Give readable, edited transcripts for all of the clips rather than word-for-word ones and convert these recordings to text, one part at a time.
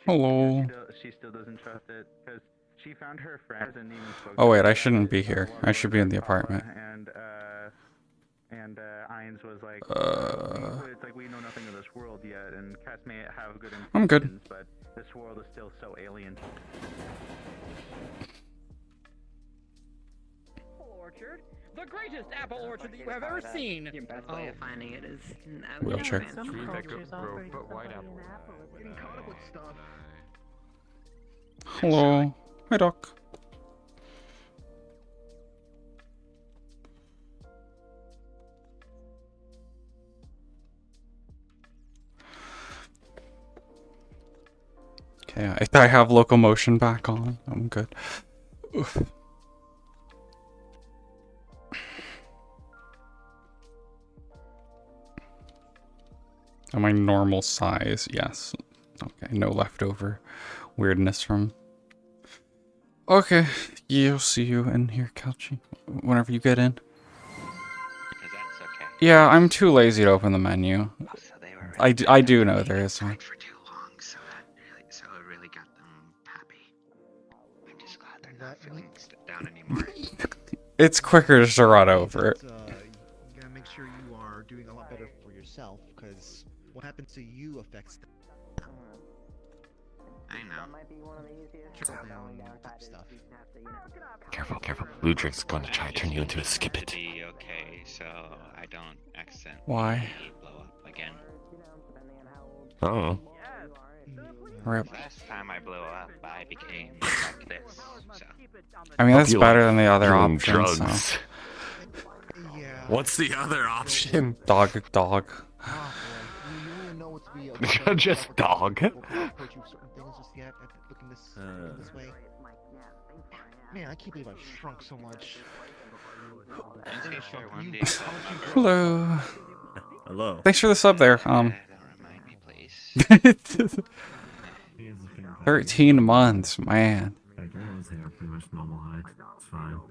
Hello. She still doesn't trust it because she found her friends and even spoke. Oh wait, I shouldn't be here. I should be in the apartment. And Ainz was like, it's like we know nothing of this world yet, and Cass may have good intentions, I'm good. but this world is still so alien. Orchard, the greatest apple orchard that you have ever seen. Your best way of finding it is Wheelchair. Trees that grow put white apple. Getting caught up with stuff. Hello. Hi, Doc. Okay, I have locomotion back on. I'm good. Oof. Am I normal size? Yes. Okay, no leftover weirdness from... Okay, you'll see you in here, Couchy, whenever you get in. Because that's okay. Yeah, I'm too lazy to open the menu. Oh, so they were really I do know there is one. for too long, so it really got them happy. I'm just glad they're not feeling down anymore. It's quicker just to run over it. You gotta make sure you are doing a lot better for yourself, because what happens to you affects them. I know. Stuff. Careful, careful. Ludric's going to try to turn you into a skippet. Be okay, so I don't accidentally Why? blow up again. Oh. Rip. Last time I blew up, I became like this. So I mean, that's You better like than the other doing options. So. drugs. Yeah. What's the other option? Dog. Oh, boy. You don't know what to be Just dog. Approach you with certain things just yet. Looking this way. Man, I can't believe I've shrunk so much. I'm pretty sure one day. Hello. Hello. Thanks for the sub there. Don't remind me, please. 13 months, man.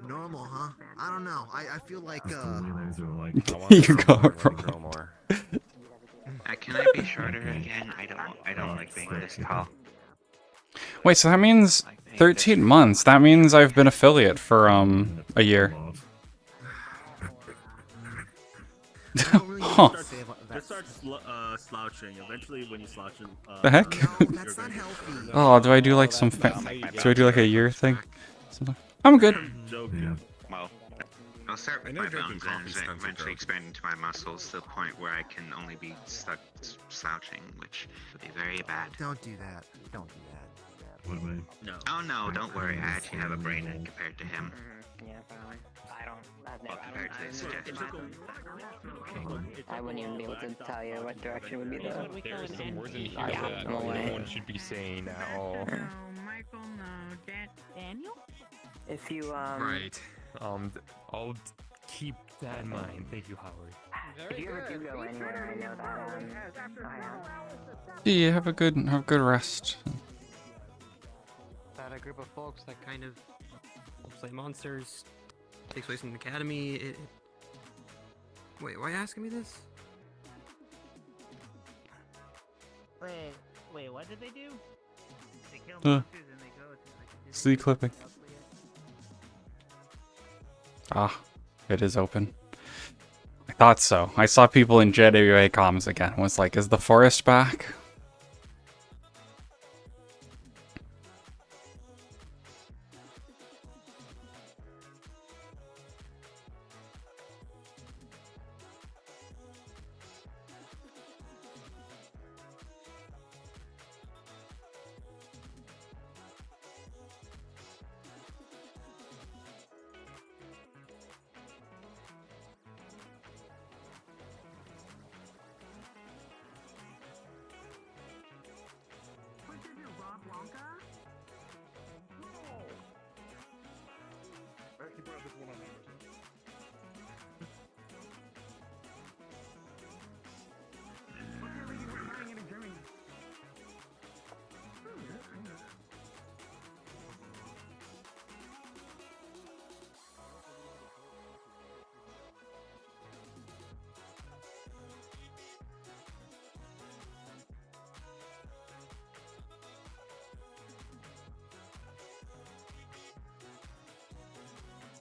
Normal, huh? I don't know. I feel like, You got wrong. Can I be shorter again? I don't like being this tall. Wait, so that means 13 months. That means I've been affiliate for a year. Huh. Just start slouching. Eventually, when you slouch, The heck? no, that's not healthy. Oh, do I do like some do I do like a year thing? I'm good. joking. Well, I'll start with my bones and eventually expand into my muscles to the point where I can only be stuck slouching, which would be very bad. Don't do that. Don't do that. No. Oh no, don't worry. I actually have a brain compared to him. Yeah, probably. I don't. I've never. Well, compared to his suggestion. I wouldn't even be able to tell you what direction would be the. There are some words in here Yeah, that no no way. one should be saying at all. Michael, no, Daniel. If you Right. I'll keep that in mind. Thank you, Howard. if you ever do go anywhere, I know that Yeah, have a good rest. About a group of folks that kind of play monsters, takes place in an academy. Wait, why are you asking me this? Wait, what did they do? They kill Huh. monsters and they go to like a See clipping. Ah, it is open. I thought so. I saw people in JWA comms again. Was like, is the forest back?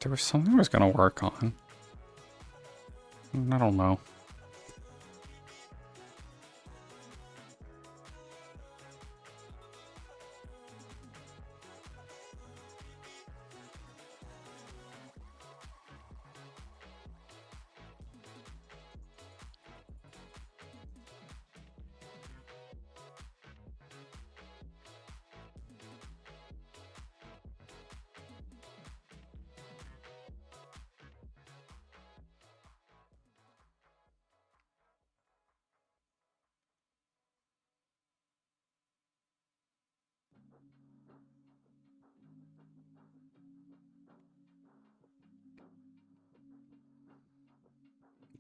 There was something I was gonna work on. I don't know.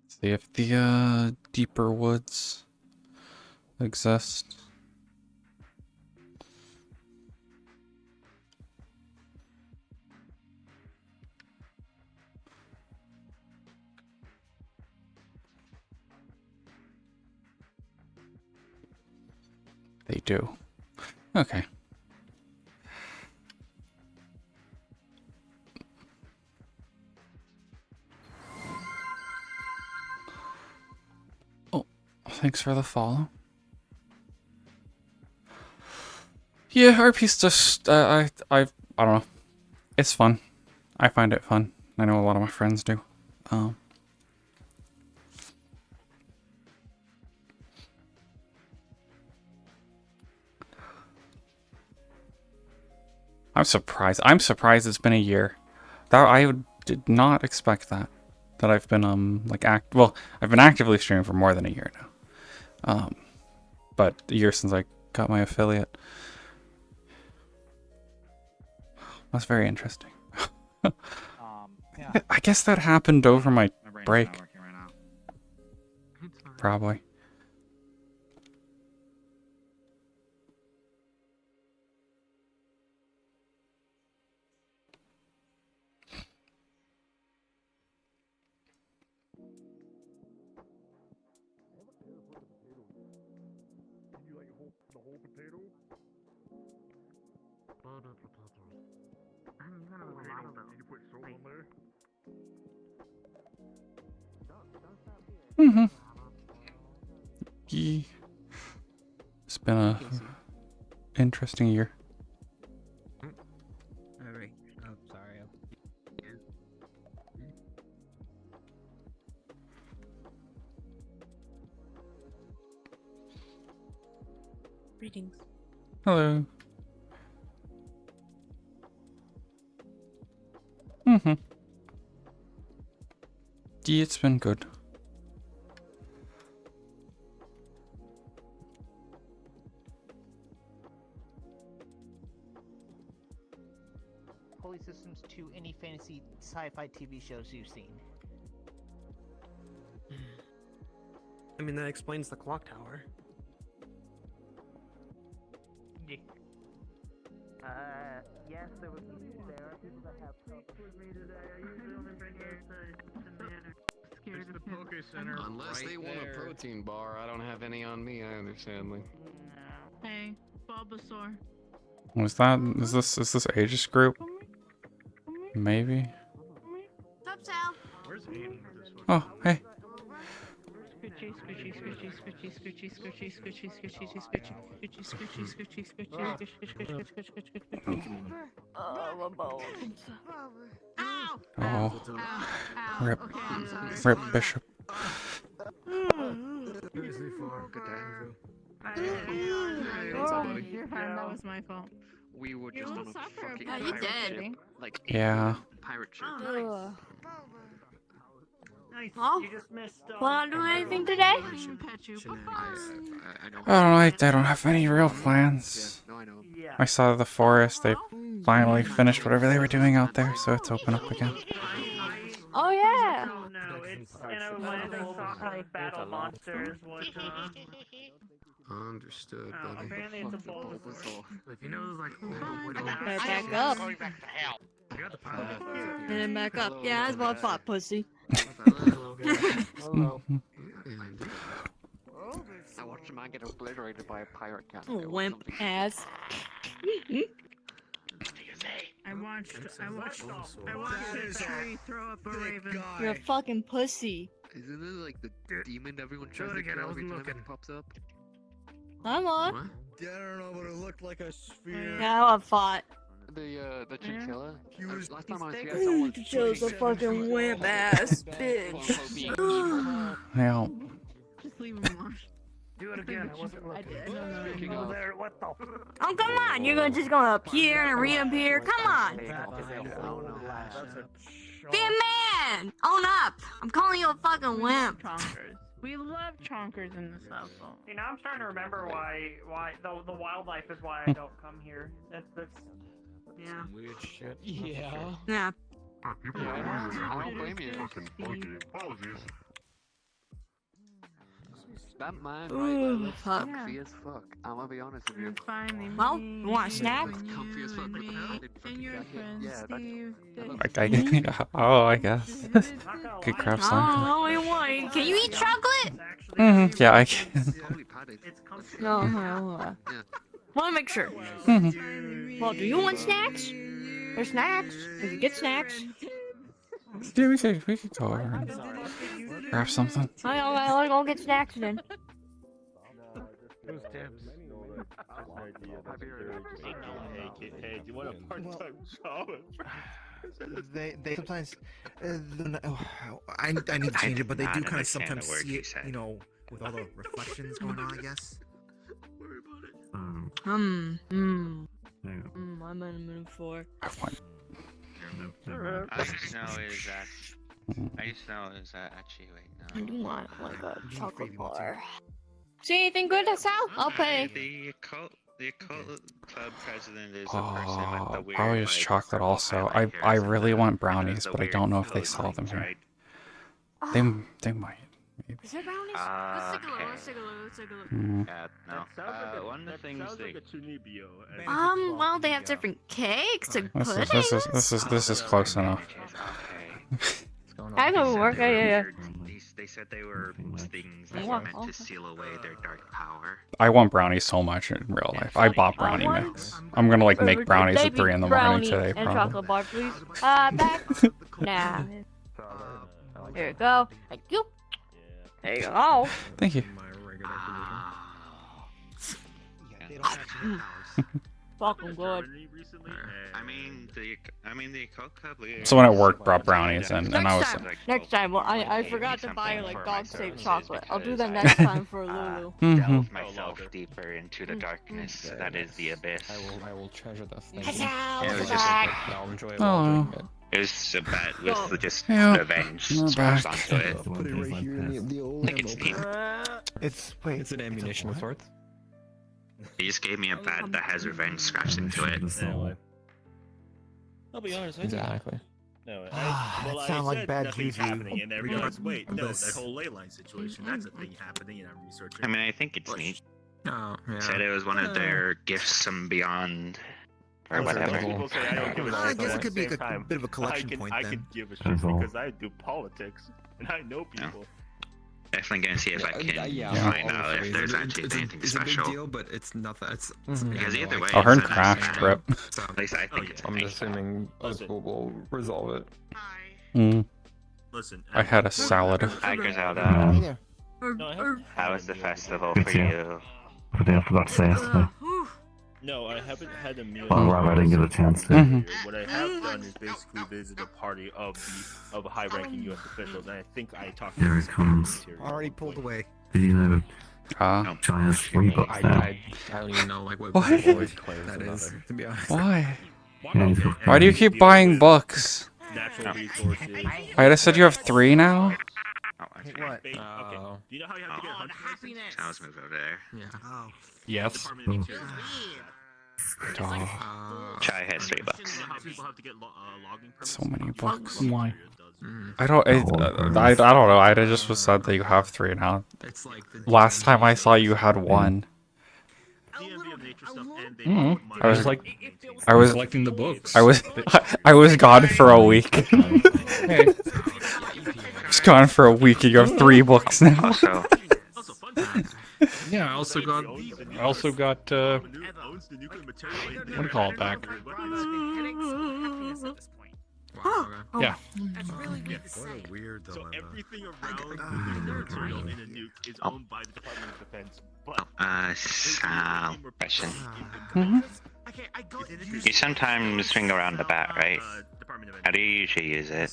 See if the deeper woods exist. They do. Okay. Oh, thanks for the follow. Yeah, RP's just I don't know. It's fun. I find it fun. I know a lot of my friends do. I'm surprised. I'm surprised it's been a year. That did not expect that. That I've been like I've been actively streaming for more than a year now. But a year since I got my affiliate. That's very interesting. Yeah. I guess that happened over my break. Probably. Mm-hmm. Yeah. It's been a interesting year. Alright. Oh, sorry. Greetings. Hello. Mm-hmm. Yeah, it's been good. Pulley systems to any fantasy sci-fi TV shows you've seen. I mean, that explains the clock tower. Yeah. Yes, there are people that have with me today. I usually only bring It's the Poke Center. Unless right they want there. a protein bar, I don't have any on me either, sadly. Hey, Bulbasaur. Was that is this Aegis group? Maybe. Sup, Sal? Where's Aiden with this one? Oh, hey. Scoochie, scoochie, scoochie, scoochie, scoochie, scoochie, scoochie, scoochie, scoochie, scoochie, scoochie, scoochie, scoochie, scoochie. Oh, my bones. Ow! Oh. Ow! Rip. Okay, I'm sorry. Rip Bishop. What's up, buddy? You're fine. That was my fault. We were just on a fucking Oh, you pirate dead. ship. Like, Yeah. pirate ship. Nice. Oh. You just missed. Wanna do anything today? I don't I don't have any real plans. No, I know. Yeah. I saw the forest. They finally finished whatever they were doing out there, so it's open up again. Oh, yeah. Oh no, it's in a landing like battle monsters. What? Understood, Oh, buddy. apparently it's a bowl. If you know, like, Better back up. going back to hell. I got the pilot. And then back up. Yeah, that's what I thought, pussy. Hello. I watched a man get obliterated by a pirate cat. Wimp ass. I watched a tree throw up a raven. You're a fucking pussy. Isn't it like the demon everyone tries to kill every time it pops up? I'm on. What? I don't know, but it looked like a sphere. Yeah, I fought. The chinchilla? Last time I was here, He's someone Joe's a fucking wimp ass bitch. Now, Just leave him alone. Do it again. I wasn't looking. No. There. What the? Oh, come on. You're just gonna appear and reappear. Come on. Be a man. Own up. I'm calling you a fucking wimp. Chonkers. We love chonkers in the South Pole. See, now I'm starting to remember why the wildlife is why I don't come here. That's Yeah. weird shit. Yeah. Yeah. I don't blame you. That man right there Ooh, looks fuck. comfy as fuck. I'm gonna be honest with you. Finally. Well, you want a snack? Comfy as fuck with the padded And fucking your jacket. friend Yeah, Steve. I guess. Could grab I some. don't know what you want. Can you eat chocolate? Yeah, I can. Fully padded. No, no. Yeah. Want to make sure. Well, do you want snacks? There's snacks. We can get snacks. Yeah, we could go over and grab something. I'll go get snacks then. Who's Tibbs? Hey, do you want a part-time job? They sometimes I need to change it, but they do kind of sometimes see it, you know, with all the reflections going on, I guess. I'm in the mood for. I just know is that actually I do want like a chocolate bar. See anything good, Sal? I'll pay. The occult club president is the person with the weird. I'll use chocolate also. I really want brownies, but I don't know if they sell them here. They might. Maybe. Is there brownies? Let's take a look. Yeah, no. One of the things Well, they have different cakes and puddings. This is close enough. I know work. Yeah. They said they were things that were meant to seal away their dark power. I want brownies so much in real life. I bought brownie mix. I'm gonna like make brownies at 3 in the morning today, and probably. chocolate bar, please. Back. Nah. Here you go. Thank you. There you go. Thank you. Fucking good. I mean the occult club leader. Someone at work brought brownies and I was Next time. Well, I forgot to buy like dog-shaped chocolate. I'll do that next time for Lulu. Delve myself deeper into the darkness that is the abyss. I will treasure the thing. Oh. It was so bad with just Yeah. revenge We're scratched back. onto it. Put it right here in the old I think it's neat. It's an ammunition of sorts. He just gave me a bat that has revenge scratched into it. I'll be honest. Exactly. No, That sounds like bad nothing's juju. happening, and everyone's wait, no, This- that whole ley line situation. That's a thing happening, and I'm researching. I mean, I think it's neat. Oh, yeah. Said it was one of their gifts from beyond, or whatever. People say I don't give a shit. I guess but it could be at the a same time, bit of a collection point I then. can give a shit because I do politics and I know people. Definitely gonna see if I can find out if there's actually anything it's special. a big deal, but it's nothing. It's Because either way, Oh, her it's a craft nice grip. At least I think it's a I'm nice assuming we'll resolve it. Listen, I had a salad. Hi, Griselda. Hey there. How was the festival for you? I forgot to say yesterday. no, I haven't had a meal. Well, I didn't get a chance to. What I have done is basically visit a party of high-ranking U.S. officials, and I think I talked to Here it comes. Already pulled away. Did you know Ah. China's free books now? I don't even know like what that is, to be honest. Why? Yeah, Why do you keep buying books? natural resources. I just said you have 3 now? Oh, I think What? Okay. Do you know how you have to get a hunting license? I was moved over there. Yeah. Oh. Yes. Department of Interior. Chai has $3. People have to get logging permits. So many books. Why? I don't. I don't know. I just was said that you have 3 now. It's like the Last time I saw you had 1. DMV of nature stuff, and they Mhm. put money I was in like- it. I was collecting the books. I was gone for a week. I was gone for a week. You have 3 books now. Also, Also, fun fact, Yeah, I also got owns the nuclear material what do you call it back? Yeah. That's really weird to say. What a weird So dilemma. everything around the territorial in a nuke is owned by the Department of Defense. But Question. Mhm. You sometimes swing around the bat, right? How do you usually use it?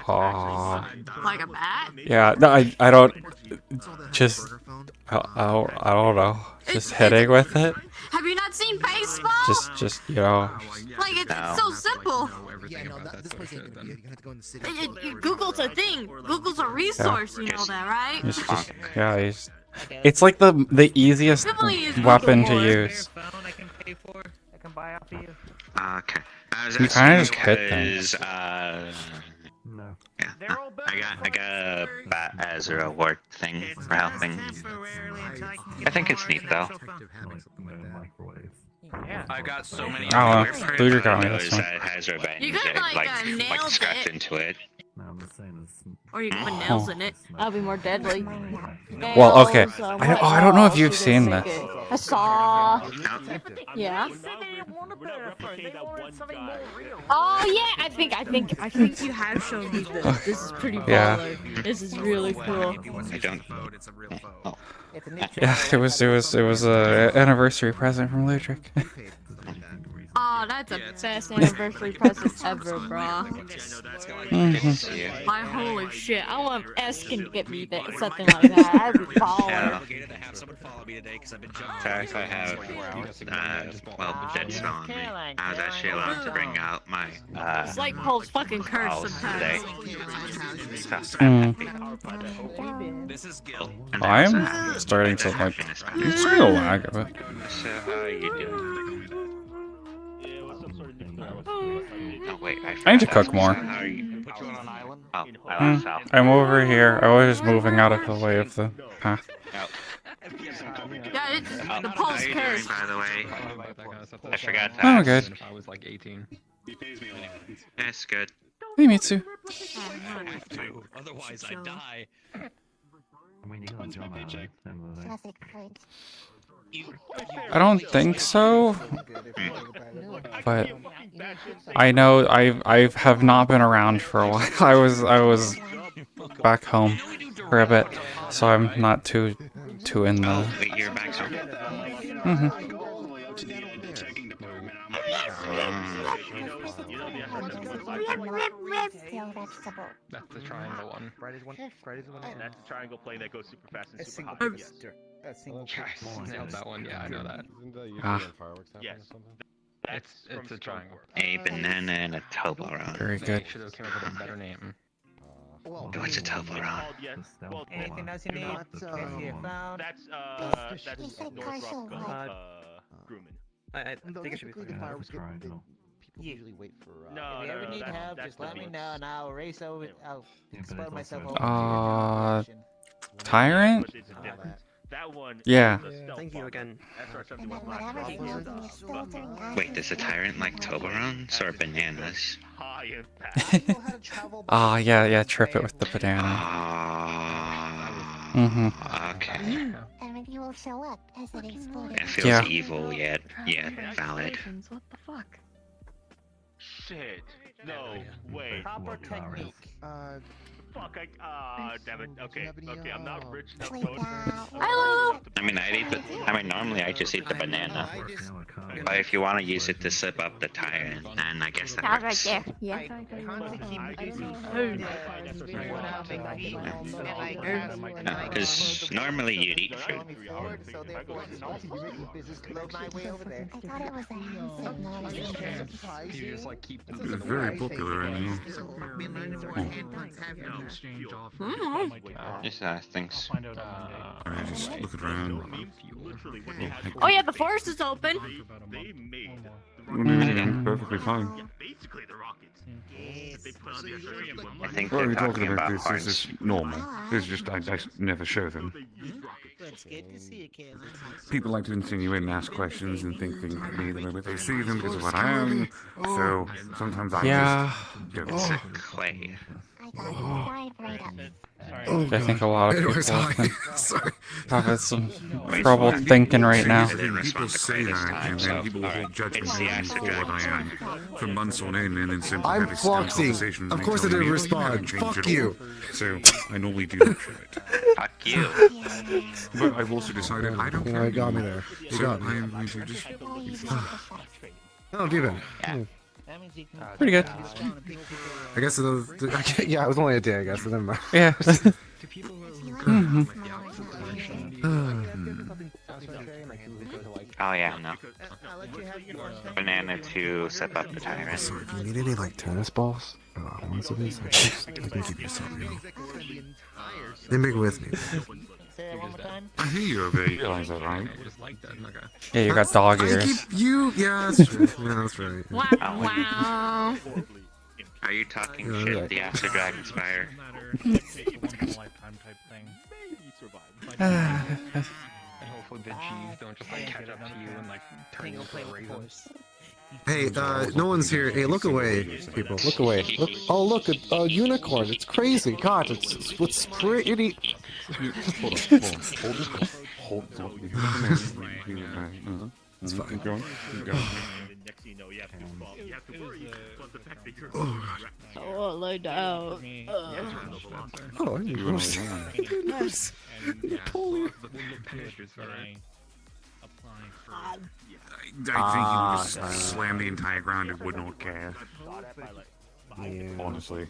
Like a bat? Yeah, no, I don't. Just I don't know. Just hitting with it. Have you not seen baseball? Just you know. Like it's so simple. Yeah, no, this place ain't gonna be it. You're gonna have to go in the city. Google's a thing. Google's a resource. You know that, right? Yeah, it's like the easiest People use weapon to Google more. use. I can pay for. I can buy off of you. Okay. You kind of just hit things. No. Yeah. I got a bat as a reward thing for helping. I think it's neat though. Yeah. I got so many. Oh, Luger got me. That's Those fine. has revenge. You could, like, nailed scratch it. into it. Or you can put nails in it. That'll be more deadly. Well, okay. Nails, I don't know if you've seen this. A saw. Yeah. Oh yeah, I think you have shown me this. This is pretty baller. Yeah. This is really cool. I don't. Yeah, it was a anniversary present from Ludric. Oh, that's the best anniversary present ever, bro. My holy shit, I want Eskin to get me that, something like that. That'd be baller. Sorry if I have, dead spell on me. I was actually allowed to bring out my, It's like Paul's fucking curse today. sometimes. This is Gil. I'm starting to like. I'm starting to lag a bit. So how are you doing? Oh wait, I need to cook more. How are you? Oh, I lost South. I'm over here. I was just moving out of the way of the path. Yeah, it's the Paul's How you curse. doing, by the way? I forgot to I'm ask. good. I was like 18. That's good. Hey, Mitsu. Otherwise, I die. I don't think so, but I know I have not been around for a while. I was back home for a bit, so I'm not too in the. Oh, wait, you're back home? Mhm. That's the triangle one. Friday's one. That's the triangle plane that goes super fast and super hot. Yes. Nailed that one. Yeah, I know that. Yes. It's a triangle. A banana and a Toblerone. Very good. Should have came up with a better name. What's a Toblerone? Anything else you need? That's Northrop Grumman. I think it should be fine. Usually wait for. No, if you ever need help, that's just the let me beans. know, and I'll race over. I'll explode myself over. Tyrant? But it's a different. That one. Yeah. is a stealth Thank you bomber. again. Wait, does a tyrant like Toblerones or bananas? High impact. Yeah, trip it with the banana. Okay. Everything will show up as it explodes. It feels Yeah. evil yet valid. What the fuck? Shit. No. Wait. Proper technique. Fuck. Damn it. Okay. I'm not rich enough. Hello. Normally I just eat the banana. But if you want to use it to slip up the tyrant, then I guess that Right works. there. Yeah. Because normally you'd eat fruit. So therefore, it's not business to load my way over there. I thought it was a hand signal. You just like keep them. It's very popular right now. Just things. I just look around. Oh yeah, the forest is open. They made Perfectly fine. basically the rockets. They put on the Australian one. I think What are they're we talking talking about? about This is horns. normal. This is just, I never show them. It's good to see you, kid. People like to insinuate and ask questions and think things of me the moment they see them because of what I am. So sometimes I Yeah. just don't. It's a clay. I got it right up. Oh, I think a lot of Anyways, people hi. have Sorry. having some trouble thinking right now. People say that, and then people will hold judgment on me for what I am for months on end, and then simply I'm have extended Floxy. conversations. Of and course I tell me, didn't "Oh, you haven't respond. changed Fuck at all." you. So I normally do not show it. Fuck you. But I've also decided I don't care. You got me there. You So got I me. am going to just. How have you been? Pretty good. I guess yeah, it was only a day, I guess. So never mind. Yeah. Oh yeah, no. Banana to set up the tyrant. So if you need any like tennis balls, ones of these, I can give you some. You know. They make with me. I hear you over there. You realize that, right? Yeah, you got dog I ears. keep you. Yeah, that's true. Yeah, that's right. Wow. Are you talking Yeah, shit? right. The Acid Dragon's Fire. Hopefully the G's don't just like catch up to you and like turn you into a raisin. Hey, no one's here. Hey, look away, people. Look away. Look. Oh, look, a unicorn. It's crazy. God, it's pretty. Hold on. It's fine. Keep going. Oh, God. Oh, lay down. Oh, you're nice. You're pulling. I think he would just slam the entire ground and would not care. Yeah. Honestly.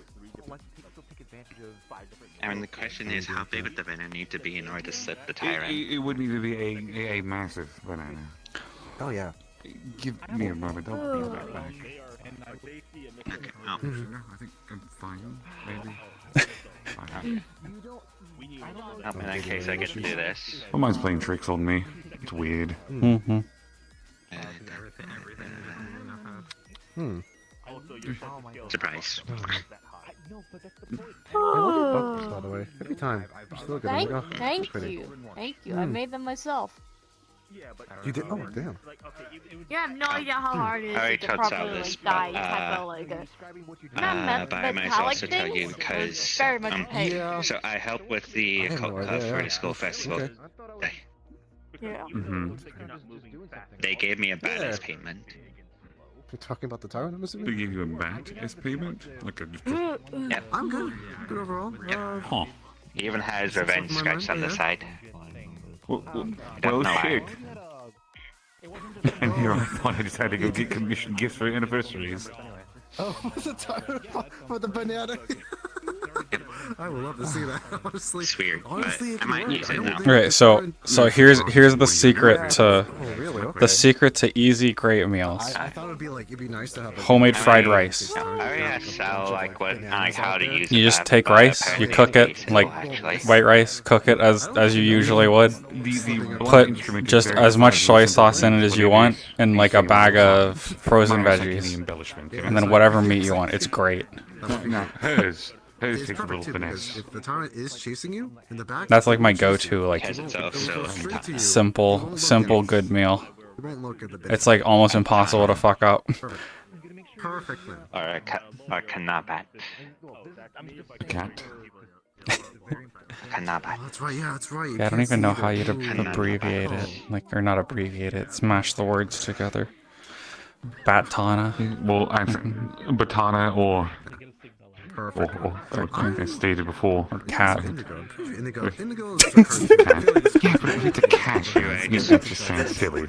I mean, the question is, how big would the banana need to be in order to slip the tyrant? It would need to be a massive banana. Oh, yeah. Give me a moment. I'll bring that back. Okay, oh. I think I'm fine. Maybe. In that case, I get to do this. Oh, mine's playing tricks on me. It's weird. Mm-hmm. Surprise. Oh. By the way, every time. Look at Thank, them. thank Pretty. you. Thank you. I made them myself. You did? Oh, damn. You have no idea how hard it is I to already touched properly on this, like dye but, type of like a but I might as well also tell you because very much a pain. so I help with the I have no for idea, the yeah. school festival. Okay. Yeah. Mm-hmm. They gave me a badass payment. You're talking about the tyrant, I'm They assuming? give you a bat as payment? Like a... Yep. I'm good. I'm good overall. Huh. He even has revenge my scratched on mind, the yeah. side. Well, don't know shit. And here I thought I just had to go get commission gifts for anniversaries. Oh, what's the tyrant for the banana? I would love to see that, honestly. It's weird, Honestly, but it I might could use work. it I don't now. think Right, so here's the secret to Oh, really? Okay. the secret to easy great meals. I thought it'd be nice to have like, Homemade fried rice. I already asked Sal like how to use it. You just take rice, you cook it like white rice, cook it as you usually would. Put just as much soy sauce in it as you want, and like a bag of frozen veggies, and then whatever meat you want. It's great. Now, hers It's takes a perfect little too, because finesse. if the tyrant is chasing you in the back, That's like my go-to, like Because it's also simple good meal. You won't look at the bit. It's like almost impossible to fuck up. Perfect. Perfect man. or kanabat. Cat. Kanabat. Oh, that's right. Yeah, that's right. You Yeah, I don't can't even know see how the you'd blue. abbreviate it, like or not abbreviate it. Smash the words together. Batana. Well, Batana or Perfect. like I stated before. Or cat. Indigo is the Cat. Yeah, but if it's a cat, it just sounds silly.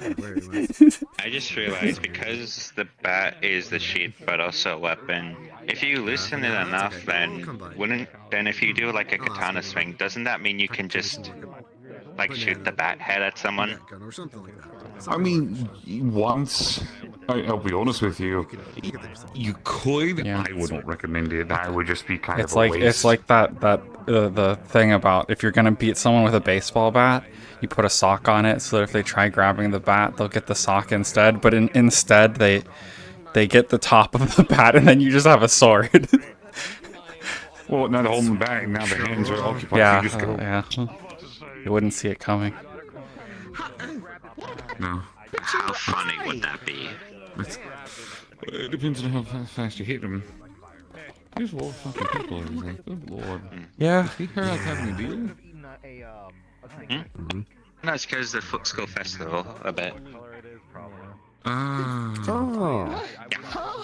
I just realized because the bat is the sheath but also a weapon, if you loosen it enough, then if you do like a katana swing, doesn't that mean you can just like shoot the bat head at someone? I mean, once, I'll be honest with you, you could. Yeah. I would not recommend it. That would just be kind It's of a like waste. the thing about if you're gonna beat someone with a baseball bat, you put a sock on it so that if they try grabbing the bat, they'll get the sock instead. But instead they get the top of the bat and then you just have a sword. Well, now they're holding them back. Now their hands are occupied. Yeah, You just go. yeah. You wouldn't see it coming. No. How funny would that be? It depends on how fast you hit them. There's a lot of fucking people over there. Good lord. Yeah. Is he here like having a deal? No, it's because the Skull Festival a bit. Oh.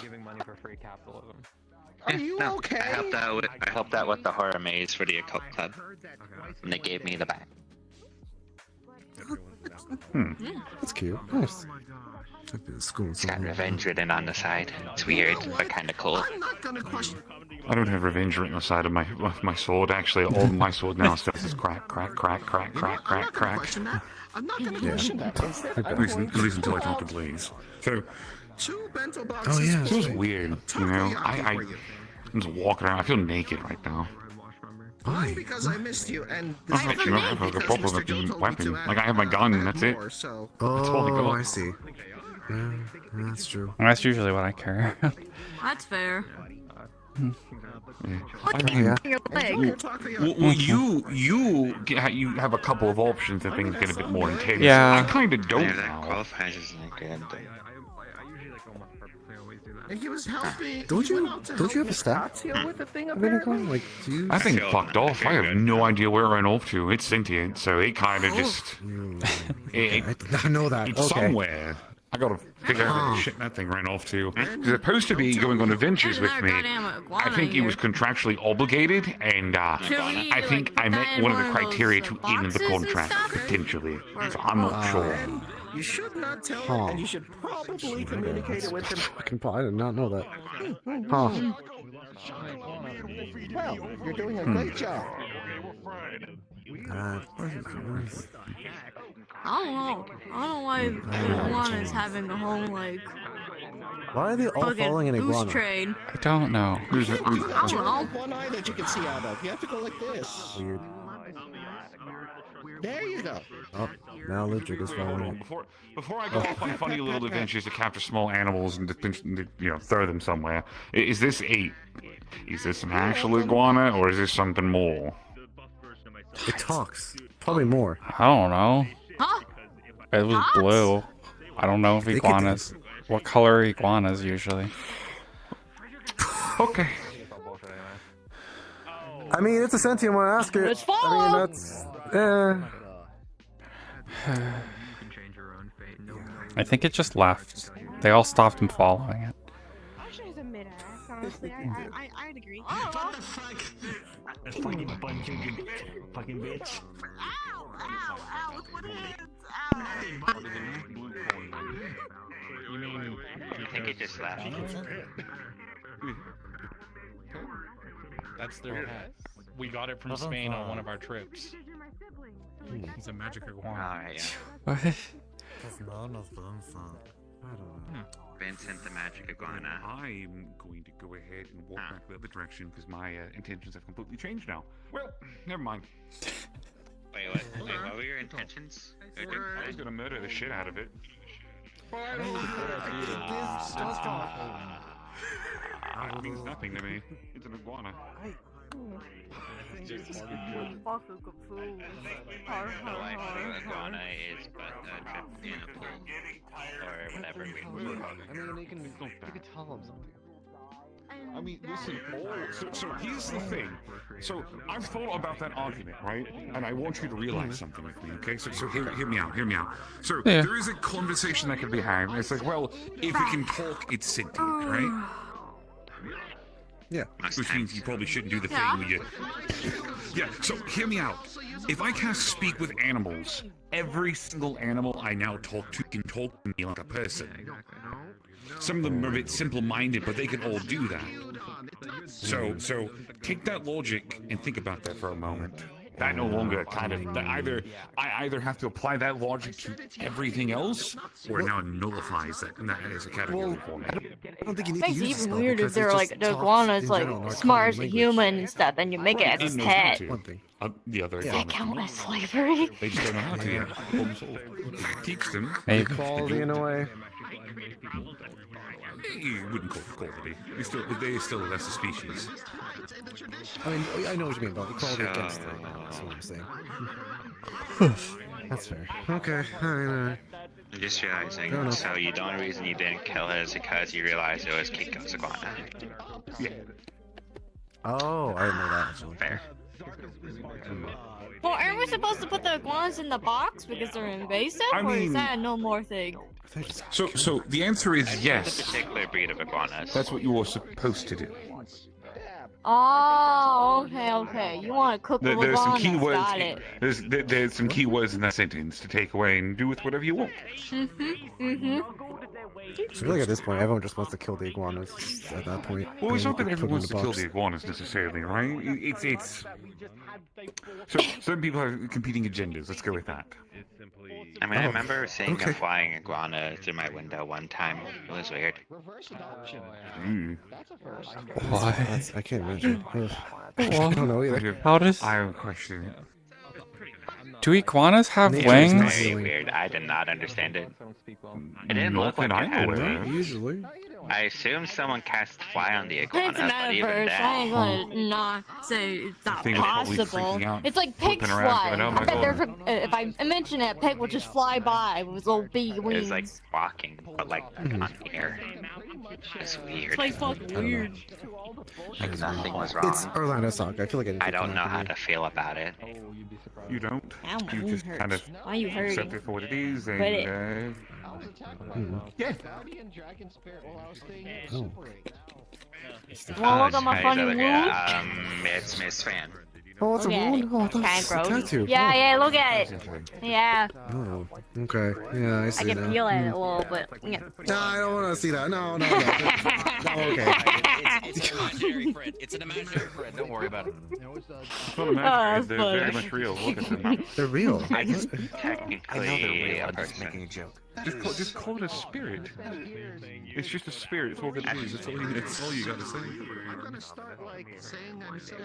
Giving money for free capitalism. Are you okay? I helped out with the horror maze for the occult club, and they gave me the bat. That's cute. Nice. It's got revenge written on the side. It's weird, but kind of cool. I don't have revenge written on the side of my sword. Actually, all my sword now says is crack, crack, crack, crack, crack, crack, crack. I'm not gonna question that. At least until I talk to Blaze. So, Oh yeah. it was weird, you know. I'm just walking around. I feel naked right now. Why? Because I missed you, and I don't have like a proper weapon. Like I have my gun, and that's it. That's all I Oh, got. I see. Yeah, that's true. That's usually what I carry. That's fair. I mean, Your leg. well, you have a couple of options and things get a bit more intense. Yeah. I kind of don't Yeah, that now. qualifies as like good. And he was helping. Don't you have a stat? Vinegar? Like, do you? I think fucked off. I have no idea where it ran off to. It's sentient, so it kind of just. I know that. It's Okay. somewhere. I gotta figure out where the shit that thing ran off to. He's supposed to be going on adventures with me. I think he was contractually obligated, and I think I met one of the criteria to end the contract, potentially. So I'm not sure. You should not tell Huh. him, and you should probably communicate it with him. I did not know that. Huh. Well, you're doing a great job. I don't know. I don't know why iguana is having a whole like Why are they all fucking following an goose iguana? trade. I don't know. I don't know. One eye that you can see out of. You have to go like this. Weird. There you go. Oh, now Ludwig is following it. Before I go off on funny little adventures to capture small animals and throw them somewhere, is this an actual iguana or is this something more? It talks. Probably more. I don't know. Huh? It was blue. I don't know if They could- iguanas. What color are iguanas usually? Okay. I mean, it's a sentient one. Ask it. It's I mean, fun. that's. I think it just left. They all stopped him following it. Actually, it's a mid-ass, honestly. I'd agree. What the fuck? Fucking bunch of fucking bitch. Ow! Ow! Ow! With what hands? You think it just left? That's their pet. We got it from Spain on one of our trips. He's a magic iguana. Alright, yeah. What? None of them. I don't know. Vincent the magic iguana. I'm going to go ahead and walk back the other direction because my intentions have completely changed now. Well, never mind. Wait, what were your intentions? I was gonna murder the shit out of it. It means nothing to me. It's an iguana. Fucking confused. The life of an iguana is but a trip in a pool. Or whatever. I mean, you can tell them something. I mean, listen, so here's the thing. So I've thought about that argument, right? And I want you to realize something with me, okay? So hear me out. So there is a conversation that can be had. It's like, well, if it can talk, it's sentient, right? Yeah. Which means you probably shouldn't do the thing where you... Yeah, so hear me out. If I cast speak with animals, every single animal I now talk to can talk to me like a person. Some of them are a bit simple-minded, but they can all do that. So take that logic and think about that for a moment. That no longer I either have to apply that logic to everything else, or it now nullifies that as a category for me. I don't think you need Makes to it use even the weirder if they're like the iguana's like smart as a human and stuff, and you make it as its pet. One thing. The other Does that count as slavery? They just don't know how to yet. Teach them. Equality in a way. You wouldn't call it equality. They still less a species. I mean, I know what you mean about equality against it. That's what I'm saying. That's fair. Okay. I'm just realizing, so the only reason you didn't kill it is because you realized it was Kiko's iguana. Yeah. Oh, I didn't know that actually. Fair. Well, aren't we supposed to put the iguanas in the box because they're invasive, I or is mean- that a no more thing? So the answer is This yes. particular breed of iguanas. That's what you are supposed to do. Oh, okay. You want to cook the There's some iguanas? key words. Got it. There's some key words in that sentence to take away and do with whatever you want. I feel like at this point, everyone just wants to kill the iguanas at that point. Well, it's not that Put them everyone in wants the to kill box. the iguanas necessarily, right? It's. So some people have competing agendas. Let's go with that. I mean, I remember seeing a flying iguana through my window one time. It was weird. What? I can't imagine. I don't know either. How does... I have a question. Do iguanas have Nature is not wings? Very weird. I did not understand it. It didn't look like it had wings. Usually. I assume someone cast fly on the iguana, It's a but even metaverse. I ain't then. gonna not say it's not thing is probably possible. freaking out, It's like pigs flipping around, fly. going, "Oh I my bet God." there's if I mention it, a pig will just fly by with little big It wings. was like walking, but like on the air. It's weird. It's like fucking weird. Like nothing was wrong. It's Orlandosaka. I feel like I don't know how to feel about it. You don't. Ow, my You wound just hurts. kind of Why are you hurting? accept it for what it is, Quit it. and yeah. Oh. Wanna look at my funny wound? It's Miss Fan. Oh, it's a Look at wound? it. Oh, I thought Kinda it was a gross. tattoo. Yeah, yeah, look at it. Yeah, Oh, okay. Yeah, I I see can now. feel it a little bit. Yeah. No, I don't want to see that. No. No, okay. It's an imaginary friend. It's an imaginary friend. Don't worry about it. It's not imaginary. They're very much real. Look at them. They're real. I just I know technically they're real. a I'm just person. making a joke. Just call it a spirit. It's just a spirit. It's all that it is. That's all you gotta say.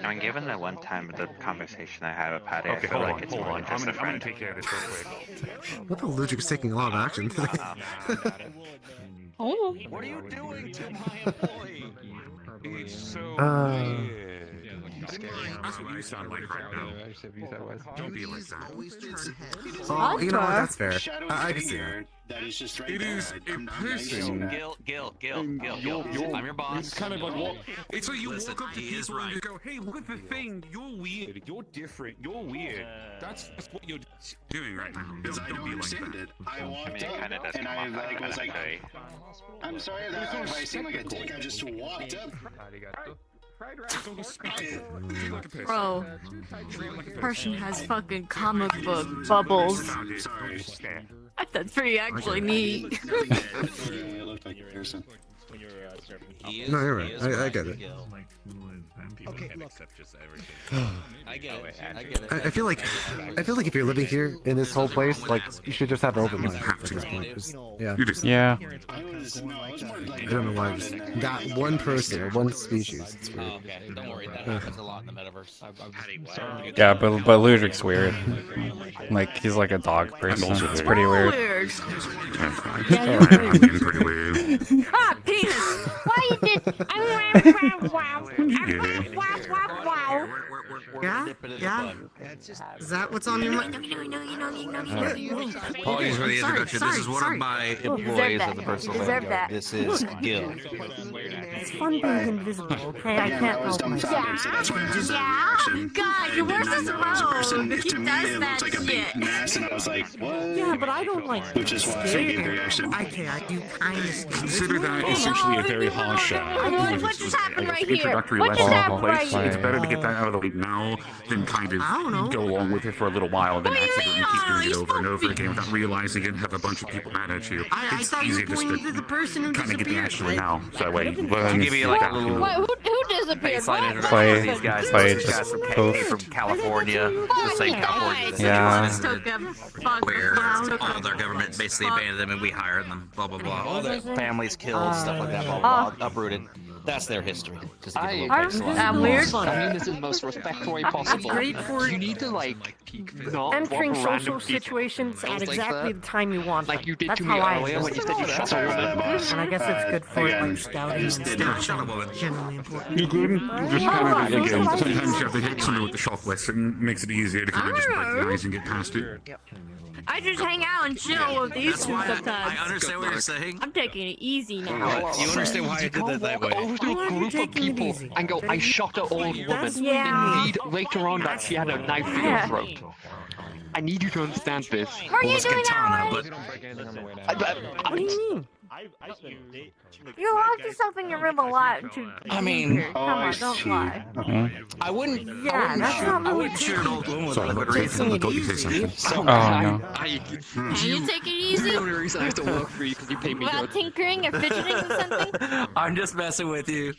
I mean, given the one time the conversation I had with Patty, I Okay, feel hold like on, it's hold more on. than I'm just gonna a friend. take care of this real quick. What the Ludwig's taking a lot of action today. Oh. What are you doing to my employee? It's so Uh, That's what you sound like right now. Don't be like that. Oh, you know what? That's fair. I can see that. That is just right It there. is a Come down person. Gil. I'm your boss. It's kind of like what? It's like you Listen, walk up to he is people and right. you go, "Hey, look at the thing. You're weird. You're different. You're weird." That's what you're doing right now. Because I don't be like understand that. it. I walked I mean, it kinda up does and come I off like was like, very- I'm sorry that if I seem like a dick, I just walked up. Bro, person has fucking comic book bubbles. Sorry. That's pretty actually neat. It looked like a person. No, you're right. I get it. Okay, look. I get it. I get it. I feel like if you're living here in this whole place, like you should just have an open mind at this point. 'cause- Yeah. Yeah. I was more like I don't know why. Just that one person or one species. It's weird. Oh, okay. Don't worry. That happens a lot in the metaverse. Yeah, but Ludwig's weird. Like, he's like a dog person. It's pretty weird. Weird. Yeah, you're pretty weird. Ah, penis! Why you did? Yeah? Is that what's on your mind? Apologies for the introduction. This is one of my employees of the personal Deserve Vanguard. that. This is Gil. It's fun being invisible, okay? I can't help myself. Yeah? God, you're worse than Simone. He To me, does it that looked like a big shit. mess, and I was like, what? Yeah, but I don't like Which is why some people reaction. Okay, I do kind of. Consider that essentially a very harsh shot. What just happened right here? Introductory What just lesson happened right place. It's here? better to get that out of the way now than kind of I don't know. go along with it for a little while, then What do you accidentally mean? keep doing it He's over and over again without realizing it and have a bunch of people mad at you. I It's thought you easier were just pointing to the person who kind of get the disappeared. action right now. So that way you learn. Give me like a little Wait, who disappeared? baseline What? introduction for these guys. Play These guys from, poof. from California, the same California. Yeah. Where all of their government basically abandoned them and we hired them, blah blah blah. All their families killed, stuff like that, blah blah blah, uprooted. That's their history. Just to give a little baseline. I'm weird. I mean this in the most respectful way possible. Great for You need to like not entering walk around social and people situations at like exactly that. the time you want. like you did That's to me how I earlier when you said you shot a Sorry about woman. that, boss. And I guess it's good for Again, like scouting and just stuff. Generally important. You could just kind of, again, sometimes you have to hit something with the shock list. It makes it easier to kind of just break the ice and get past it. I just hang out and chill with these two sometimes. I understand what you're saying. I'm taking it easy now. You understand why I did that that way? Over to a group of people and go, I shot an old woman. Yeah. Indeed, later on that she had a knife in her throat. I need you to understand this. How are you doing that, but What do you mean? You locked yourself in your room a lot. I mean, come on, don't lie. I wouldn't. Yeah, that's not I really wouldn't shoot an old woman with Sorry, a I liquid reason. thought you said something. So, Can you take it easy? The only reason I have to work for you because you pay me Without good. tinkering or fidgeting or something? I'm just messing with you.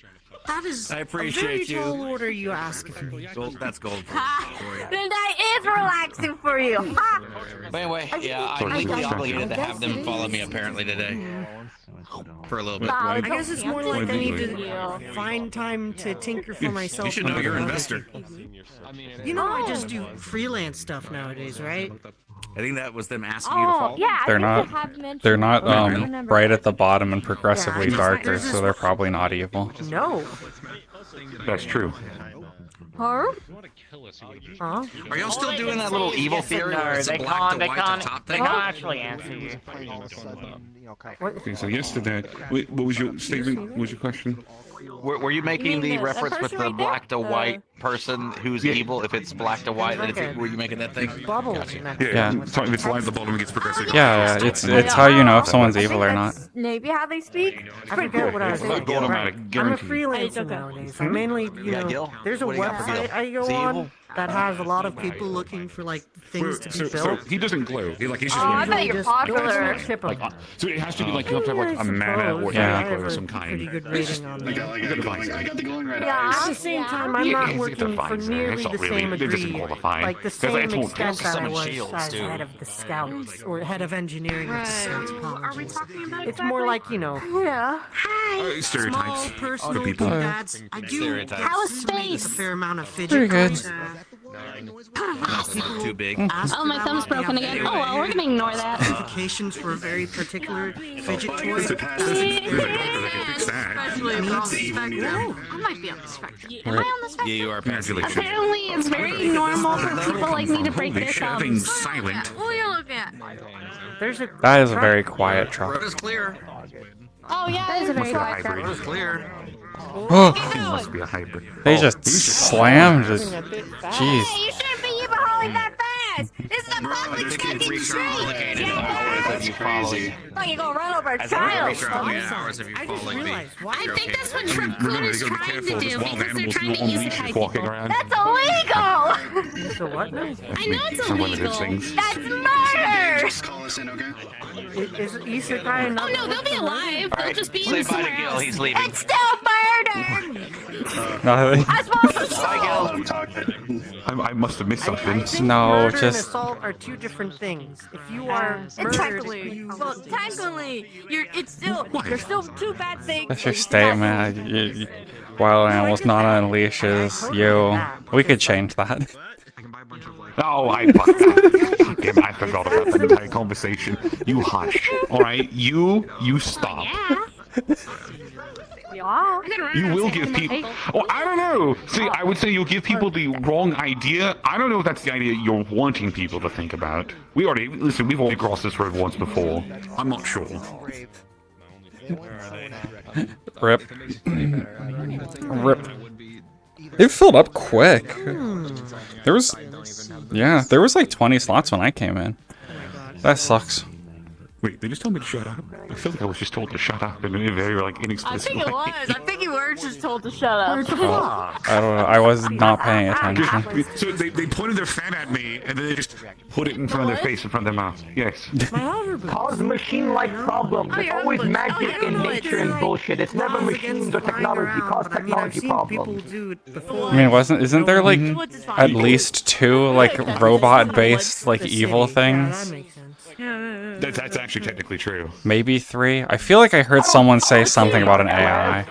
That is I a appreciate very tall order you ask of me. Gold, that's gold. Then that is relaxing for you. Ha! But anyway, yeah, I'm legally obligated to have them follow me apparently today. For a little bit. I guess it's more like I need to find time to tinker for myself. You should know you're an investor. You know, I just do freelance stuff nowadays, right? I think that was them asking you to follow. Yeah, They're not. They're not right at the bottom and progressively darker, so they're probably not evil. No. That's true. Huh? Huh? Are y'all still doing that little evil theory where it's a black to white to top They thing? can't actually answer you. Okay, so yes to that. Wait, what was your statement? What was your question? Were you making the reference with the black to white person who's evil? If it's black to white, then if were you making that thing? Bubble. Yeah. Sorry, if it's live at the bottom, it gets progressive. Yeah, it's how you know if someone's evil or not. Maybe how they speak. I forget what I was saying. Automatic, I'm a guaranteed. freelancer nowadays. I mainly, you know, Gil, there's a what do you got for Gil? website I Is go he on evil? that has a lot of people looking for like things to be So built. he doesn't glow. He's just. Oh, I thought you're Just popular. ship 'em. Like, so it has to be like you have to have like a mana or Yeah. glow of some kind. Pretty good rating on I that. got the glowing red Yeah. eyes. At the same time, I'm not working for nearly the same It doesn't degree, qualify. like the Because same it's more extent that I summon was shields, as too. head of the scouts or head of engineering of the scouts colleges. about It's more like, you know, Yeah. small Stereotypes personal for people. dads. I do Stereotypes. How is a space? fair amount of fidget Pretty good. toys. Too big. Oh, my thumb's broken again. Oh, well, we're gonna ignore that. Specifications for a very particular fidget toy. It's a passive. Especially on the spectrum. I might be on the spectrum. Am I on the spectrum? Yeah, you are passive. Apparently, it's very normal for people like me to break their thumbs. silent. What are you looking at? There's a That is a very quiet truck. Road is clear. Oh, yeah, that is a very quiet hybrid. Road is clear. Oh, Must be a hybrid. they just slammed it. Jeez. Hey, you shouldn't be even hauling that fast. This is a public fucking street. Hours of you following. Oh, you're gonna run over a I child. think hours of you I just following me. realized why I think that's what Remember, Tripcoon they is gotta be trying careful. to There's do wild because they're animals trying to on use leashes walking around. That's illegal. So what now? I know it's Some limited illegal. things. That's murder. Just call us in, okay? Is Isekai Oh another no, they'll be alive. They'll just be Say in bye to somewhere Gil. else. He's leaving. It's still murder. No, I suppose it's I must have missed something. No, murder and just assault are two different things. If you are murdered, technically, well, technically, you're still two bad things. that's your statement. Wild animals not on leashes. We could change that. Oh, I fucked up. Damn, I forgot about that entire conversation. You hush. Alright, you stop. Yeah. You will give people. Oh, I don't know. See, I would say you'll give people the wrong idea. I don't know if that's the idea you're wanting people to think about. We've already crossed this road once before. I'm not sure. Rip. Rip. It filled up quick. There was like 20 slots when I came in. That sucks. Wait, they just told me to shut up. I feel like I was just told to shut up in a very I inexplicit think it way. was. I think you were just told to shut up. I don't know. I was not paying attention. So they pointed their fan at me and then they just put it in front of their face, in front of their mouth. Yes. Cause machine-like problems. It's always magic in nature and bullshit. It's never machines or technology. Cause technology problems. I mean, isn't there like at least 2 like robot-based like evil things? That's actually technically true. Maybe 3. I feel like I heard someone say something about an AI.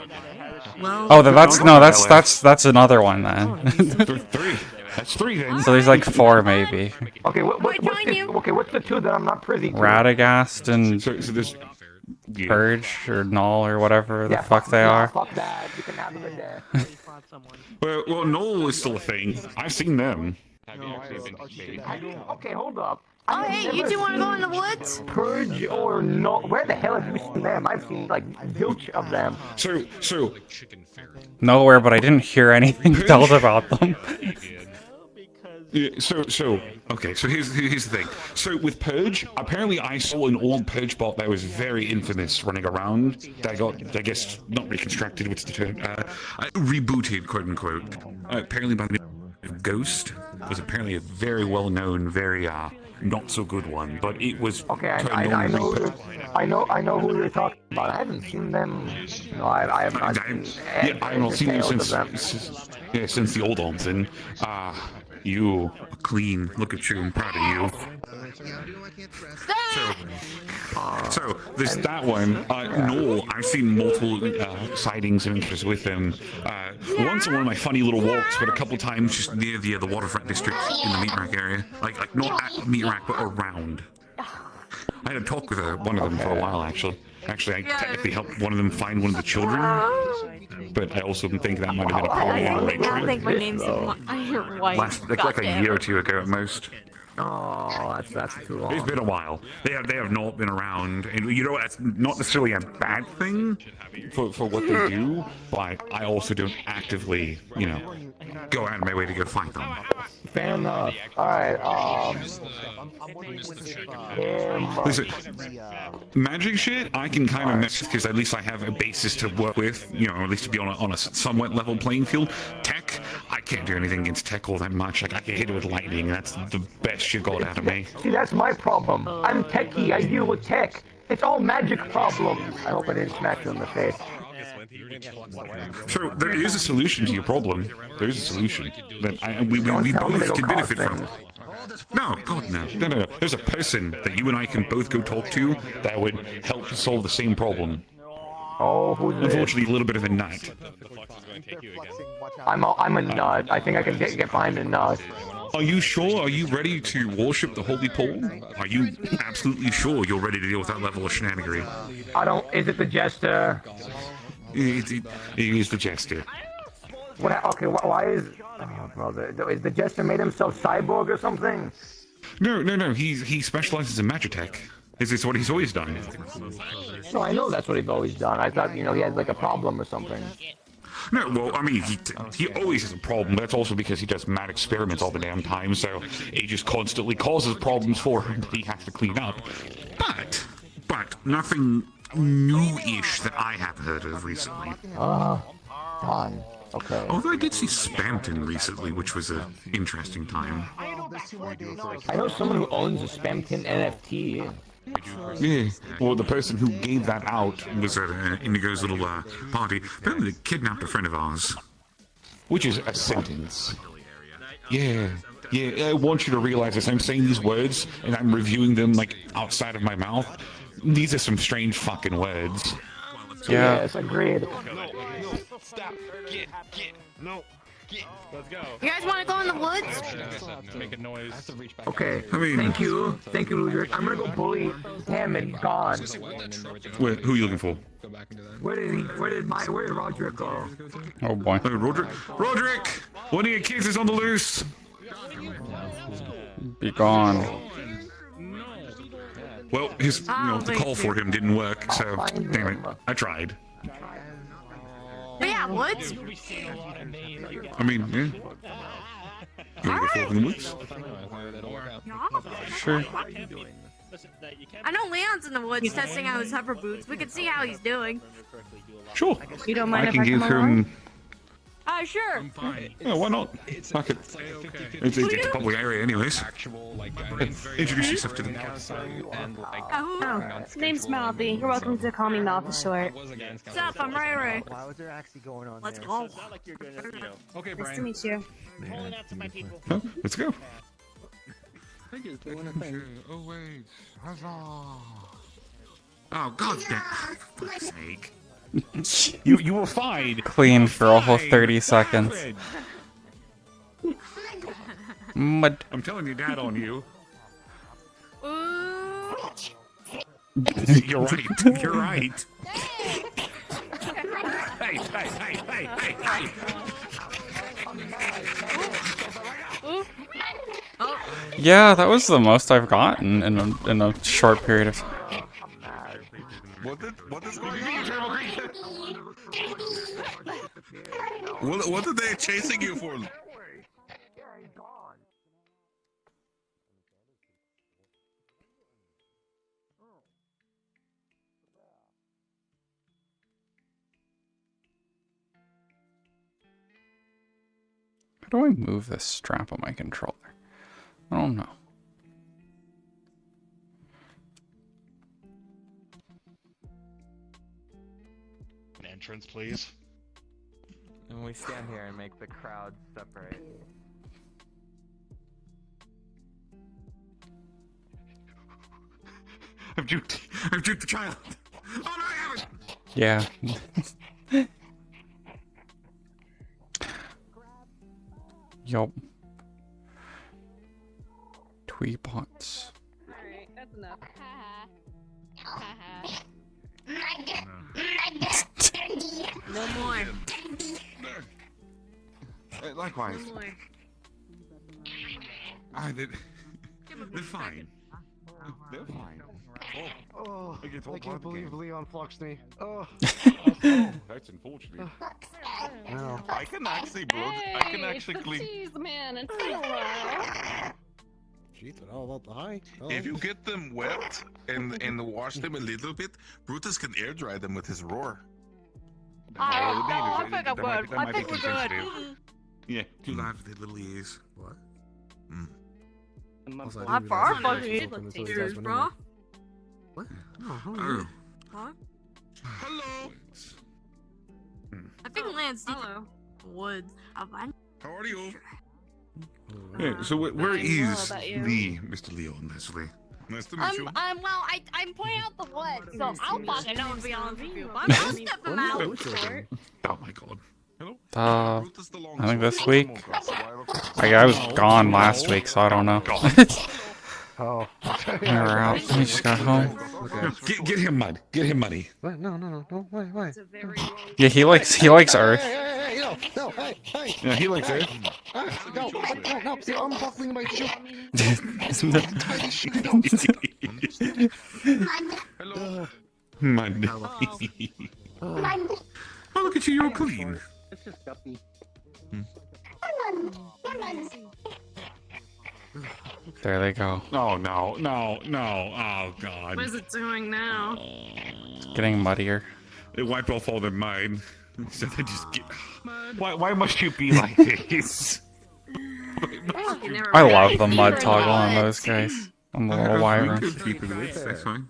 Oh, that's another one then. 3. That's 3 then. So there's like 4 maybe. Okay, what's the 2 that I'm not privy to? Radagast and so this Purge or Null or whatever the fuck they are. Fuck that. You can have them in there. Well, Null is still a thing. I've seen them. Okay, hold up. Oh, hey, you two want to go in the woods? Purge or no? Where the hell have you seen them? I've seen like zilch of them. So. Nowhere, but I didn't hear anything told about them. Yeah, okay, so here's the thing. So with Purge, apparently I saw an old Purge bot that was very infamous running around that got, I guess, not reconstructed, what's the term? Rebooted, quote unquote. Apparently by the name of Ghost. It was apparently a very well-known, very not so good one, but it was okay. I know who you're talking about. I haven't seen them. No, I have not. Yeah, I haven't seen them since the old ones, and you are clean. Look at you. I'm proud of you. So there's that one. No, I've seen multiple sightings and interest with them. Once on one of my funny little walks, but a couple times just near the waterfront district in the meat rack area. Like not at meat rack, but around. I had a talk with one of them for a while, actually. Actually, I technically helped one of them find one of the children, but I also think that might have been a problem on the right track. I think my name's your wife. Like a year or two ago at most. Oh, that's too long. It's been a while. They have not been around, and you know that's not necessarily a bad thing for what they do. But I also don't actively, go out of my way to go find them. Fair enough. All right. Listen, magic shit I can kind of mess because at least I have a basis to work with. At least to be on a somewhat level playing field. Tech, I can't do anything against tech all that much. Like I can hit it with lightning. That's the best you got out of me. See, that's my problem. I'm techie. I deal with tech. It's all magic problems. I hope I didn't smack you in the face. So there is a solution to your problem. There is a solution that we both can benefit from. No, God, no. There's a person that you and I can both go talk to that would help solve the same problem. Oh, who's this? Unfortunately, a little bit of a nut. I'm a nut. I think I can get behind a nut. Are you sure? Are you ready to worship the holy pole? Are you absolutely sure you're ready to deal with that level of shenanigery? Is it the jester? It is the jester. What? Okay, why is... Oh, brother. Is the jester made himself cyborg or something? No. He specializes in magitech. This is what he's always done. No, I know that's what he's always done. I thought, he had like a problem or something. No, well, I mean, he always has a problem, but that's also because he does mad experiments all the damn time, so he just constantly causes problems for him that he has to clean up. But nothing new-ish that I have heard of recently. Done. Okay. Although I did see Spamton recently, which was an interesting time. I know someone who owns a Spamton NFT. Yeah, well, the person who gave that out was at Indigo's little party. Apparently they kidnapped a friend of ours. Which is a sentence. Yeah, I want you to realize this. I'm saying these words, and I'm reviewing them, like, outside of my mouth. These are some strange fucking words. Yeah. Yes, agreed. Stop. Get. No. Get. Let's go. You guys want to go in the woods? Make a noise. Okay. Thank you, Ludwig. I'm gonna go bully him and he's gone. Wait, who are you looking for? Where did Roderick go? Oh boy. Roderick! One of your kids is on the loose! Be gone. Well, the call for him didn't work, so damn it. I tried. But yeah, woods? I mean, yeah. You wanna go forth in the woods? Sure. I know Leon's in the woods testing out his hover boots. We can see how he's doing. Sure. You don't mind I if can I give come along? him... Sure. Yeah, why not? Fuck it. It's a public area anyways. Introduce yourself to them. Oh, name's Mouthy. You're welcome to call me Mouth for short. What's up? I'm Ray. Why was there actually going on? Let's go. Okay, Nice to meet you. Oh, let's go. Oh wait. Oh, god damn. For fuck's sake. You were fine. Clean for a whole 30 seconds. Mud. I'm telling your dad on you. You're right. You're right. Hey. Yeah, that was the most I've gotten in a short period of time. What is going on? What are they chasing you for? How do I move this strap on my controller? I don't know. An entrance, please. And we stand here and make the crowd separate. I've juked the child. Oh no, I haven't. Yeah. Yup. Tweebots. Alright, that's enough. No more. Likewise. No more. They're fine. They're fine. Oh, I can't believe Leon fluxed me. Oh. That's unfortunate. No. I can actually clean. Jeez, man, it's been a while. Jeez, but all about the high. If you get them wet and wash them a little bit, Brutus can air dry them with his roar. I think I'm good. I think we're good. Yeah, too loud for their little ears. What? Also, I'm for our fucking ears, bro. What? Oh. Huh? Hello. I think Lance needs the woods. How are you? Yeah, so where I'm is well, about you. the Mr. Leon, Leslie? Nice to meet you. I'm pointing out the woods, so I'll fucking know to be honest with you. I'll step him out. Oh my god. Hello? I think this week. I was gone last week, so I don't know. Oh. We were out. We just got home. Okay. Get him mud. Get him muddy. What? No. Why? Yeah, he likes Earth. Hey, no, hey. Yeah, he likes Earth. No, you're unbuckling my shoe. Hello. Mud. Oh. Oh, look at you, you're clean. It's just Guppy. There they go. Oh, no. Oh, God. What is it doing now? It's getting muddier. They wiped off all their mud. So they just get... Why must you be like this? I love the mud toggle on those guys. On the little wyverns. That's fine.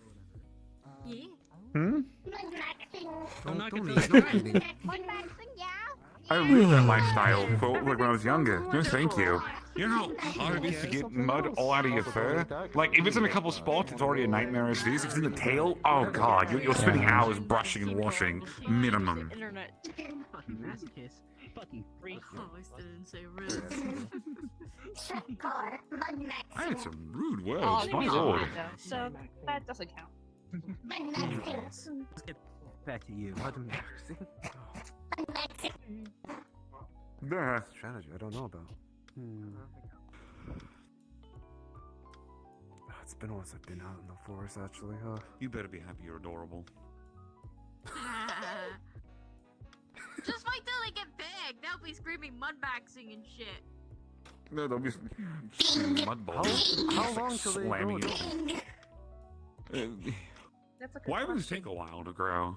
I'm not kidding. I lived that lifestyle for like when I was younger. No, thank you. You know how hard it is to get mud all out of your fur? Like, if it's in a couple spots, it's already a nightmare as it is. If it's in the tail, oh god, you're spending hours brushing and washing, minimum. Fucking masochist. Fucking freak. Oh, at least I didn't say rude. I had some rude words, Oh, my you lord. so that doesn't count. Let's get back to you. What embarrassing. Yeah. Strategy I don't know about. It's been a while since I've been out in the forest, actually. You better be happy you're adorable. Just wait till they get big. They'll be screaming mudbaxing and shit. No, they'll be mud balls. How long till they grow? Why would it take a while to grow?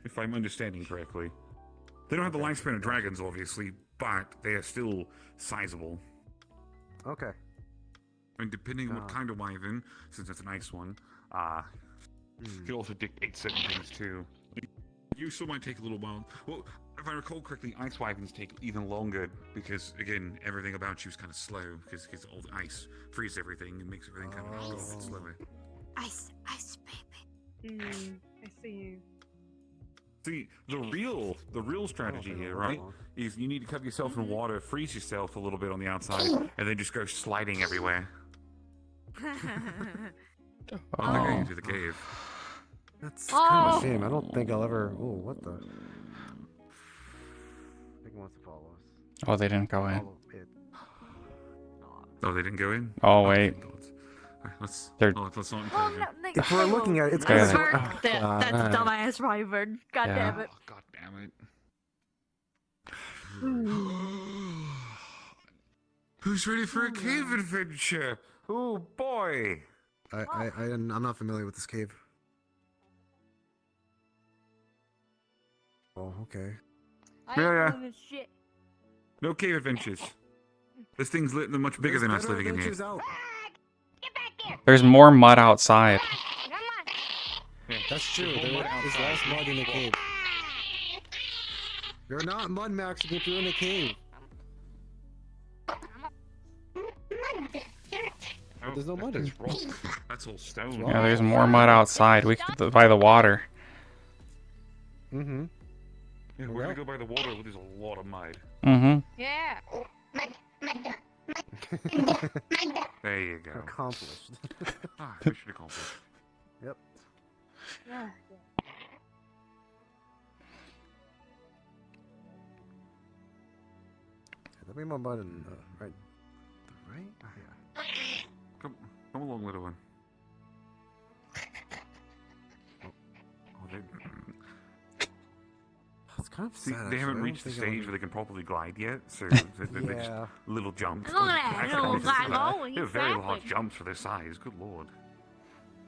If I'm understanding correctly. They don't have the lifespan of dragons, obviously, but they are still sizable. Okay. And depending on what kind of wyvern, since it's a nice one, it also dictates certain things too. You still might take a little while. Well, if I recall correctly, ice wyverns take even longer because, again, everything about you is kind of slow because all the ice freezes everything and makes everything kind of go a bit slower. Ice, baby. I see you. See, the real strategy here, right, is you need to cover yourself in water, freeze yourself a little bit on the outside, and then just go sliding everywhere. Into the cave. That's kind of a shame. I don't think I'll ever... Oh, what the... I think he wants to follow us. Oh, they didn't go in. Follow it. Oh, they didn't go in? Oh, wait. Let's They're... let's not Well, encourage no, it. they, If we're looking at it, it's Okay, kind of then. like, that's dumbass Wyvern. God Yeah. damn it. Oh, God damn it. Who's ready for a cave adventure? Oh boy! I'm not familiar with this cave. Oh, okay. Yeah. Doing shit. No cave adventures. This thing's much bigger than us living in here. There's more mud outside. Yeah. That's true. There is less mud in the cave. You're not mud maxing if you're in a cave. There's no mud. That's rock. That's all stone. Yeah, there's more mud outside. We could by the water. Mm-hmm. Yeah, we're gonna go by the water where there's a lot of mud. Mm-hmm. Yeah. There you go. Accomplished. Mission accomplished. Yep. Yeah. There'll be more mud in right. Right? Oh, yeah. Come along, little one. It's kind of See, sad. they haven't actually. reached the I don't think stage where they can properly glide yet, so they're just Yeah. little jumps. Look at that Actually, little this is, guy going, they're he's very flapping. large jumps for their size. Good lord.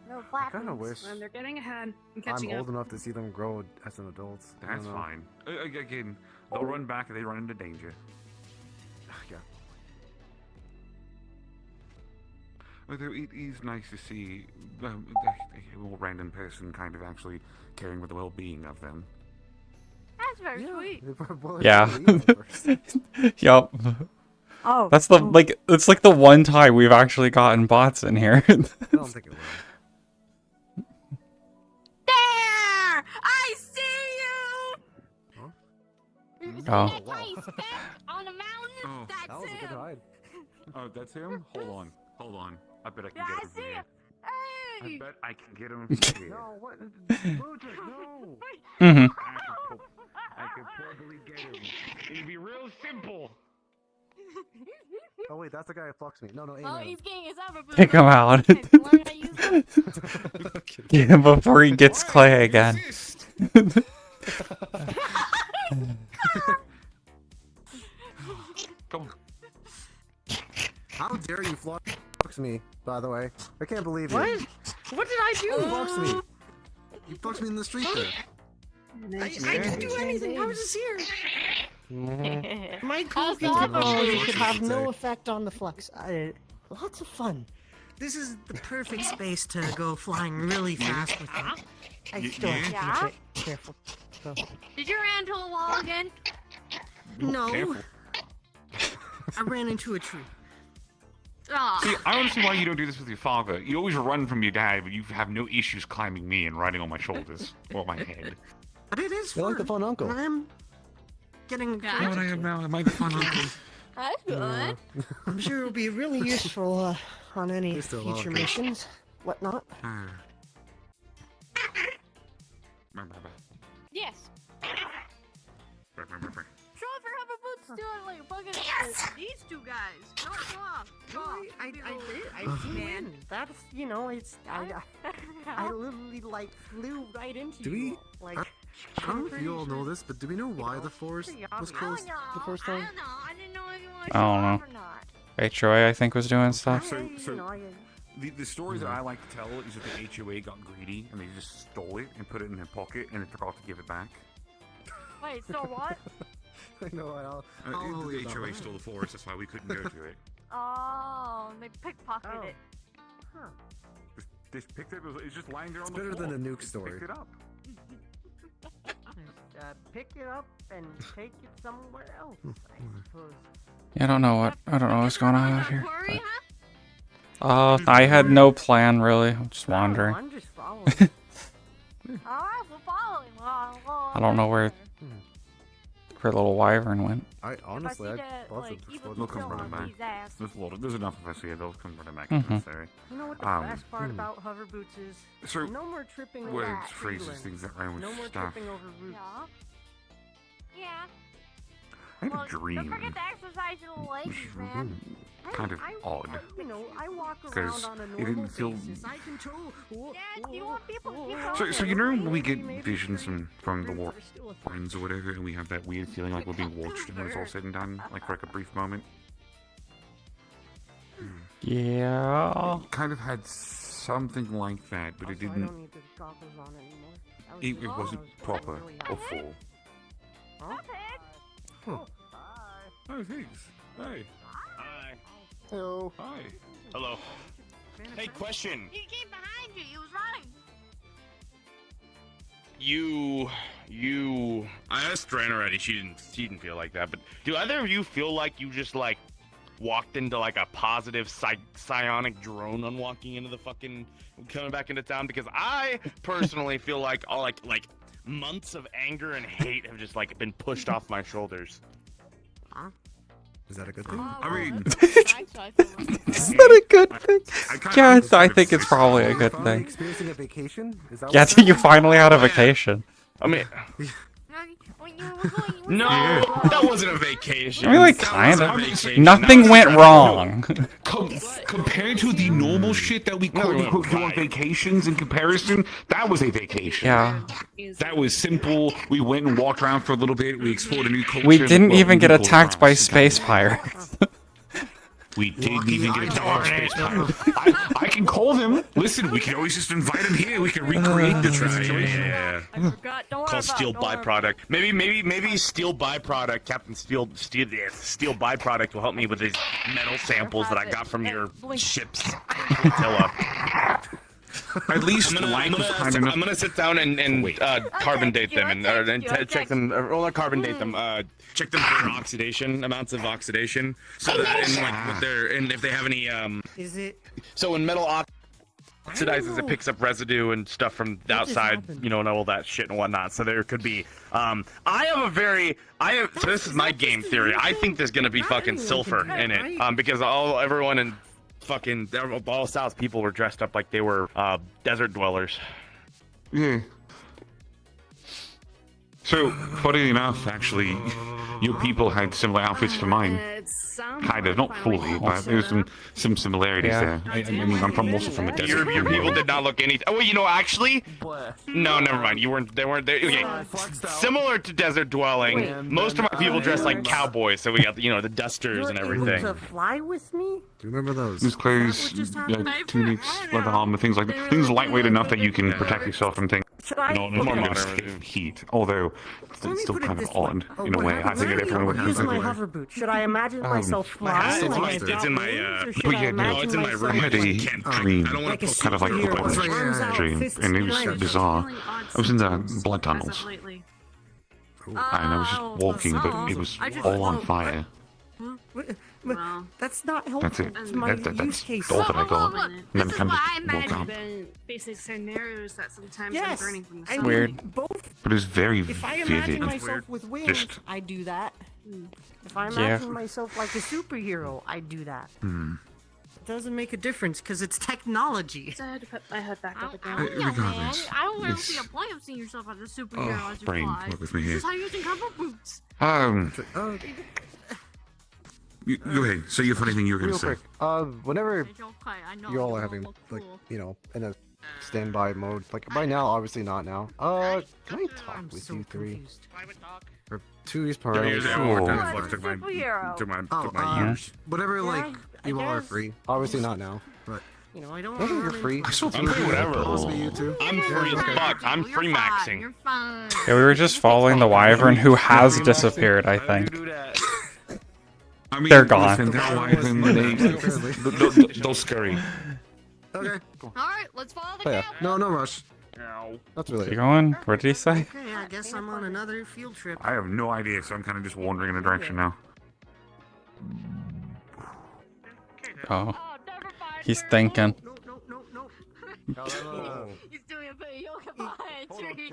No I kind of wish They're getting ahead. I'm I'm catching old up. enough to see them grow as an adult. I That's don't know. fine. Again, they'll run back if they run into danger. Yeah. Although it is nice to see a more random person kind of actually caring for the well-being of them. That's very sweet. Yeah. Yup. Oh. That's the it's like the one time we've actually gotten bots in here. I don't think it will. There! I see you! Huh? You see Oh. that tiny speck on the mountain? Oh, That's That was a good him. hide. Oh, that's him? Hold on. I bet I can Yeah, get I him from see here. him. I Hey! bet I can get him from here. No, what? Booter, no! Mm-hmm. I could probably get him. It'd be real simple. Oh wait, that's the guy who fucks me. No, Oh, Amen. he's getting his other boots. Pick him out. Get him before he gets clay again. Come. How dare you fucks me, by the way. I can't believe What? it. What did I You do? fucks me. You fucks me in the street there. I didn't do anything. I was just here. My How's cookie that? technology should have no effect on the flux. Lots of fun. This is the perfect space to go flying really fast with it. I still have to be a bit careful. So. Did you run into a wall again? No. Careful. I ran into a tree. Aw. See, I don't see why you don't do this with your father. You always run from your dad, but you have no issues climbing me and riding on my shoulders or my head. But it is You're fun. like the fun uncle. And I'm getting You know what I am now? Am I the fun uncle? That's good. I'm sure it'll be really useful on any You're still future welcome. missions, whatnot. Yes. Show off your rubber boots doing like fucking these two guys. Show off. Show off. I see, man. That's, it's, I literally, flew right into Do you. we? Like, I don't know if you all know this, but do we know why the forest was closed the first time? I don't know. I didn't know if you wanted to I don't show know. off or not. Hey, Troy, I think was doing stuff. So the stories that I like to tell is that the HOA got greedy and they just stole it and put it in their pocket and they forgot to give it back. Wait, so what? I know. I'll The believe that HOA one. stole the forest, that's why we couldn't go to it. Oh, they pickpocketed it. Huh. Just picked it. It's just lying there on It's the better floor. than a nuke Just story. Picked it up. Pick it up and take it somewhere else, I suppose. Yeah, I don't know what's going on out here. Quarry, huh? I had no plan really. I'm just wandering. I'm just following. Alright, we're following. I don't know where little wyvern went. Honestly, I'd love to explore They'll come running back. There's enough of us here. They'll come running back if Mhm. necessary. You know what the best part about hover boots is? So, No more tripping over words, tree phrases, limbs. things that rhyme with No more stuff. tripping over roots. Yeah. I had Well, a dream. Don't forget to exercise your legs, man. kind of odd. You know, I walk around Because on a it normal didn't feel. basis. I control. So you know when we get visions from the Warrens or whatever, and we have that weird feeling like we're being watched when it's all said and done, like for like a brief moment. Yeah. It kind of had something like that, but it didn't. It wasn't proper or full. Huh? Oh, thanks. Hey. Hi. Hello. Hi. Hello. Hey, question. He came behind you. He was running. I asked Dran already. She didn't feel like that. But do either of you feel like you just like walked into like a positive psionic drone on walking into the fucking coming back into town? Because I personally feel like all like months of anger and hate have just like been pushed off my shoulders. Huh? Is that a good thing? I mean, is that a good thing? Yeah, I think it's probably a good thing. Experiencing a vacation? Is that Yeah, you finally had a vacation. I mean, no, that wasn't a vacation. I mean, like, That kind wasn't of. a vacation. Nothing That was went just- wrong. Compared to the normal shit that we do on vacations, in comparison, that was a vacation. Yeah. That was simple. We went and walked around for a little bit. We explored a new culture. We didn't well, even get new culture attacked by house. space pirates. We didn't even get attacked by space pirates. I can call them. Listen, we can always just invite them here. We can recreate the situation. Yeah. Call steel byproduct. Maybe steel byproduct. Captain Steel byproduct will help me with these metal samples that I got from your ship's flotilla. At least I'm gonna sit down and carbon date them and check them. Well, not carbon date them. Check them for oxidation amounts of oxidation, so that and like what they're and if they have any Is it? So when metal oxidizes, it picks up residue and stuff from the outside, you know, and all that shit and whatnot. So there could be. So this is my game theory. I think there's gonna be fucking sulfur in it, because everyone in fucking all South people were dressed up like they were desert dwellers. Yeah. So, funny enough, actually, your people had similar outfits to mine. Kind of, not fully, but there's some similarities there. I mean, I'm also from the desert. Your people did not look anything. Oh, you know, actually, no, never mind. They weren't there. Okay, similar to desert dwelling. Most of my people dress like cowboys, so we got the dusters and everything. To fly with me? Do you remember those? These clothes, tunics, leather armor, things like that. Things lightweight enough that you can protect yourself from things. Not more modern escape heat, although it's still kind of odd in a way. I think that everyone would Use my consider. hover boot. Should I imagine myself flying? It's in my it's in my room. I had a dream, kind of like the Blood dream, and it was bizarre. I was in the blood tunnels, and I was just walking, but it was all on fire. That's not helpful. That's it. To my That's use case. all that I got. And then This is kind why I of woke up. imagine basic scenarios that sometimes Yes, I'm burning from the I sun. mean, Weird. Both. But it was very If I vivid. imagine myself with wings, Just- I do that. If I Yeah. imagine myself like a superhero, I do that. It doesn't make a difference because it's technology. So I had to put my head back up again. I- regardless, I don't really it's- see a point of seeing yourself as a superhero Oh, as you brain, fly. fuck with me This here. is how you're using cover boots. Go ahead. Say your funny thing you were gonna Real say. quick, whenever I know you all you are all having, look like, cool. in a standby mode, like, by now, obviously not now. Can I talk with you three? For 2 weeks per hour. Took my Oh, years. whatever, Yeah, like, I you all are guess. free. Obviously not now, but You know, I don't. I think you're free. I still I'm free whatever. Possibly you too. I'm free as fuck. I'm free maxing. You're fine. Yeah, we were just following the wyvern who has disappeared, I think. I mean, They're gone. listen, they're wyvern, they'll scurry. Okay. Alright, let's follow the Oh, yeah. cap. No rush. That's really You it. going? What did he say? Okay, I guess I'm on another field trip. I have no idea, so I'm kind of just wandering in a direction now. Oh. He's thinking. He's doing a bit of yoga behind a tree.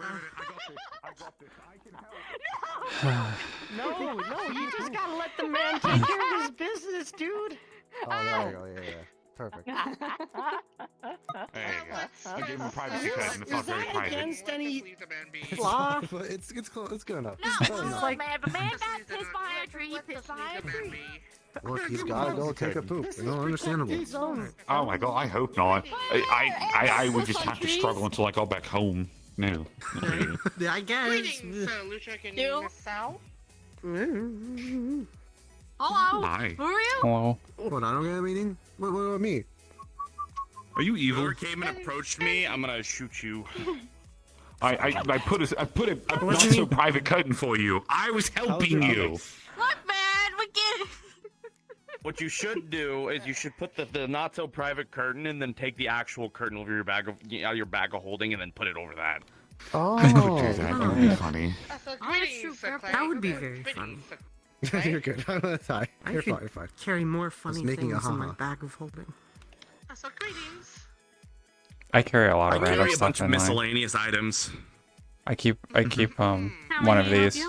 No, you just gotta let the man take care of his business, dude. Oh, there you go. Yeah. Perfect. There you go. I gave him a privacy code, and it's not Is very that private. against any law? It's close. It's good enough. No, It's close it's enough. like, man, if a man got pissed behind a tree, he pissed behind a tree. Look, he's gotta go take a poop. Understandable. Oh my god, I hope not. I would just have to struggle until I go back home. No. I guess. Hello. Hi. Who are you? Hello. What, I don't get a meeting? What about me? Are you evil? Whoever came and approached me, I'm gonna shoot you. I put a not so private curtain for you. I was helping you. Look, man, we get. What you should do is you should put the not so private curtain and then take the actual curtain over your bag of out of your bag of holding and then put it over that. Oh, I could do that. That would be funny. That would be very funny. You're good. Hi. You're fine. You're fine. Carry more funny Just making a things in my haha. bag of holding. I carry a lot I of random carry a bunch stuff of in mine. miscellaneous items. I keep one of these.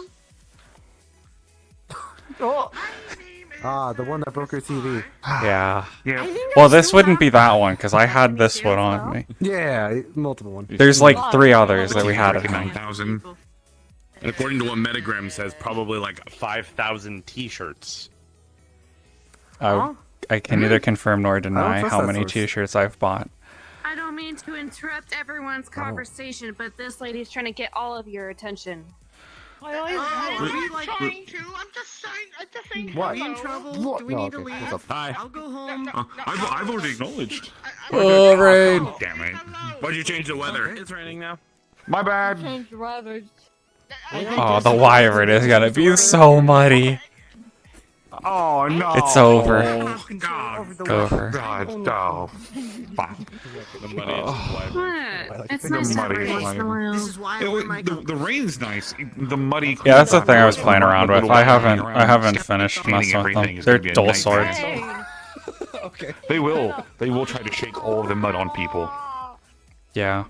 Ah, the one that broke your TV. Yeah. Yeah. Well, this wouldn't be that one because I had this one on me. Yeah, multiple ones. There's like 3 others that we had at home. 9,000. And according to what Metagram says, probably like 5,000 T-shirts. I can neither confirm nor deny trust how that many source. T-shirts I've bought. I don't mean to interrupt everyone's conversation, but this lady's trying to get all of your attention. What? Are we in trouble? What? Do we No, need to okay. leave? What's up? Hi. I'll go home. I've already acknowledged. Oh, rain. Damn it. Why'd you change the weather? Okay. It's raining now. My bad. Change the weather. Oh, the wyvern is gonna be so muddy. Oh no. It's over. Oh, God. It's over. God. Oh. Fuck. The muddiest What? It's The nice to have muddy rain once in a while. This is why I Yeah, wear my the rain's nice. The muddy. Yeah, that's the thing I was playing around with. I haven't finished messing with them. They're dull swords. Okay. They will try to shake all the mud on people. Yeah.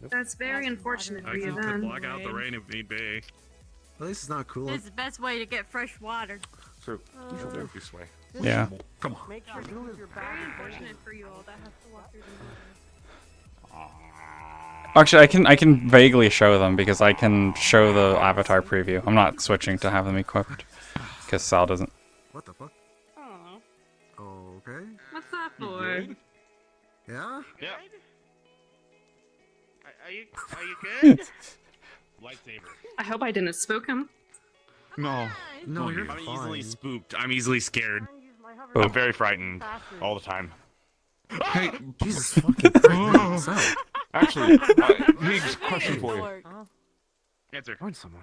That's very unfortunate for I you can then. block out the rain if need be. Well, this is not cool. It's the best way to get fresh water. So you should go this way. Yeah. Come on. Make sure you move your bag. Very unfortunate for you all that have to walk through the water. Actually, I can vaguely show them because I can show the avatar preview. I'm not switching to have them equipped because Sal doesn't. What the fuck? Okay. What's that for? Yeah? Yeah. Are you good? Lightsaber. I hope I didn't spook him. No. No, you're I'm fine. easily spooked. I'm easily scared. Oh. I'm very frightened all the time. Hey, Jesus fucking Christ. actually, Higgs, question for you. Answer. Find someone.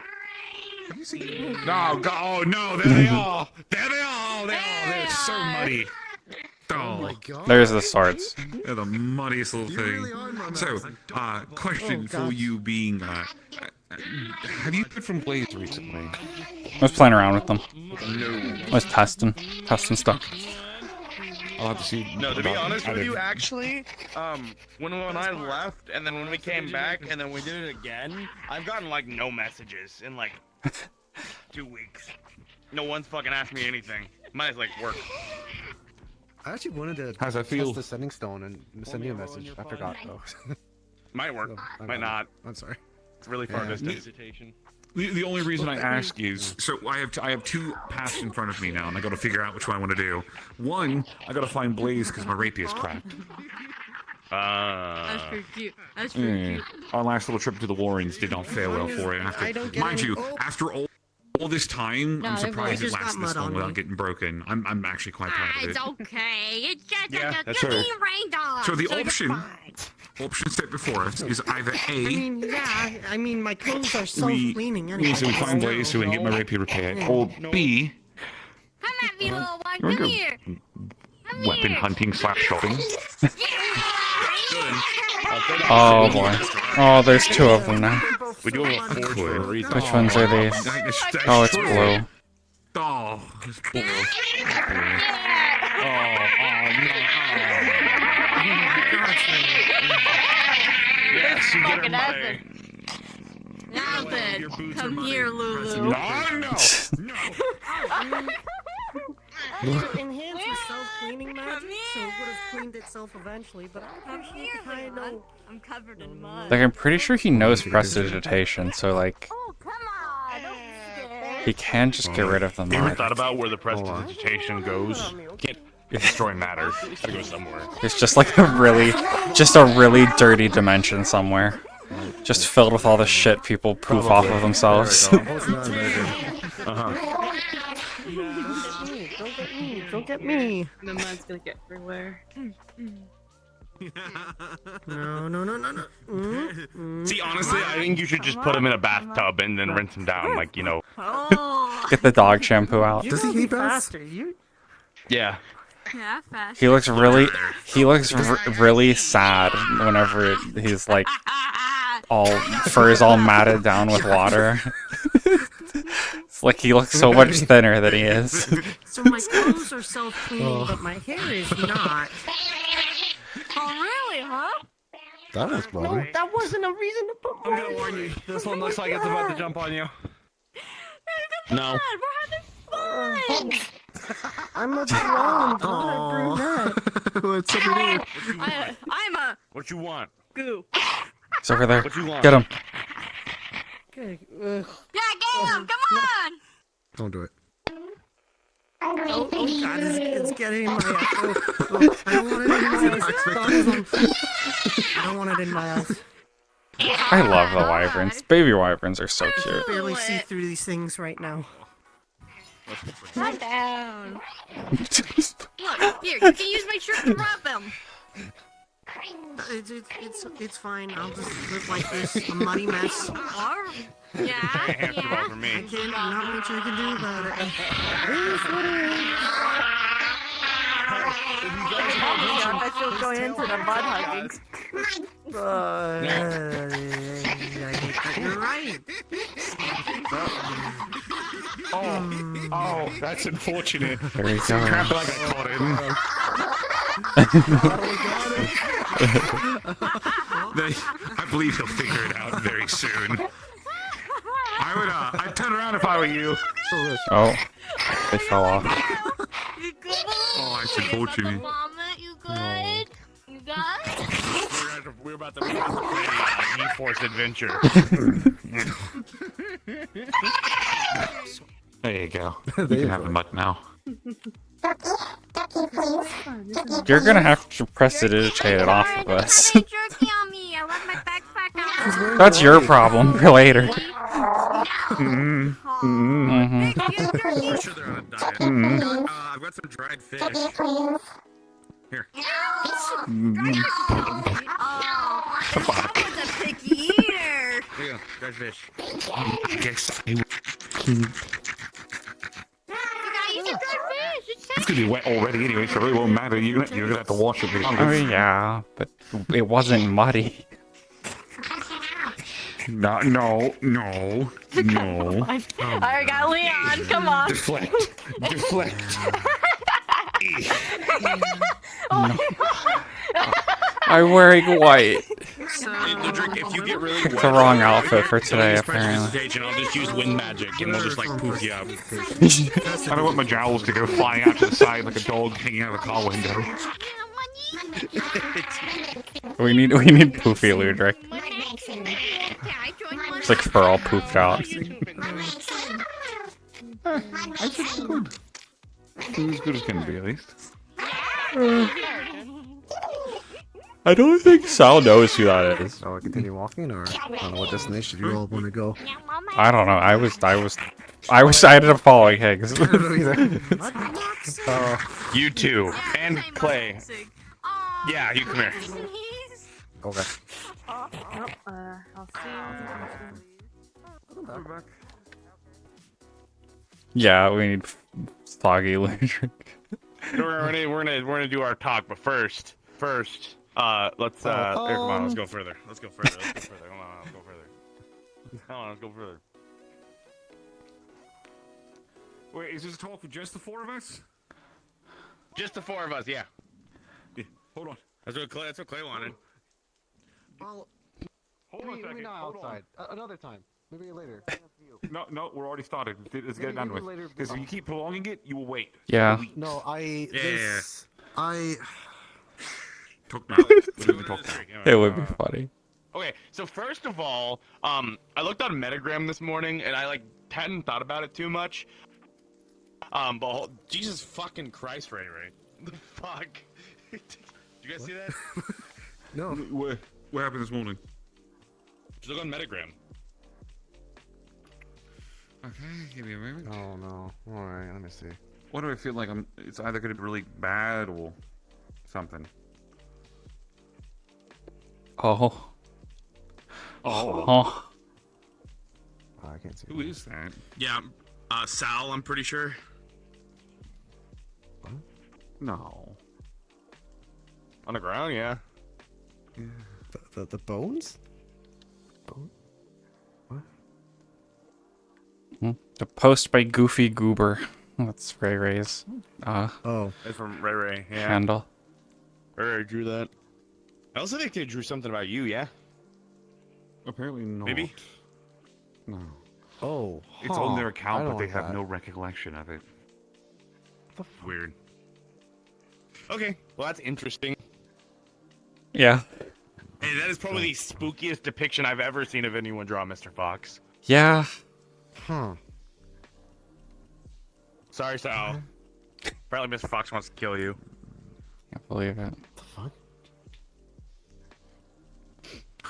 No, go, oh no, there they are. There they are. They're so muddy. Oh my god. There's the swords. They're the muddiest little You thing. really are my So, man. question Oh, for God. you being, have you heard from Blaze recently? I was playing around with them. No. I was testing stuff. I'll have to see. No, to be about- honest I with you, didn't- actually, when I left and then when we came back and then we did it again, I've gotten like no messages in like 2 weeks. No one's fucking asked me anything. Mine's like work. I actually wanted to How's that feel? test the sending stone and send you a message. I forgot though. Might work. So, Might not. I'm sorry. It's really far Yeah. distance. The only reason I ask is so I have 2 paths in front of me now, and I got to figure out which one I want to do. One, I got to find Blaze because my rapier's cracked. That's pretty cute. That's pretty cute. Our last little trip to the Warrens did not fare well for it. I don't get Mind any- you, oh. after all this time, No, I'm it surprised it just got lasted this mud on long without me. getting broken. I'm actually quite proud of it. It's okay. It's just Yeah, a that's cookie right. rain dog. So the you're option fine. set before us is either I A, mean, yeah. I mean, my clothes are we self-cleaning anyway. so we find Blaze so we can get my rapier repaired, or B, Come at me, little one. you wanna Come go here. weapon hunting / shopping. Oh boy. Oh, there's 2 of them now. We do have a forge for a reason. Which ones are these? Oh, it's blue. Oh, it's blue. Yes, you get her Fucking money. Now then, come here, Lulu. No. Enhance your self-cleaning magic, so it would have cleaned itself eventually, but Come here, little one. I'm covered in mud. Like, I'm pretty sure he knows prestidigitation, so like, Oh, come on. Don't be scared. He can just get rid of the You ever mud. thought about where the prestidigitation goes? Can't destroy matter. It's gotta go somewhere. It's just like a really dirty dimension somewhere. Just filled with all the shit people poof off of themselves. Don't get me. The mud's gonna get everywhere. No. See, honestly, I think you should just put him in a bathtub and then rinse him down, like, you know. Get the dog shampoo out. Does he eat faster? You? Yeah. Yeah, fast. He looks really sad whenever he's like fur is all matted down with water. It's like he looks so much thinner than he is. So my clothes are self-cleaning, but my hair is not. Oh, really, huh? That was No, funny. that wasn't a reason to put I'm gonna warn you. This one looks like it's about to jump on you. No. We're having fun. I'm a blonde. What's up here? I'm a What you want? goo. He's over there. What you want? Get him. Okay. Yeah, get him. Come on. Don't do it. Oh God, it's getting in my eyes. I don't want it in my eyes. I don't want it in my eyes. I love the wyverns. Baby wyverns are so I cute. can barely see through these things right now. Calm down. Look, here, you can use my shirt to rub him. It's fine. I'll just live like this, a muddy mess. Or, yeah. For me. I can't, not much I can do about it. I feel going into the mud hugging. You're right. Oh, that's unfortunate. There we go. Crap like I caught him. I believe he'll figure it out very soon. I'd turn around if I were you. Oh, they fell off. Oh, that's unfortunate. You good? You good? We're about to play Need Force Adventure. There you go. You can have the mud now. You're gonna have to prestidigitate it off of us. Jerky on me. I left my backpack out. That's your problem for later. I'm sure they're on a diet. I've got some dried fish. Here. Someone's a picky eater. Here you go, dried fish. I guess I It's gonna be wet already anyway, so it really won't matter. You're gonna have to wash it. Oh yeah, but it wasn't muddy. No. I got Leon. Come on. Deflect. I'm wearing white. If you get really It's the wrong outfit for today, apparently. I'll just use wind magic and we'll just like poof you out. I don't want my jowls to go flying out to the side like a dog hanging out of a car window. We need poofy Ludric. It's like fur all poofed out. I think it's good. As good as can be, at least. I don't think Sal knows who that is. So I continue walking, or I don't know what destination you all want to go. I don't know. I ended up following Higgs. You too. And Clay. Yeah, you come here. Okay. I'll see you. Yeah, we need soggy Ludric. We're gonna do our talk, but first, let's here, come on, let's go further. Hold on, let's go further. Wait, is this a talk for just the four of us? Just the four of us, yeah. Hold on. That's what Clay wanted. Well, Hold on a second. maybe not Hold outside. Another time. Maybe later. No, we're already started. Let's get it done with. Because if you keep prolonging it, you will wait. Yeah. No, I. Talk now. It would be funny. Okay, so first of all, I looked on Metagram this morning, and I like hadn't thought about it too much. But Jesus fucking Christ, Ray Ray, the fuck? Did you guys see that? No. What happened this morning? Just look on Metagram. Okay, give me a moment. Oh no. All right, let me see. What do I feel like it's either going to be really bad or something. Oh. Oh. I can't see. Who is that? Yeah, Sal, I'm pretty sure. No. On the ground, yeah. The bones? The post by Goofy Goober. That's Ray Ray's It's from Ray Ray. Yeah. handle. Ray Ray drew that. I also think they drew something about you, yeah? Apparently not. Maybe? No. Oh. It's on their I account, don't but they like have that. no recollection of it. Weird. Okay, well that's interesting. Yeah. Hey, that is probably the spookiest depiction I've ever seen of anyone draw Mr. Fox. Yeah. Huh. Sorry, Sal. Apparently Mr. Fox wants to kill you. Can't believe it. The fuck?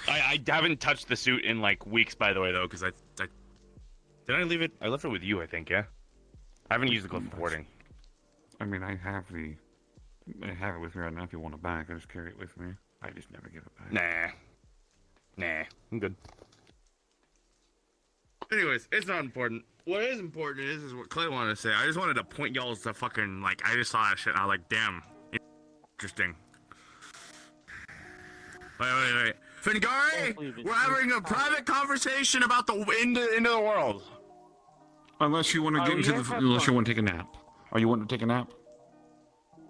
I haven't touched the suit in like weeks, by the way, though, because I did I leave it? I left it with you, I think, yeah? I haven't used the glove for boarding. I mean, I have it with me right now if you want it back. I just carry it with me. I just never give it back. Nah, I'm good. Anyways, it's not important. What is important is what Clay wanted to say. I just wanted to point y'all to fucking, like, I just saw that shit and I was like, damn, interesting. Wait. Fingari, we're having a private conversation about the end of the world. Unless you want to get into unless you want to take a nap. Are you wanting to take a nap?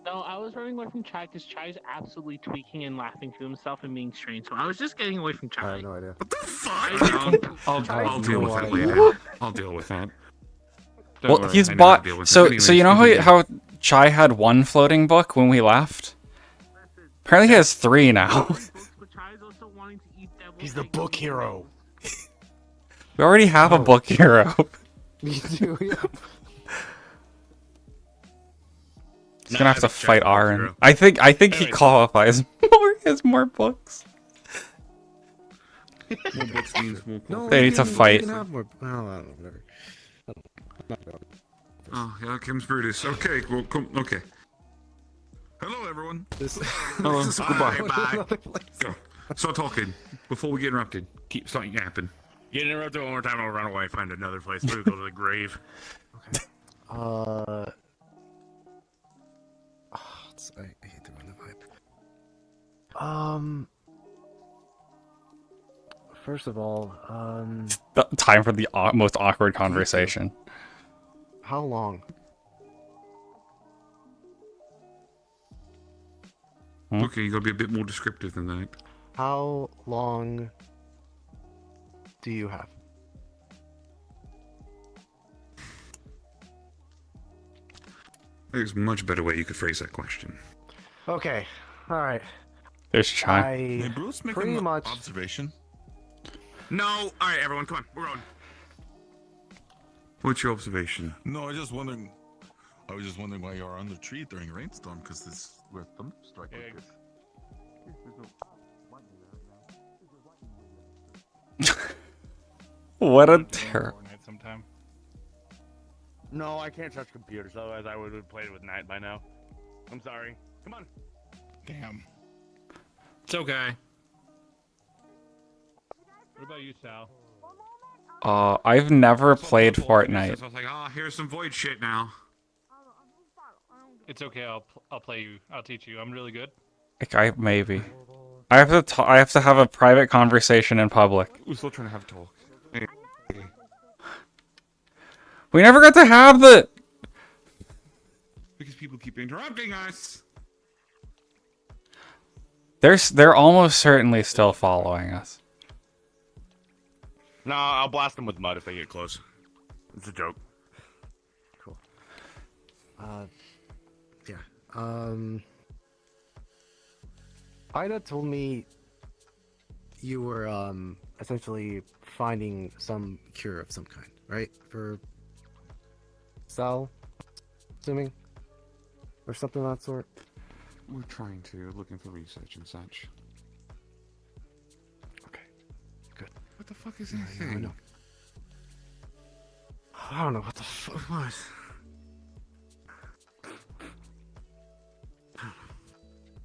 No, I was running away from Chai because Chai's absolutely tweaking and laughing to himself and being strange. So I was just getting away from Chai. I have no idea. What the fuck? I'll deal with that later. I'll deal with that. Don't Well, worry, he's I know how to bought. deal with So it. you know Anyways, how Chai had one floating book when we left? Apparently he has 3 now. He's the book hero. We already have a book hero. Me too, yeah. He's gonna have to fight Aaron. I think he qualifies more. He has more books. More books means more. No, They need to fight. You can have more. Oh, I don't know, whatever. Oh, yeah, comes Brutus. Okay, well, come. Okay. Hello, everyone. Hello. Goodbye. Bye. Go. Start talking before we get interrupted. Keep starting yapping. Get interrupted one more time, I'll run away, find another place. We'll go to the grave. Okay. I hate to run the vibe. First of all, Time for the most awkward conversation. how long? Okay, you gotta be a bit more descriptive than that. How long do you have? There's a much better way you could phrase that question. Okay, alright. There's Chai. Hey, Bruce, make pretty an much observation. No! Alright, everyone, come on, we're going. What's your observation? No, I was just wondering why you are under the tree during a rainstorm, because this where thunderstrike like this. What a terror. Sometime. No, I can't touch computers, otherwise I would have played it with Knight by now. I'm sorry. Come on. Damn. It's okay. What about you, Sal? I've never played Fortnite. I was like, here's some void shit now. It's okay. I'll play you. I'll teach you. I'm really good. Like maybe. I have to have a private conversation in public. We're still trying to have a talk. Hey. We never got to have the. Because people keep interrupting us. They're almost certainly still following us. No, I'll blast them with mud if they get close. It's a joke. Cool. Yeah. Ida told me you were essentially finding some cure of some kind, right? For Sal, assuming, or something of that sort. We're trying to, looking for research and such. Okay, good. What the fuck is Yeah, this I thing? know. I don't know what the fuck it was.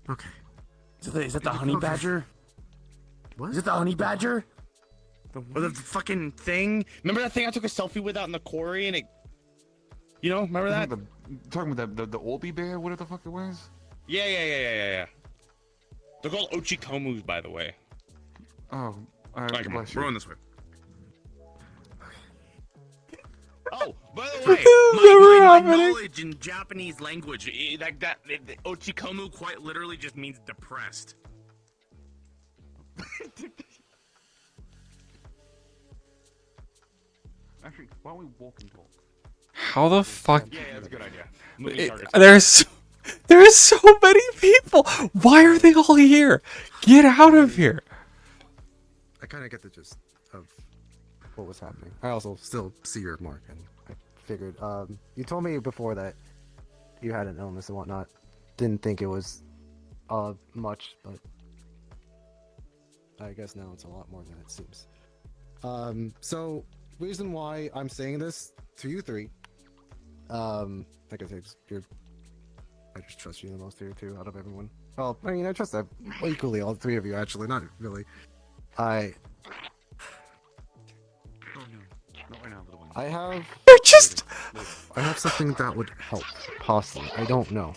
Okay. Is that the honey badger? What? Is it the honey badger? The fucking thing? Remember that thing I took a selfie with out in the quarry and it... You know, remember that? Talking about the Orby bear, whatever the fuck it was? Yeah. They're called Ochikomus, by the way. Oh, Alright, come on, bless we're you. going this way. Oh, by the way, my knowledge in Japanese language, Ochikomu quite literally just means depressed. Actually, why don't we walk and talk? How the fuck? Yeah, that's a good idea. There's so many people. Why are they all here? Get out of here. I kind of get the gist of what was happening. I also still see your mark, and I figured. You told me before that you had an illness and whatnot. Didn't think it was much, but I guess now it's a lot more than it seems. So reason why I'm saying this to you three, like I said, I just trust you the most here too, out of everyone. Well, I mean, I trust that equally, all three of you actually, not really. I have. They're just. I have something that would help, possibly. I don't know.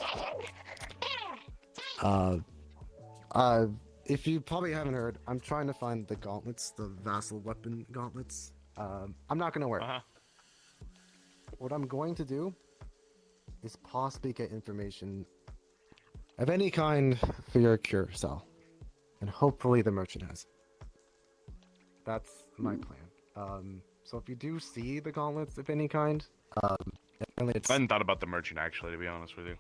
If you probably haven't heard, I'm trying to find the gauntlets, the vassal weapon gauntlets. I'm not gonna wear it. What I'm going to do is possibly get information of any kind for your cure, Sal. And hopefully the merchant has it. That's my plan. So if you do see the gauntlets of any kind, apparently it's... I hadn't thought about the merchant, actually, to be honest with you.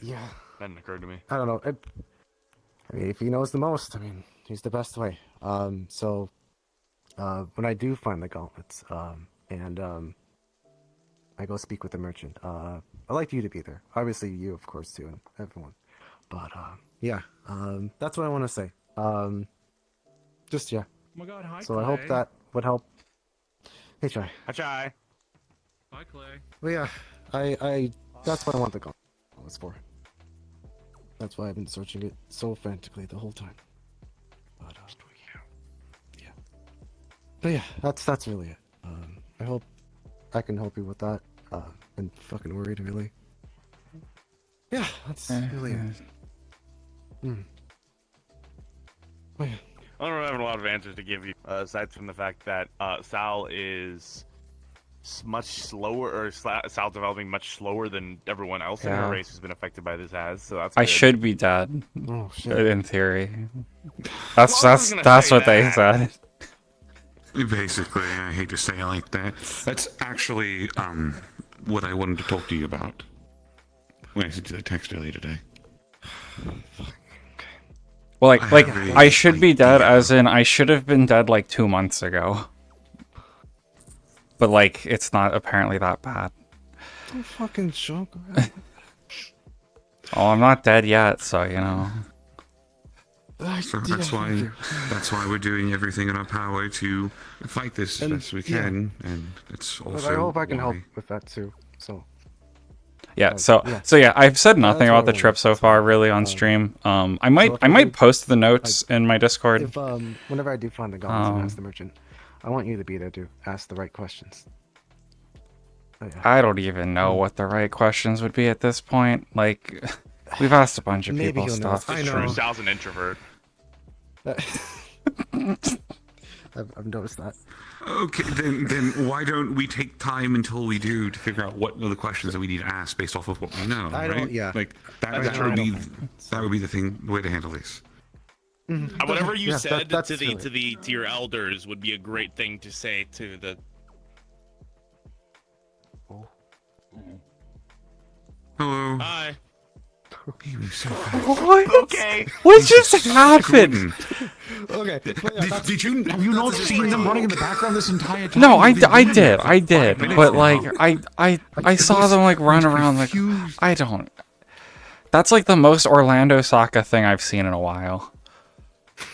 Yeah. That hadn't occurred to me. I don't know. I mean, if he knows the most, I mean, he's the best way. So when I do find the gauntlets, and I go speak with the merchant, I'd like you to be there. Obviously, you, of course, too, and everyone. But yeah, that's what I want to say. Just yeah. Oh my God, hi, So I hope Clay. that would help. Hey, Chai. Hi, Chai. Hi, Clay. Well, yeah, I that's what I want the gauntlets for. That's why I've been searching it so frantically the whole time. But yeah. But yeah, that's really it. I hope I can help you with that. Been fucking worried, really. Yeah, that's really it. Oh, yeah. I don't have a lot of answers to give you, aside from the fact that Sal is much slower, or Sal's developing much slower than everyone else in Yeah. her race who's been affected by this has. So that's I good. should be dead. Oh, shit. In theory. That's Well, I was gonna that's say what they that. said. Basically, I hate to say it like that. That's actually what I wanted to talk to you about when I sent you the text earlier today. Well, like have a I should be dead, as in I should have been dead like 2 months ago. But like, it's not apparently that bad. Don't fucking joke around. Oh, I'm not dead yet, so you know. So that's why we're doing everything in our power to fight this as best we can, and it's also. But I hope I can help why- with that too. So. Yeah, so yeah, I've said nothing that's about what the I trip so far, really, on stream. I might post the notes in my Discord. If whenever I do find the gauntlets and ask the merchant, I want you to be there to ask the right questions. Oh, yeah. I don't even know what the right questions would be at this point. Like, we've asked a bunch of Maybe people he'll know. stuff. I It's know. true, Sal's an introvert. I've noticed that. Okay, then why don't we take time until we do to figure out what are the questions that we need to ask based off of what we know, I right? don't- yeah. Like that That's would true. be the way to handle this. Whatever you Yeah, said that's to really- to your elders would be a great thing to say to the. Hello. Hi. He was so fast. What? Okay. What just happened? Okay. Have you not seen them running in the background this entire time? No, I They've been did, doing that for I 5 did, minutes but now. like, I saw them like run around like, I don't. That's like the most Orlandosaka thing I've seen in a while.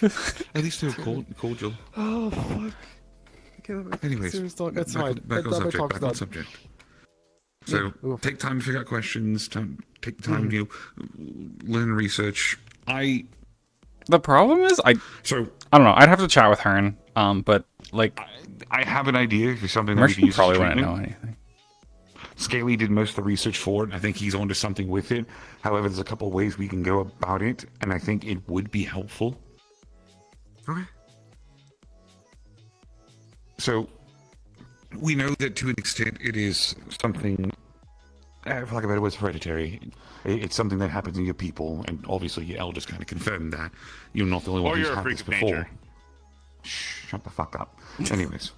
At least they're cordial. Oh fuck. Anyways, Serious talk. back, It's fine. back on subject. Talk's Back on done. subject. So take time to figure out questions. Take time to learn research. The problem is, I don't know. I'd have to chat with Hearn. But like, I have an idea for something that we can Merchant use. probably as wouldn't treatment. know anything. Scaly did most of the research for it. I think he's onto something with it. However, there's a couple of ways we can go about it, and I think it would be helpful. Okay. So, we know that to an extent it is something, for lack of a better word, hereditary. It's something that happens in your people, and obviously your elders kind of confirmed that. You're not the only one Or who's you're a had freak this of before. nature. Shh, shut the fuck up. Anyways,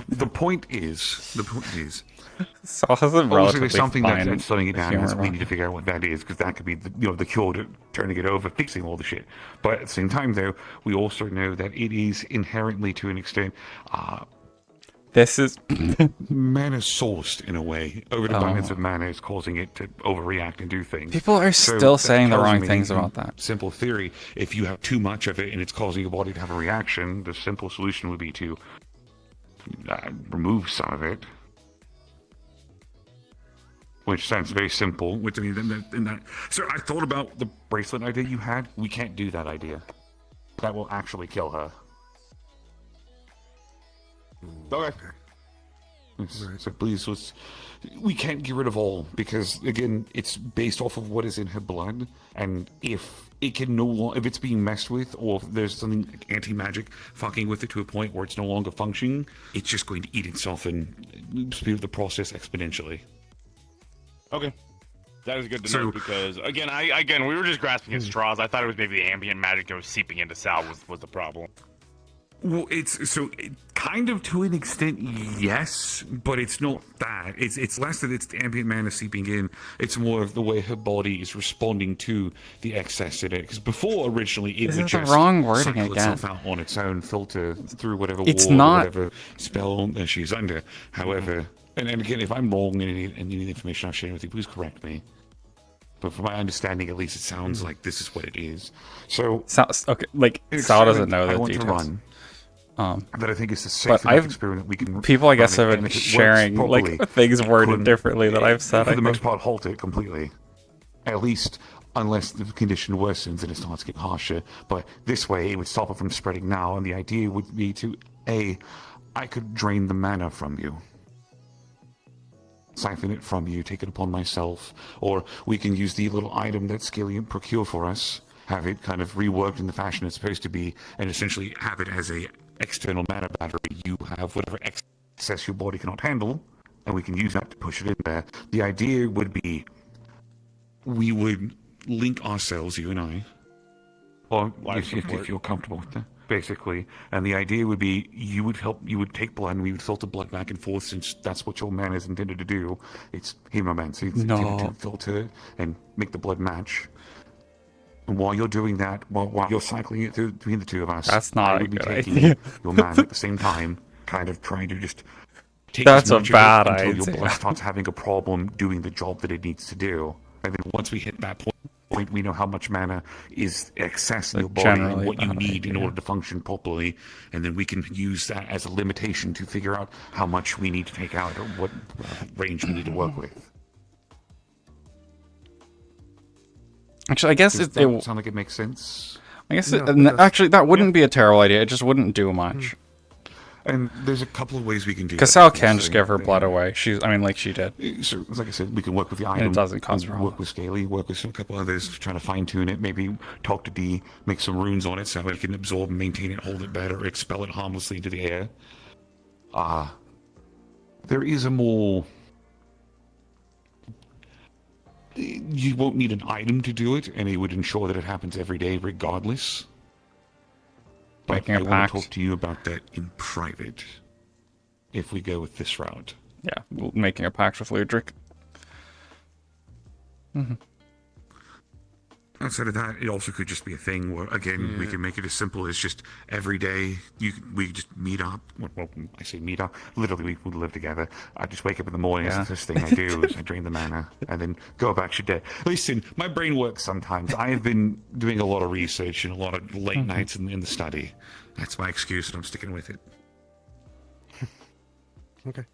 the point is, Saul has a obviously relatively there's something fine that's slowing it down. humor And we about need to figure out what that is, because that could be the cure to turning it over, fixing all the shit. But at the same time, though, we also know that it is inherently, to an extent, this is mana sourced in a way. Overabundance of mana is causing it to overreact and do things. People are So still that saying the tells wrong me, things in about that. Simple theory: if you have too much of it and it's causing your body to have a reaction, the simple solution would be to remove some of it. Which sounds very simple. Which I mean, so I thought about the bracelet idea you had. We can't do that idea. That will actually kill her. Okay. So please, we can't get rid of all, because again, it's based off of what is in her blood, and if it can no longer, if it's being messed with, or if there's something like anti-magic fucking with it to a point where it's no longer functioning, it's just going to eat itself and speed up the process exponentially. Okay. That is good to So- know, because again, we were just grasping at straws. I thought it was maybe the ambient magic that was seeping into Sal was the problem. Well, kind of to an extent, yes, but it's not that. It's less that it's the ambient mana seeping in. It's more of the way her body is responding to the excess in it. Because before, originally, it This would is the just wrong wording cycle again. itself out on its own, filter through whatever It's ward not- or whatever spell that she's under. However, and again, if I'm wrong in any information I'm sharing with you, please correct me. But from my understanding, at least, it sounds like this is what it is. So, okay, like an Sal doesn't experiment know the I want details. to run. That I think is the But safe enough I've experiment we can. people, I guess, run it, have and been if it works sharing properly, like things worded could- differently that I've said. For I the most think. part, halt it completely. At least, unless the condition worsens and it starts getting harsher. But this way, it would stop it from spreading now. And the idea would be to I could drain the mana from you. Siphon it from you, take it upon myself, or we can use the little item that Scalian procured for us, have it kind of reworked in the fashion it's supposed to be, and essentially have it as a external mana battery. You have whatever excess your body cannot handle, and we can use that to push it in there. The idea would be we would link ourselves, you and I, or if you're comfortable with that, basically. And the idea would be you would take blood and we would filter blood back and forth, since that's what your mana is intended to do. It's hemomancy. It's intended to filter and make the blood match. And while you're doing that, while you're cycling it through between the two of us, That's not I a would be good taking idea. your mana at the same time, kind of trying to just take That's as a much of it bad until your idea. blood starts having a problem doing the job that it needs to do. And then once we hit that point, we know how much mana is excess in your body and generally what you bad need in idea. order to function properly, and then we can use that as a limitation to figure out how much we need to take out or what range we need to work with. Actually, I guess Does it that sound like it makes sense? I guess No, actually that wouldn't be a terrible idea. It just wouldn't do much. And there's a couple of ways we can do Because that. Sal can just give her blood away. Like she did. So, like I said, we can work with the And item. it doesn't cause we problems. Work with Scaly, work with a couple others, trying to fine tune it. Maybe talk to D, make some runes on it so it can absorb and maintain it, hold it better, expel it harmlessly into the air. There is a more. You won't need an item to do it, and it would ensure that it happens every day, regardless. But Making a I want pact. to talk to you about that in private. If we go with this route. Yeah, making a pact with Ludric. Outside of that, it also could just be a thing where, again, we can make it as simple as just every day we just meet up. Well, I say meet up. Literally, we live together. I just wake up in the morning. Yeah. The first thing I do is I drain the mana and then go about your day. Listen, my brain works sometimes. I have been doing a lot of research and a lot of late nights in the study. That's my excuse, and I'm sticking with it. Okay.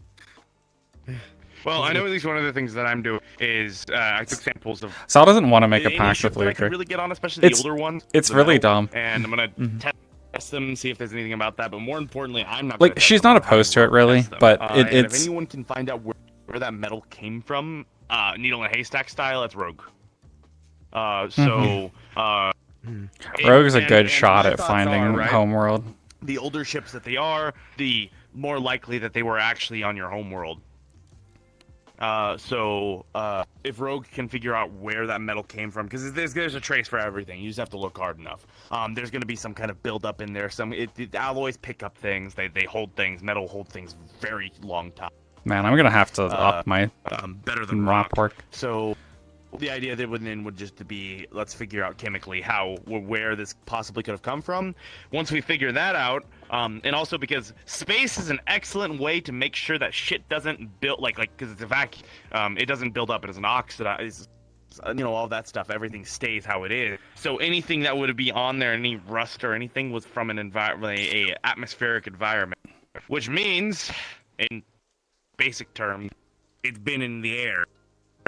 Well, I know at least one of the things that I'm doing is I took samples of. Sal doesn't want to make a any pact ship with that I can Luther. really get on, especially the older ones. It's the really metal, dumb. And I'm gonna test them, see if there's anything about that. But more importantly, I'm not. Like, gonna she's test them, not I'm having opposed to it, Rogue really, test them. but and it's... if anyone can find out where that metal came from, needle and haystack style, it's Rogue. Rogue's a good shot my at thoughts finding are, right, homeworld. The older ships that they are, the more likely that they were actually on your homeworld. If Rogue can figure out where that metal came from, because there's a trace for everything. You just have to look hard enough. There's going to be some kind of buildup in there. The alloys pick up things. They hold things. Metal hold things very long time. Man, I'm gonna have to up my better than rock work. So the idea that would just to be, let's figure out chemically where this possibly could have come from. Once we figure that out, and also because space is an excellent way to make sure that shit doesn't build because it's a vacuum, it doesn't build up. It doesn't oxidize. All that stuff. Everything stays how it is. So anything that would be on there, any rust or anything, was from an environment, a atmospheric environment, which means, in basic terms, it's been in the air.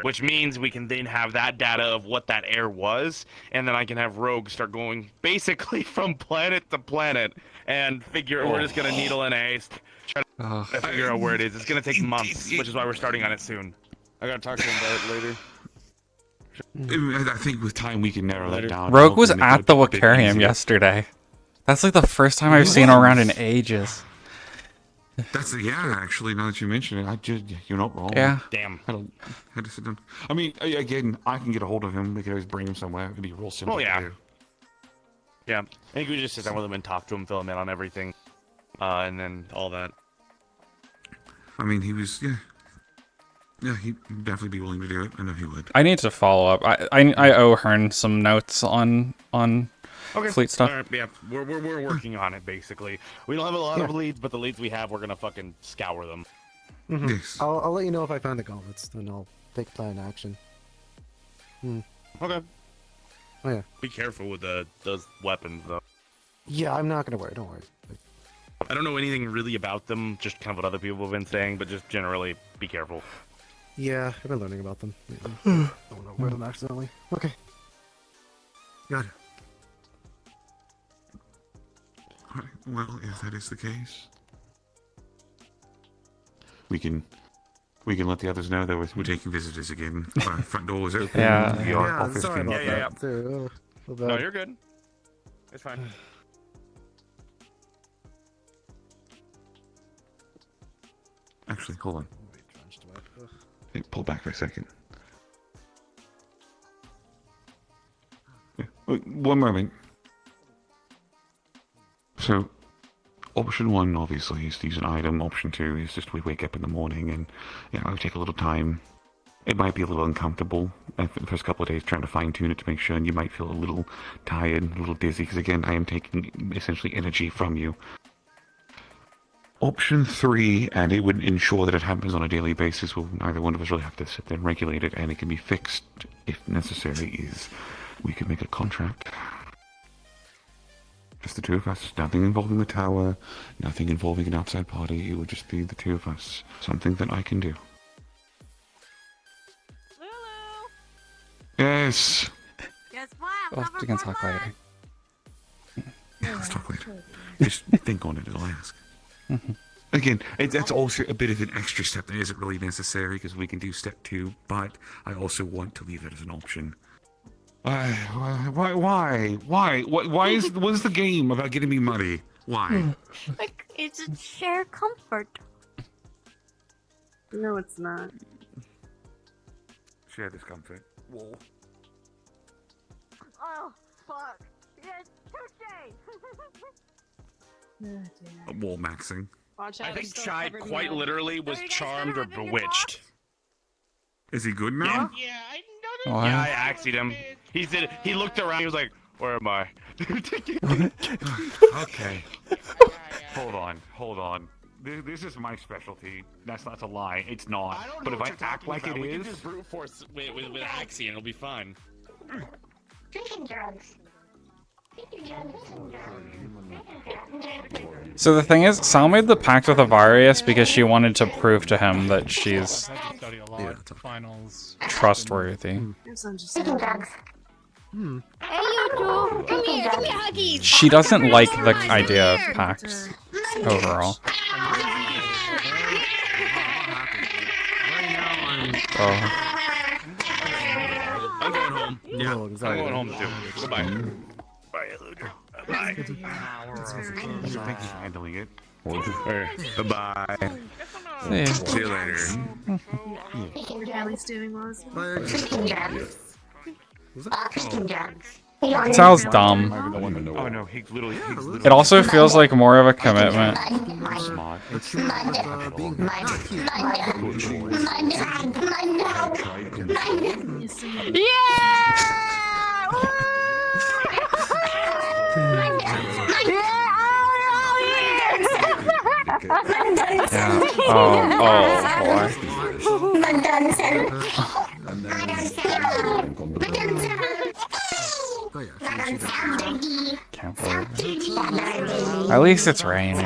Which means we can then have that data of what that air was, and then I can have Rogue start going basically from planet to planet and figure. We're just gonna needle and haste, try to figure out where it is. It's gonna take months, which is why we're starting on it soon. I gotta talk to him about it later. I think with time we can narrow that down. Rogue was at the Wakarium yesterday. That's like the first time I've seen him around in ages. Actually, now that you mention it, you're not wrong. Yeah. Damn. I had to sit down. I mean, again, I can get a hold of him. We can always bring him somewhere. It could be real simple. Oh yeah. To do. Yeah. I think we just sit down with him and talk to him, fill him in on everything, and then all that. I mean, he was Yeah, he'd definitely be willing to do it. I know he would. I need to follow up. I owe Hearn some notes on fleet stuff. All right, yeah, we're working on it basically. We don't have a lot of leads, but the leads we have, we're gonna fucking scour them. Mm-hmm. Yes. I'll let you know if I find the gauntlets, then I'll take plan action. Okay. Oh yeah. Be careful with those weapons though. Yeah, I'm not gonna worry. Don't worry. I don't know anything really about them, just kind of what other people have been saying, but just generally be careful. Yeah, I've been learning about them. Don't want to wear them accidentally. Okay. Got it. Alright, well, if that is the case, we can let the others know that we're taking visitors again. Our front door is open. Yeah. Your office sorry can... about that. Too. No, you're good. It's fine. Actually, hold on. Hey, pull back for a second. Yeah, one moment. So, option 1 obviously is to use an item. Option 2 is just we wake up in the morning and it would take a little time. It might be a little uncomfortable for the first couple of days trying to fine tune it to make sure, and you might feel a little tired, a little dizzy, because again, I am taking essentially energy from you. Option 3, and it would ensure that it happens on a daily basis, well, neither one of us really have to sit there and regulate it, and it can be fixed if necessary, is we could make a contract. Just the two of us, nothing involving the tower, nothing involving an outside party, it would just be the two of us. Something that I can do. Yes! Guess what? Oh, we can talk later. Yeah, let's talk later. Just think on it, I'll ask. Again, that's also a bit of an extra step that isn't really necessary because we can do step 2, but I also want to leave it as an option. Why? What is the game about getting me money? Why? Like, it's a shared comfort. No, it's not. Share discomfort. Whoa. Oh, fuck. Yes, touche! Wall maxing. I think Chide quite literally was charmed or bewitched. Is he good now? Yeah, What? yeah, I axied him. He looked around. He was like, "Where am I?" Okay. Hold on. This is my specialty. That's not a lie. It's not. But if I act like it we is, can just brute force with Axie and it'll be fine. Drinking drugs. So the thing is, Sal made the pact with Avarius because she wanted to prove to him that she's Finals. trustworthy. Drinking drugs. Hey, you two! Come here, give me huggies! She doesn't like the idea of pacts overall. Oh. I'm going home. Yeah, I'm going home too. Goodbye. Bye, Eludra. Bye. thank you for handling it. Bye. See ya. See you later. Your jelly's doing was. Sounds dumb. Oh no, he literally. It also feels like more of a commitment. Yeah. Oh boy. Can't believe it. At least it's raining.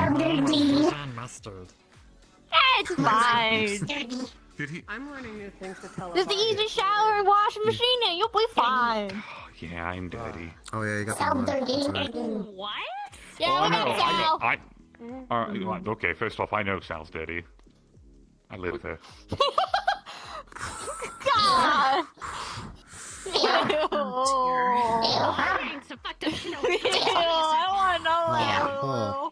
It's fine. I'm learning new things to tell. Just easy shower and wash the machine and you'll be fine. Yeah, I'm dirty. Oh yeah, you got Sal the dirty. right. What? Yeah, we got Sal. Okay, first off, I know Sal's dirty. I live with her. God. Ew. I want to know.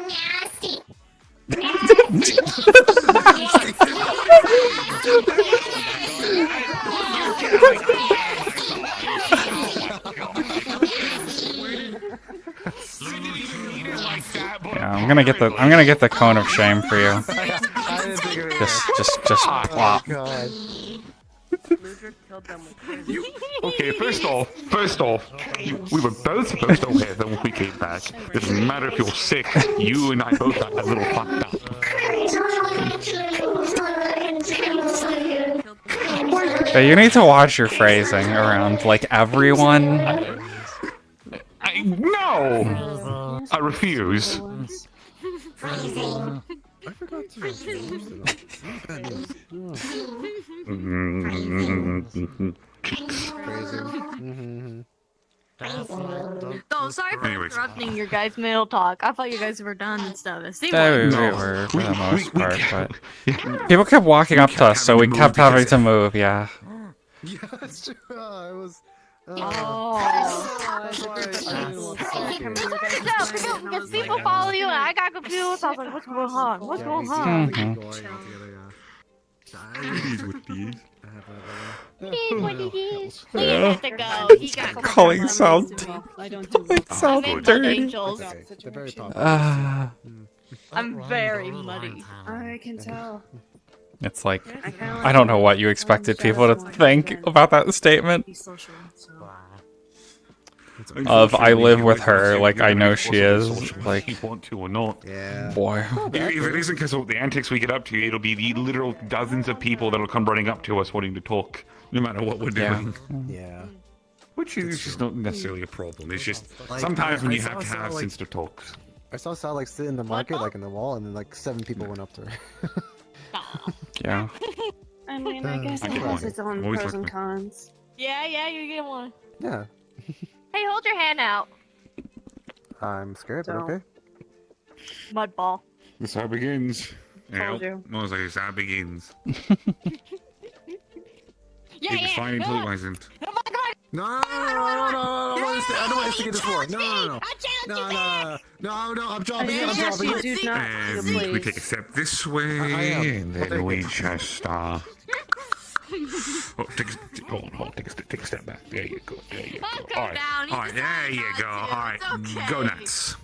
Nasty. Yeah, I'm gonna get the cone of shame for you. Just plop. Okay, first off, we were both supposed to wear them when we came back. Doesn't matter if you're sick, you and I both got a little fucked up. Yeah, you need to watch your phrasing around, like, everyone. No! I refuse. I forgot to post Oh, sorry for interrupting your guys' middle talk. I thought you guys were done and stuff. We were, for the most part, but people kept walking up to us, so we kept having to move, yeah. Yeah, that's true. I was. Because people follow you and I got confused. I was like, what's going on? What's going on? It is what it is. It is what it is. Look at that to go. He got Calling sound dirty. Angels. I'm very muddy. I can tell. It's like, I don't know what you expected people to think about that statement. Of I live with her, like I know she is, like you want to or not. Yeah. Boy. If it isn't because of the antics we get up to, it'll be the literal dozens of people that'll come running up to us wanting to talk, no matter what we're doing. Yeah. Which is just not necessarily a problem. It's just Like, sometimes when you have to Sal, have like- sensitive talks. I saw Sal like sit in the market, like in the wall, and then like 7 people went up to her. Yeah. I mean, I guess I it get has one. its own Always pros like and me. cons. Yeah, you get one. Yeah. Hey, hold your hand out. I'm scared, but Don't. okay. Mudball. That's how it begins. Told you. I was like, it's how it begins. Yeah, It was fine until it wasn't. Oh my god! No, I don't want to get this war. No, I'm dropping it. I'm dropping it. Do not And the we place. take a step this way, and then we just oh, hold on, take a step back. There you go. All right, there you go. All right, go nuts.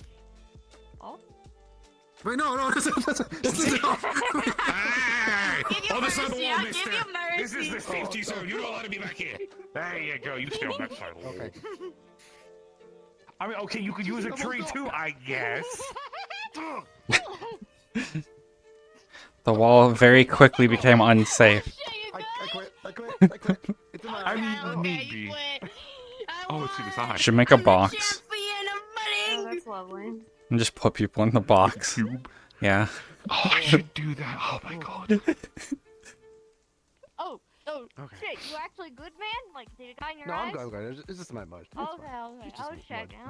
Wait, no, this is Hey! Give you On the side of the mercy, wall, I'll mister. give you mercy. This is the safety zone. You're not allowed to be back here. There you go. You stay on that side. Okay. I mean, okay, you could use a tree too, I guess. The wall very quickly became unsafe. I quit. It's in my I mean, maybe. Oh, it's inside. Should make a box Oh, that's lovely. and just put people in the box. Yeah. Oh, I should do that. Oh my god. Oh, shit, you actually good, man? Like, did it got in your No, eyes? I'm good. It's just my mud. It's Okay, fine. okay. It's I just was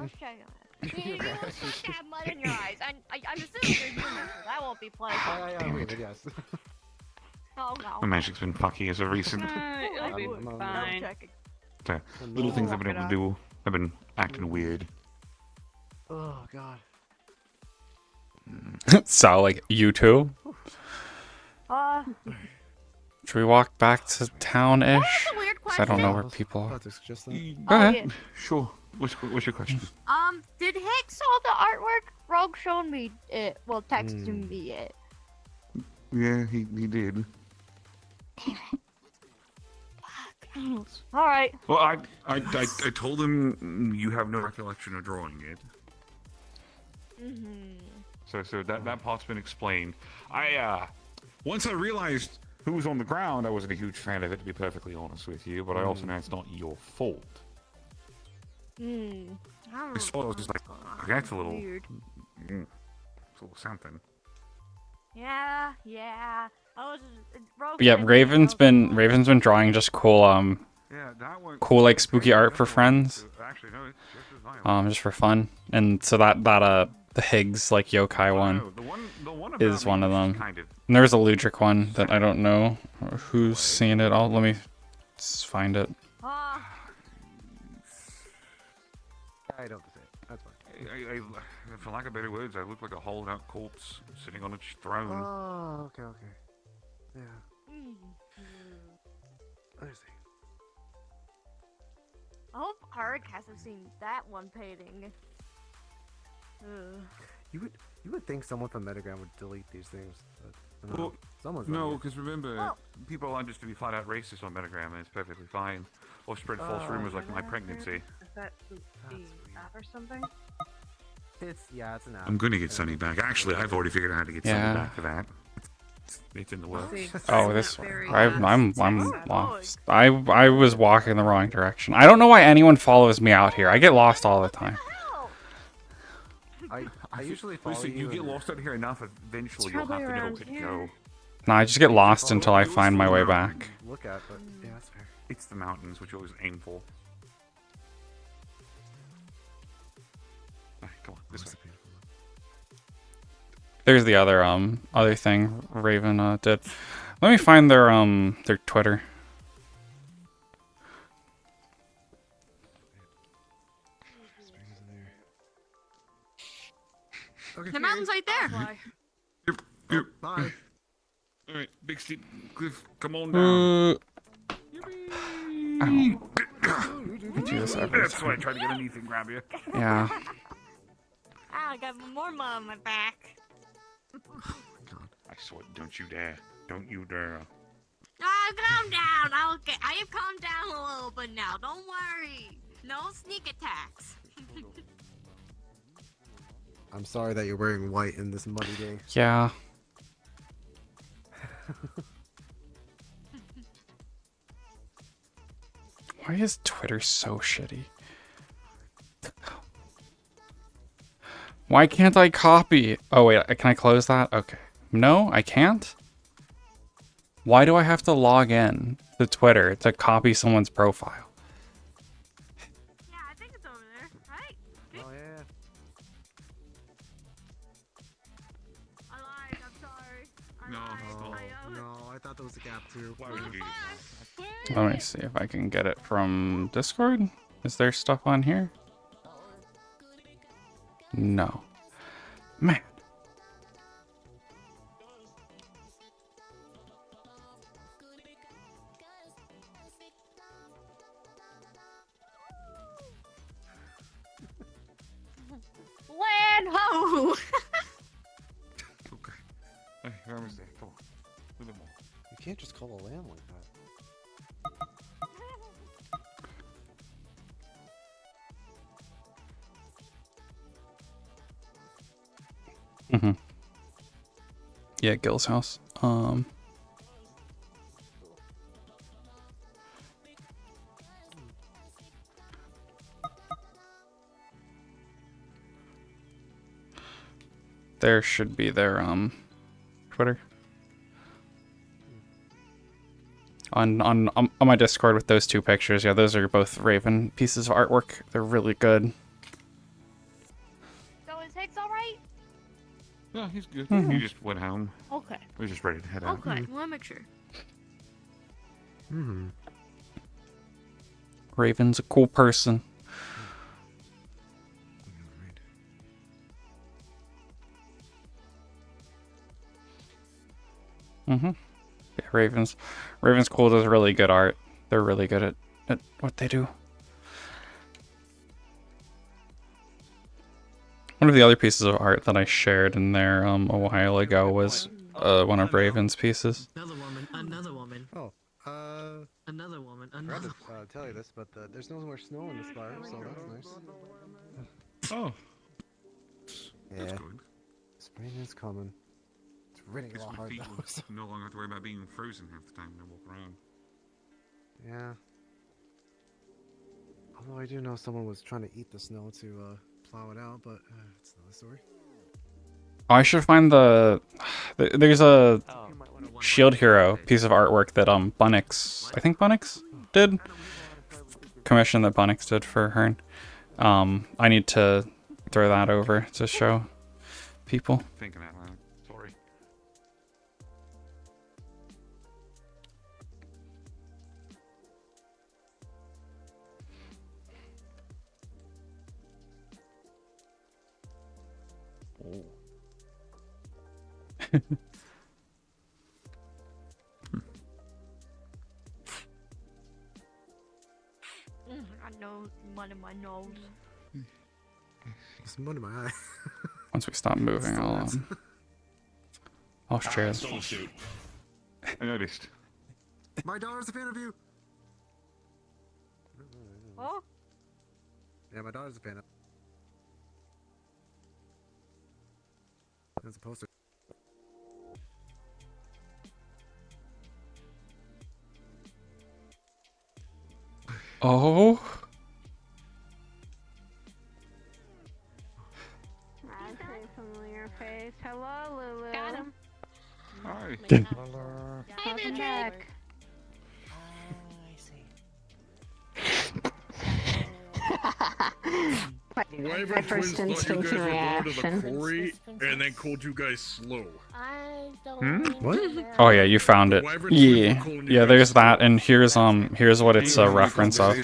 mud. checking. You look like you have mud in your eyes. I'm assuming you're human, so that won't be pleasant. I'm human, yes. Oh, no. My magic's been fucky as of recent. It'll be fine. The little things I've been able to do have been acting weird. Oh god. So, like, you two? Should we walk back to town-ish? That's a weird 'Cause I don't know where question. people are. Go ahead. yeah. Sure. What's your question? Did Hick saw the artwork? Rogue showed me it. Well, texted me it. Yeah, he did. All right. Well, I told him you have no recollection of drawing it. So that part's been explained. Once I realized who was on the ground, I wasn't a huge fan of it, to be perfectly honest with you. But I also know it's not your fault. I saw it, I was just like, okay, that's a little weird. It's a little something. Yeah. I was. Rogue Yeah, said that Raven's been drawing just cool Yeah, that one. cool like spooky art for friends. Actually, no, it's just as violent. Just for fun. And so that the Higgs like yokai one is one of them. And there's a Ludric one that I don't know who's seen it. Let me find it. I don't say it. That's fine. For lack of better words, I look like a hollowed out corpse sitting on its throne. Oh, okay. Yeah. Let's see. I hope Harik hasn't seen that one painting. You would think someone from Metagram would delete these things, but Well, someone's no, doing it. because remember, people aren't just to be flat out racist on Metagram, and it's perfectly fine. Or spread false rumors like my pregnancy. Is that the app or something? It's an app. I'm gonna get Sunny back. Actually, I've already figured out how to get Sunny Yeah. back for that. It's in the works. Oh, this one. I'm lost. I was walking the wrong direction. I don't know why anyone follows me out here. I get lost all the time. I usually follow Listen, you get lost out here enough, eventually you'll have to know where to go. No, I just get lost until I find my way back. Look at, but yeah, that's fair. It's the mountains, which you always aim for. Alright, come on, this way. There's the other thing Raven did. Let me find their Twitter. The mountain's right there. Yep. Bye. Alright, Big Steve Cliff, come on down. Ow. I do this every That's why I time. tried to get underneath and grab you. Yeah. I got more mud on my back. I swear, don't you dare. Don't you dare. Calm down. Okay, I have calmed down a little bit now. Don't worry. No sneak attacks. I'm sorry that you're wearing white in this muddy day. Yeah. Why is Twitter so shitty? Why can't I copy? Oh wait, can I close that? Okay. No, I can't? Why do I have to log in to Twitter to copy someone's profile? Yeah, I think it's over there, right? Oh yeah. I lied. I'm sorry. No, I thought there was a gap too. Why would you do Let me see if I can get it from Discord. Is there stuff on here? No. Man. Land ho! Hey, where was that? Come on. A little more. You can't just call a lamb like that. Mm-hmm. Yeah, Gil's house. There should be their Twitter on my Discord with those two pictures. Yeah, those are both Raven pieces of artwork. They're really good. So is Hicks all right? No, he's good. Mhm. He just went home. Okay. We're just ready to head out. Okay, well, make sure. Hmm. Raven's a cool person. Mm-hmm. Yeah, Raven's cool, does really good art. They're really good at what they do. One of the other pieces of art that I shared in there a while ago was one of Raven's pieces. Another woman. Oh, Another woman. I forgot to tell you this, but there's no more snow in this bar, so that's nice. Oh. Yeah. That's good. Spring is coming. It's raining a Guess lot my hard feet though. will So. no longer have to worry about being frozen half the time when I walk around. Yeah. Although I do know someone was trying to eat the snow to plow it out, but it's another story. I should find there's a Shield Hero piece of artwork that Bunnix, I think Bunnix did, commission that Bunnix did for Hearn. I need to throw that over to show people. Thinking out loud. Sorry. Oh. I know one in my nose. Some mud in my eye. Once we stop moving, I'll share this. I noticed. My daughter's a fan of you. Oh? Yeah, my daughter's a fan of. That's a poster. Oh. I see a familiar face. Hello, Lulu. Got him. Hi. Welcome back. The Wyvern twins thought you guys were going to the quarry and then called you guys slow. What? Oh yeah, you found it. Yeah, there's that, and here's what it's a reference of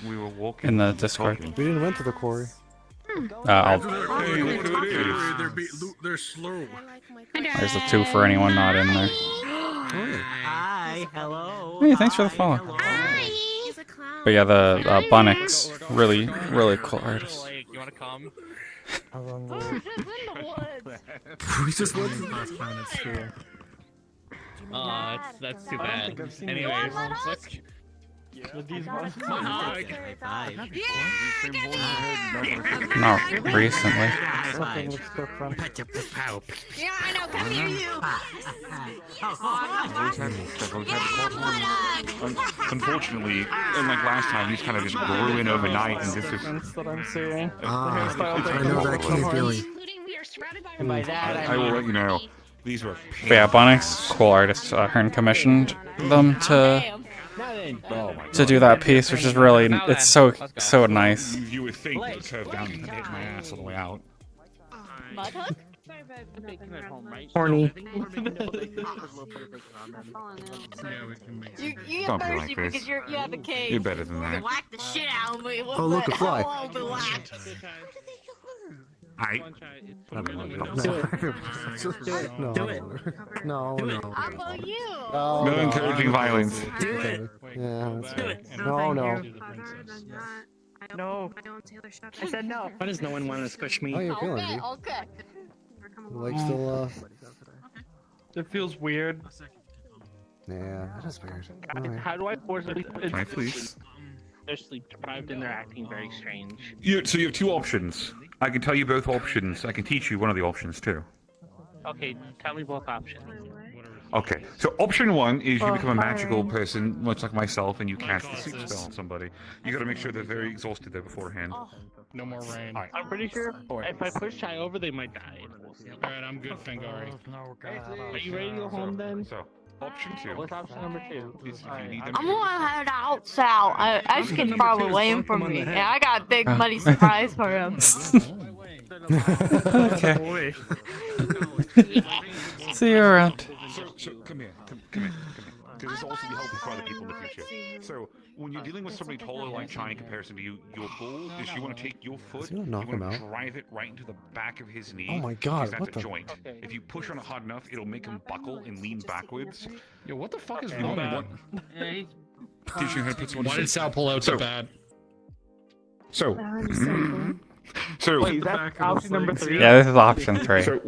We were walking in the Discord. We didn't went to the quarry. They're slow. There's the 2 for anyone not in there. Hi, hello. Hey, thanks for the follow. But yeah, the Bunnix, really cool artist. You wanna come? We just went to That's too bad. Anyways, let's. Not recently. Something looks different. Yeah, I know. Come here, you. Unfortunately, unlike last time, these kind of just grew in overnight, and this is that I'm seeing. I know that kind of feeling. By that, I will let you know. These were. But yeah, Bunnix, cool artist. Hearn commissioned them to do that piece, which is really, it's so nice. You would think it curved down and hit my ass all the way out. Mudhook? Horny. You Don't have be mercy like this. because you have a cave. You're better than You that. whack the shit out of me. Oh, look, a fly. I'll be whacked. I. No. How about you? No encouraging violence. Yeah, that's right. No. No. I said no. Why does no one want to squish me? How you feeling, Okay, dude? okay. Like still It feels weird. Yeah, that is weird. How do I force it? Hi, please. They're sleep deprived and they're acting very strange. So you have 2 options. I can tell you both options. I can teach you one of the options too. Okay, tell me both options. Okay, so option 1 is you become a magical person, much like myself, and you cast the sleep spell on somebody. You gotta make sure they're very exhausted there beforehand. No more rain. Alright. I'm pretty sure if I push Chai over, they might die. Alright, I'm good, Fangari. Are you ready to go home then? So, option 2. What's option number 2? I'm gonna head out south. Ice Kid's probably waiting for me. And I got a big money surprise for him. Okay. See you around. So come here. Because this will also be helpful for other people in the future. So, when you're dealing with somebody taller like Chai in comparison to you, your goal is you want to take your foot, gonna you knock him want to out. drive it right into the back of his knee. Oh my God, because that's what a the- joint. If you push on it hard enough, it'll make him buckle and lean backwards. Yo, what the fuck is And wrong what- Teach you how to put someone. Why did Sal pull out the bad? So, Wait, that's option number 3? Yeah, this is option 3. So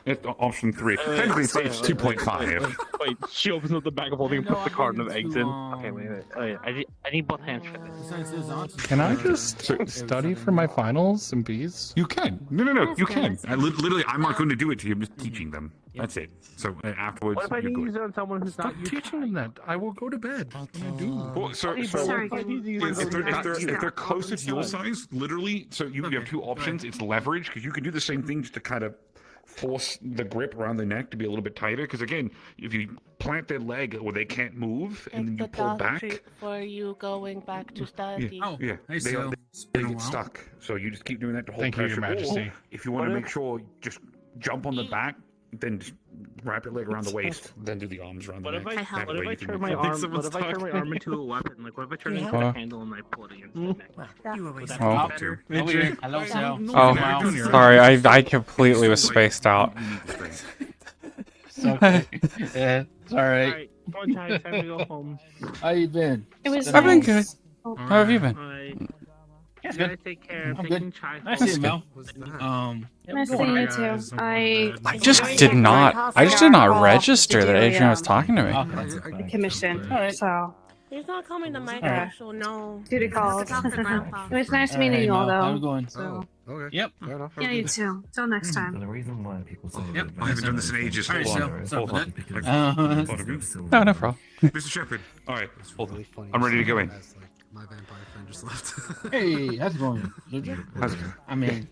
it's option 3. Technically, it's 2.5. Wait, she opens up the bag of holding and puts the carton of eggs in. Okay, wait. I need both hands for this. Can I just study for my finals and bees? You can. No, you can. Literally, I'm not going to do it to you. I'm just teaching them. That's it. So afterwards, What if I you're need to good. use it on someone who's Stop not used teaching them that. I will go to bed. What do you do? Well, so Sorry, if they're closer to your size, literally, so you have 2 options. It's leverage, because you can do the same thing just to kind of force the grip around the neck to be a little bit tighter. Because again, if you plant their leg where they can't move and then you pull back, For you going back to study. they get stuck. So you just keep doing that to hold Thank you, pressure. Your Majesty. Or if you want to make sure, just jump on the back, then just wrap your leg around the waist, then do the arms around the What if neck. I That way you can turn make my sure- arm? What if I turn my arm into a weapon? Like, what if I turn it into a handle and I pull it against the neck? Would that be better? Hello, Sal. Oh, sorry, I completely was spaced out. It's okay. Yeah, it's alright. Come on, Chai, it's time to go home. How you been? It was I've been good. nice. How have you been? Alright. That's You good. guys take care. I'm Taking good. Chai Nice home. to see you, Mel. Nice to meet you too. I just did not register that Adrian was talking to me. The commission. So. He's not coming to my Alright. actual, no. Duty calls. Talk to Grandpa. It was nice meeting you all, though. How's it going? So. Okay. Yep. Fair enough. Yeah, you too. Till next time. The reason why people say Yep, I haven't done this in ages. Alright, Hold so, on. sorry Hold for on. that. No, no problem. Mr. Shepard. All right, hold on. I'm ready to go in. My vampire friend just left. Hey, how's it going? How's it going? I mean,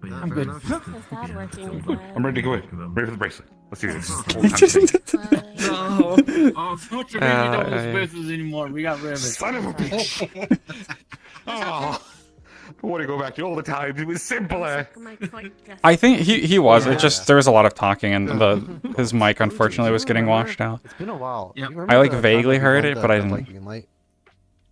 I'm good. His dad working. I'm ready to go in. Ready for the bracelet. Let's do this. Hold on. No. Unfortunately, we don't use bracelets anymore. We got rid of it. Son of a bitch. Oh, I want to go back to all the times. It was simpler. I think he was. It just there was a lot of talking, and his mic unfortunately was getting washed out. It's been a while. Yep. You remember I like the time vaguely that we heard went it, to but I the didn't. Lightning Light,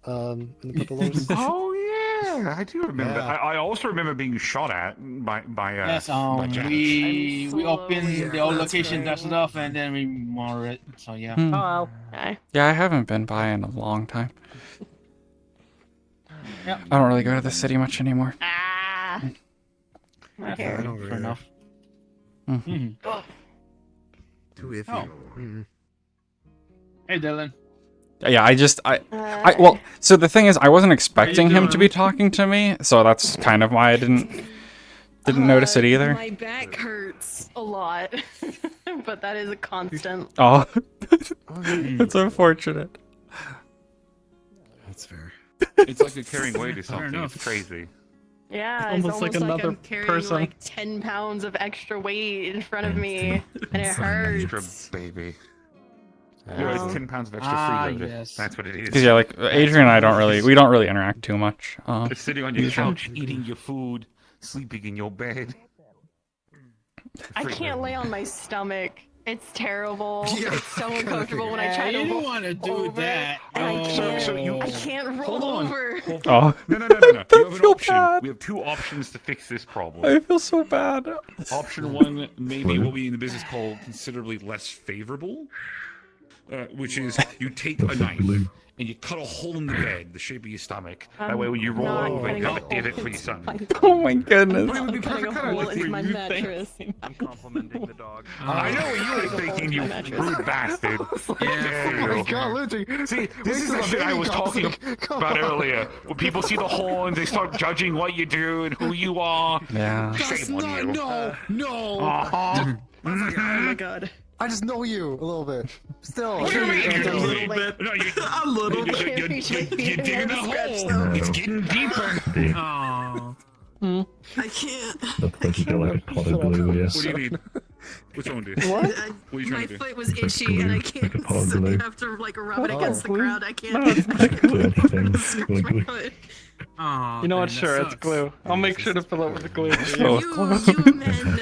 in the Purple Lords? Oh yeah, I do remember. Yeah. I also remember being shot at by Yes, by Jack. we opened the old location, that stuff, and then we modded it. So yeah. Hmm. Oh, okay. Yeah, I haven't been by in a long time. Yep. I don't really go to the city much anymore. Ah. Okay, fair enough. Mhm. Too iffy. Oh. Mm. Hey, Dylan. Yeah, I well, so the thing is, I wasn't expecting him to be talking to me, so that's kind of why I didn't notice it either. My back hurts a lot, but that is a constant. Oh, it's unfortunate. That's fair. It's like you're carrying weight or something. enough. It's crazy. Yeah, Almost it's like almost another I'm carrying person. like 10 pounds of extra weight in front of me, and it hurts. Extra baby. Yeah, it's 10 pounds of extra freeloader. Yes. That's what it is. Because yeah, like Adrian and I don't really interact too much. It's sitting on your usually. couch, eating your food, sleeping in your bed. I can't lay on my stomach. It's terrible. It's so uncomfortable when I try to you roll don't want to do over, that. and Oh. I can't roll over. Oh, No. We have an feel option. bad. We have 2 options to fix this problem. I feel so bad. Option 1 may be what we in the business call considerably less favorable, which is you take a knife and you cut a hole in the bed, the shape of your stomach. That way, when you roll not over, you cutting have a a divot for your son. Oh my goodness. But it would be perfect cut. Hole in my mattress. I'm complimenting the dog. I know what you were thinking, you rude bastard. Yeah. Oh my god, literally. See, this is the shit I was talking about earlier. When people see the horns, they start judging what you do and who you are. Yeah. Shame on you. No. Uh-huh. Oh my god. I just know you a little bit. Still. What do you mean? A little bit. No, A little bit. You're digging a hole. It's getting deeper. Oh. I can't. Looks like you got like a pot of glue, yes. What do you need? Which one, dude? What? What are you My trying to do? foot was itchy and I can't. Like a pot of So I glue. have to like rub it against the ground. I can't. Dirty things. Glue. foot. Oh, You know what? man, that Sure, it's sucks. glue. I'll make sure to fill it with glue. Fill it with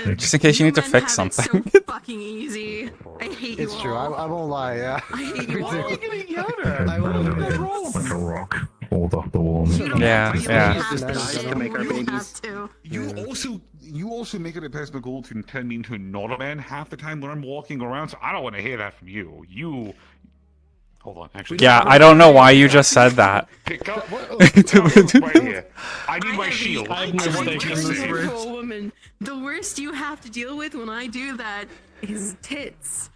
glue. Just in case you need to fix something. So fucking easy. I hate you It's all. true. I won't lie. Yeah. I hate you all. Like a rock pulled off the wall. Yeah, yeah. To make our babies. You also make it a personal goal to turn me into not a man half the time when I'm walking around, so I don't want to hear that from you. Hold on, actually. Yeah, I don't know why you just said that. Pick up right here. I need my shield. I'm I want you to say it. a woman. The worst you have to deal with when I do that is tits.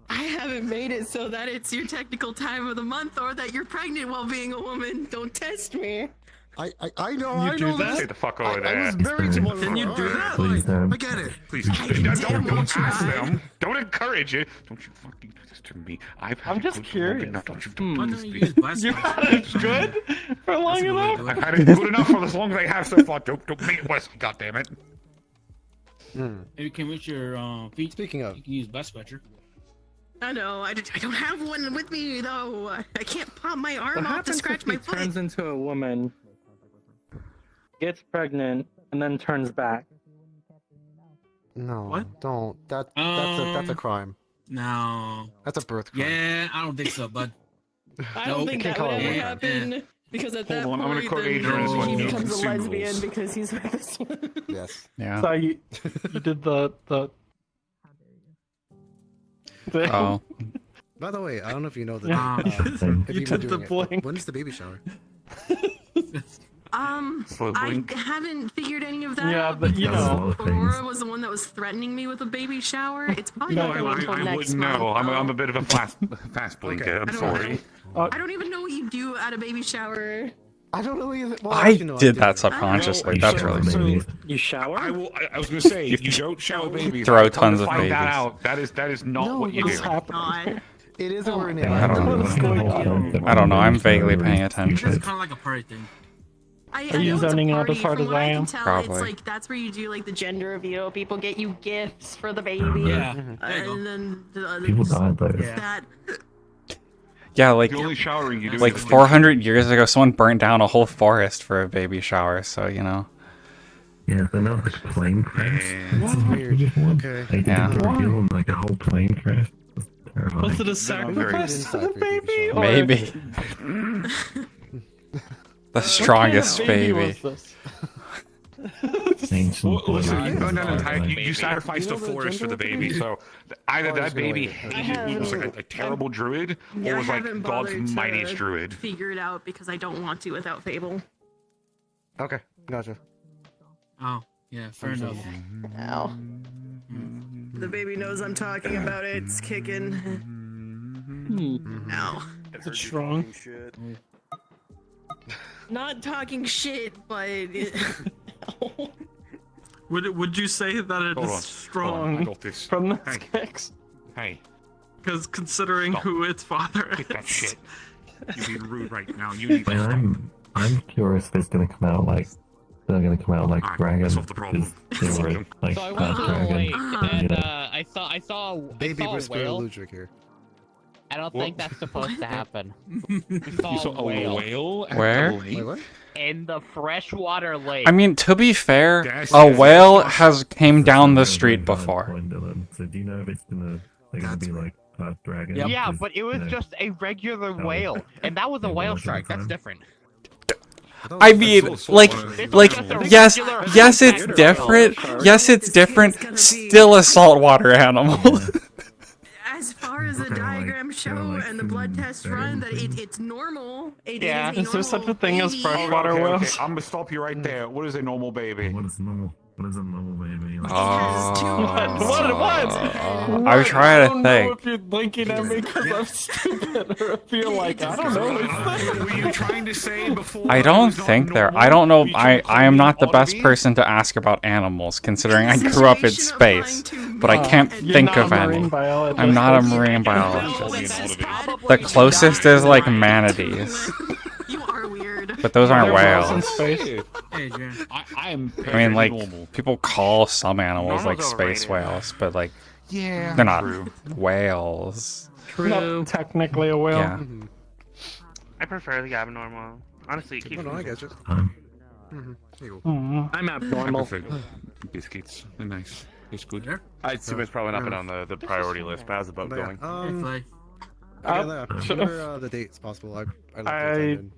I haven't made it so that it's your technical time of the month or that you're pregnant while being a woman. Don't test me. I know. I know Stay this. the fuck over there. I was married to one. Can you do that? Please don't. I get it. Please, don't ask them. Don't encourage it. Don't you fucking do this to me. I'm just curious. Don't you Why do don't you this. use blast You've had it good for long enough. I've had it good enough for as long as I have so far. Don't make it worse. God damn it. Maybe you can reach your feet. Speaking of, you can use butt scratcher. I know. I don't have one with me though. I can't pop my arm What off to happens scratch if my he foot. turns into a woman, gets pregnant, and then turns back? no, What? don't. That's a crime. No. That's a birth crime. Yeah, I don't think so, bud. I don't think that would ever happen because at that on, I'm gonna point, call then Adrian as one he of the becomes a lesbian consumables. because he's with this one. Yes. Yeah. So you did the Oh. By the way, I don't know if you know that. Yeah. If You you've been did the doing it. blink. When's the baby shower? Slow I blink. haven't figured any of that Yeah, out but you because know. Aurora was the one that was threatening me with a baby shower. It's probably No, not I going until next wouldn't month. know. I'm though. a bit of a fast blinker. I'm sorry. I don't even know what you do at a baby shower. I don't know either. Well, I actually, no, did do. that subconsciously. That's really So you shower? I was gonna say you don't shower babies. Throw I've come tons to of find babies. That out. That is not No, what you it's do. God. It is a word name. I don't know. I don't know. I'm vaguely paying attention. It's kind of like a party thing. I Are you know it's a zoning out party. as hard From as what I can am? tell, Probably. It's like that's where you do like the gender reveal. People get you gifts for the baby. Yeah. There you go. And then People died though. that. Yeah, like The only showering you do like is 400 years ago, someone burnt down a whole forest for a baby shower. So you know. Yeah, they're not like a plane crash. That's weird. Okay. They did Yeah. the reveal on like a whole plane crash. That's terrifying. Was it a very sacrifice to the inside for a baby baby? shower. Maybe. The strongest What kind of baby. was this? Ancient Listen, blood. you sacrificed a forest for the baby, so either that baby was like a terrible druid, Yeah, or I was like haven't God's bothered mightiest to druid. figure it out because I don't want to without Fable. Okay, gotcha. Oh, yeah, fair enough. Ow. The baby knows I'm talking about it. It's kicking. Ow. It's strong. Not talking shit, but Would you say that it Hold is on, strong I got this. from the Hey. kicks? Hey, Because considering Stop. who its father get that is. shit. You're being rude right now. You need I to mean, stop. I'm curious if it's gonna come out like they're gonna come out like Alright, dragon. that's not the problem. because They were like So I fat went to a dragon. lake and Yeah. I saw Baby a whisperer whale. Ludwig here. I don't think that's supposed to happen. You saw a whale at Where? the lake? Wait, what? In the freshwater lake. I mean, to be fair, That's- a whale has came down the street before. So do you know if it's they're gonna be like fat dragon? Yeah, Because, but it was you know, just a regular Oh. whale, and that was a Yeah, whale once at a shark. That's time. different. I mean, like, yes, yes, it's different. Yes, it's different. Still a saltwater animal. as far as the diagrams show and the blood tests run, that it's normal. It Yeah, is a is there such a normal thing as baby. freshwater Okay, whales? I'm gonna stop you right there. What is a normal baby? What is normal? What is a mobile baby? What? I'm trying to I don't know think. if you're blinking at me because I'm stupid, or if you're like, I don't know. Were you trying to say before? I don't think there. I don't know. I am not the best person to ask about animals, considering I grew up in space. But I can't think of any. I'm not a marine biologist. The closest is like manatees. You are weird. But those aren't whales. I am. I mean, like, people call some animals like space whales, but like, Yeah, they're not true. whales. Not technically a whale. Yeah. I prefer the abnormal. Honestly, it keeps Oh, no, I me get you. I'm abnormal. Biscuits. They're nice. It's good. I assume it's probably not been on the priority list, but how's the boat But going? Whenever the date's possible, I'd love to attend.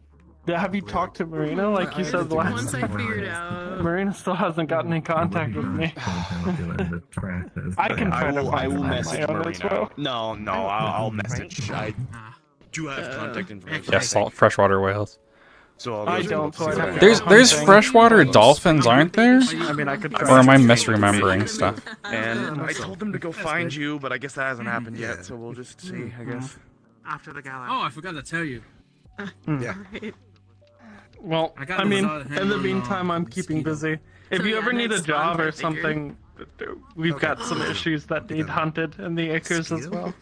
Have you talked to Marina like you said last Once I figured out. Marina still hasn't gotten in contact with me. I can try to I find will my message own as Marina. well. No, I'll message. I do have contact information. Yeah, freshwater whales. So I don't. So I'd have to There's go hunting. freshwater dolphins, aren't there? I mean, I could try. Or am I misremembering stuff? And I told them to go find you, but I guess that hasn't happened yet. So we'll just see, I guess. after the gala. Oh, I forgot to tell you. Yeah. Well, I mean, in the meantime, I'm keeping busy. If you ever need a job or something, we've got some issues that need hunted in the acres as well.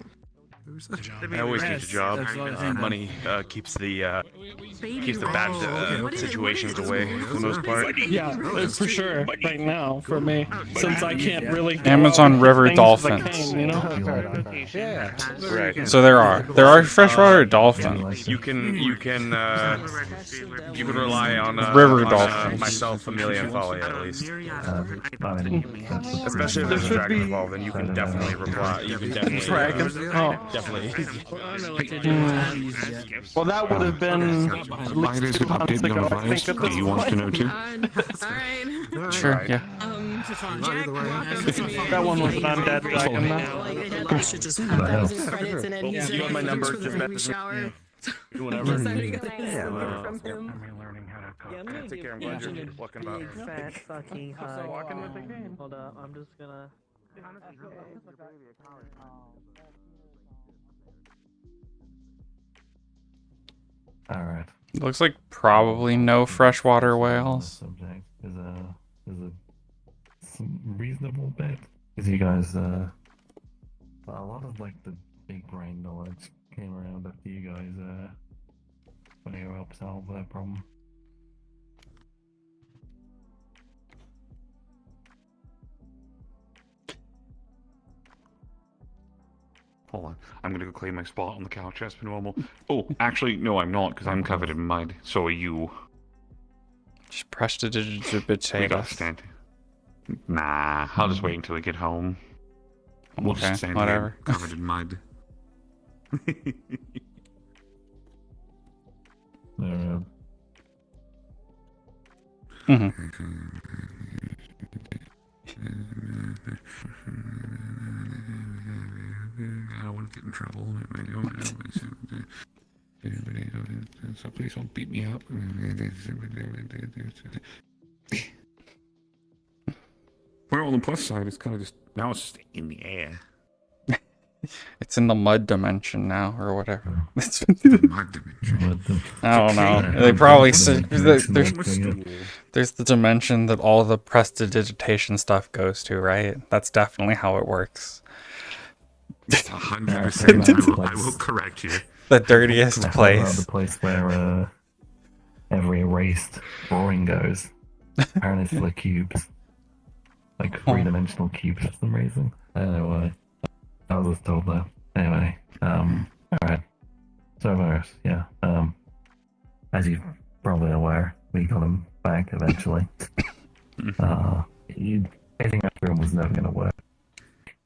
I always need a job. Money keeps the bad situations away for the most part. Yeah, for sure. Right now, for me, since I can't really. Amazon River things as I dolphins. can, you know? Yeah, right. So there are freshwater dolphins. You can rely on River on, dolphins. myself, Amelia, and Folly at least. Especially if there's a dragon involved, then you can definitely reply. You can definitely. Definitely. Well, that would have been at least 2 months ago, I think, at this You want to know point. too? Alright. Sure, yeah. That one was an undead dragon, though. I should just have that as credits and then use it You have my number, for the just baby message me. shower. Whenever. Yes, I got it from him. Take care, I'm glad you're walking about. Fat fucking hug. Walking with the game. Hold up, I'm just gonna. Alright. Looks like probably no freshwater whales. Subject is some reasonable bet. Because you guys, a lot of like the big brain knowledge came around after you guys, when you helped solve that problem. Hold on. I'm gonna go claim my spot on the couch as per normal. Oh, actually, no, I'm not, because I'm covered in mud. So are you. Just prestidigitate We got us. to stand. Nah, I'll just wait until we get home. We'll Okay, just stand whatever. here, covered in mud. I don't want to get in trouble. So please don't beat me up. Well, on the plus side, it's kind of just now it's just in the air. It's in the mud dimension now, or whatever. It's Mud dimension. I don't know. They probably said there's the dimension that all the prestidigitation stuff goes to, right? That's definitely how it works. 100%. I will correct you. The dirtiest place. The place where every erased drawing goes. Apparently it's like cubes. Like three-dimensional cubes for some reason. I don't know why. I was just told that. Anyway, alright. So virus, yeah. As you're probably aware, we got him back eventually. Getting after him was never going to work.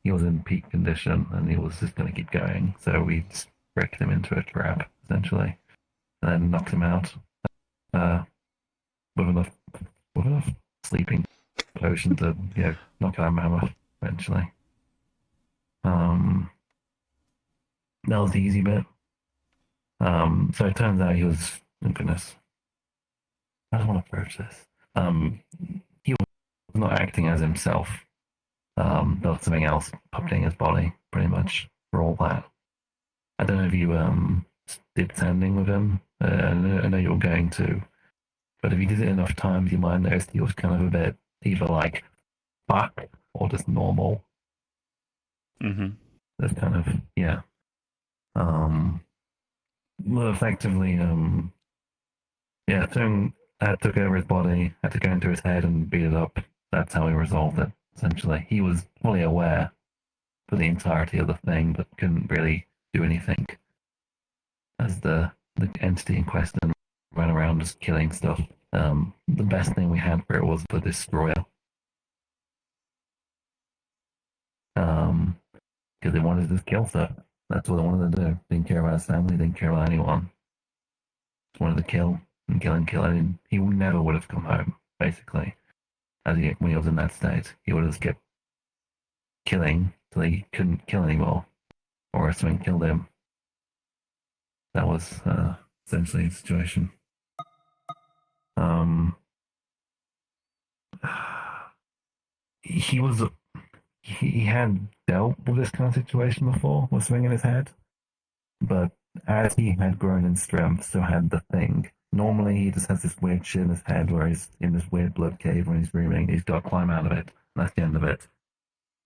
He was in peak condition and he was just going to keep going. So we just wrecked him into a trap, essentially. And then knocked him out with enough sleeping potion to, knock him out eventually. That was the easy bit. So it turns out he was, goodness, I don't want to approach this. He was not acting as himself. There was something else puppeting his body, pretty much, for all that. I don't know if you did sending with him. I know you were going to, but if you did it enough times, you might notice he was kind of a bit either like fuck or just normal. Mm-hmm. That's kind of yeah. Well, effectively, yeah, took over his body, had to go into his head and beat it up. That's how he resolved it. Essentially, he was fully aware for the entirety of the thing, but couldn't really do anything as the entity in question ran around just killing stuff. The best thing we had for it was the destroyer. Because they wanted to just kill stuff. That's what they wanted to do. Didn't care about his family, didn't care about anyone. Just wanted to kill and kill and kill. And he never would have come home, basically. When he was in that state, he would have just kept killing till he couldn't kill anymore, or something killed him. That was essentially the situation. He had dealt with this kind of situation before, with something in his head, but as he had grown in strength, so had the thing. Normally, he just has this weird shit in his head where he's in this weird blood cave when he's dreaming. He's got to climb out of it. And that's the end of it.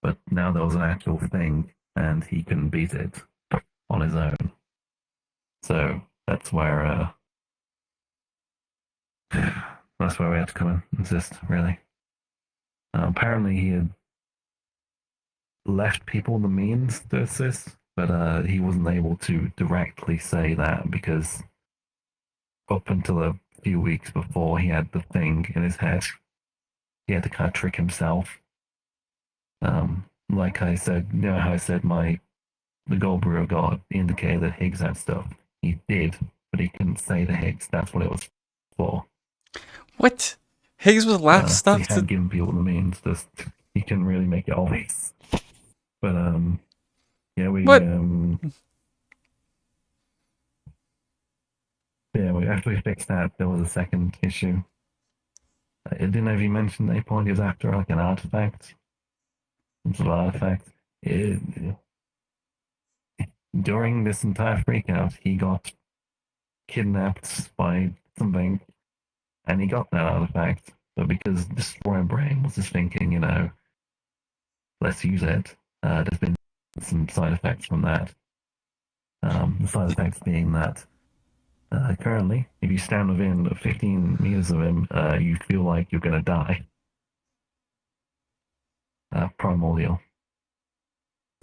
But now there was an actual thing, and he couldn't beat it on his own. So that's where we had to come in and assist, really. Apparently, he had left people the means to assist, but he wasn't able to directly say that because up until a few weeks before he had the thing in his head, he had to kind of trick himself. Like I said, you know how I said the gold brew of God indicated that Higgs had stuff. He did, but he couldn't say to Higgs that's what it was for. What? Higgs was last stuff he had given people the means, just he couldn't really make it always. But yeah, we after we fixed that, there was a second issue. I didn't know if you mentioned at any point he was after like an artifact. Some sort of artifact. During this entire freakout, he got kidnapped by something, and he got that artifact. But because Destroyer Brain was just thinking, you know, let's use it, there's been some side effects from that. The side effects being that currently, if you stand within 15 meters of him, you feel like you're going to die. Primordial.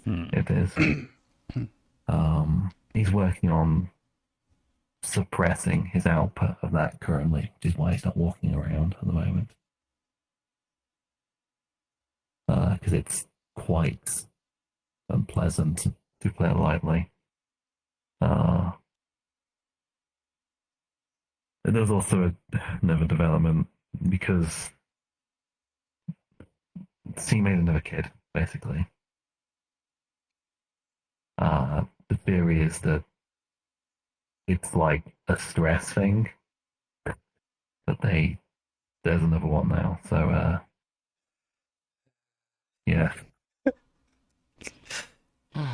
It is. He's working on suppressing his output of that currently, which is why he's not walking around at the moment. Because it's quite unpleasant, to play it lightly. There's also another development because he made another kid, basically. The theory is that it's like a stress thing, but there's another one now. So yeah. I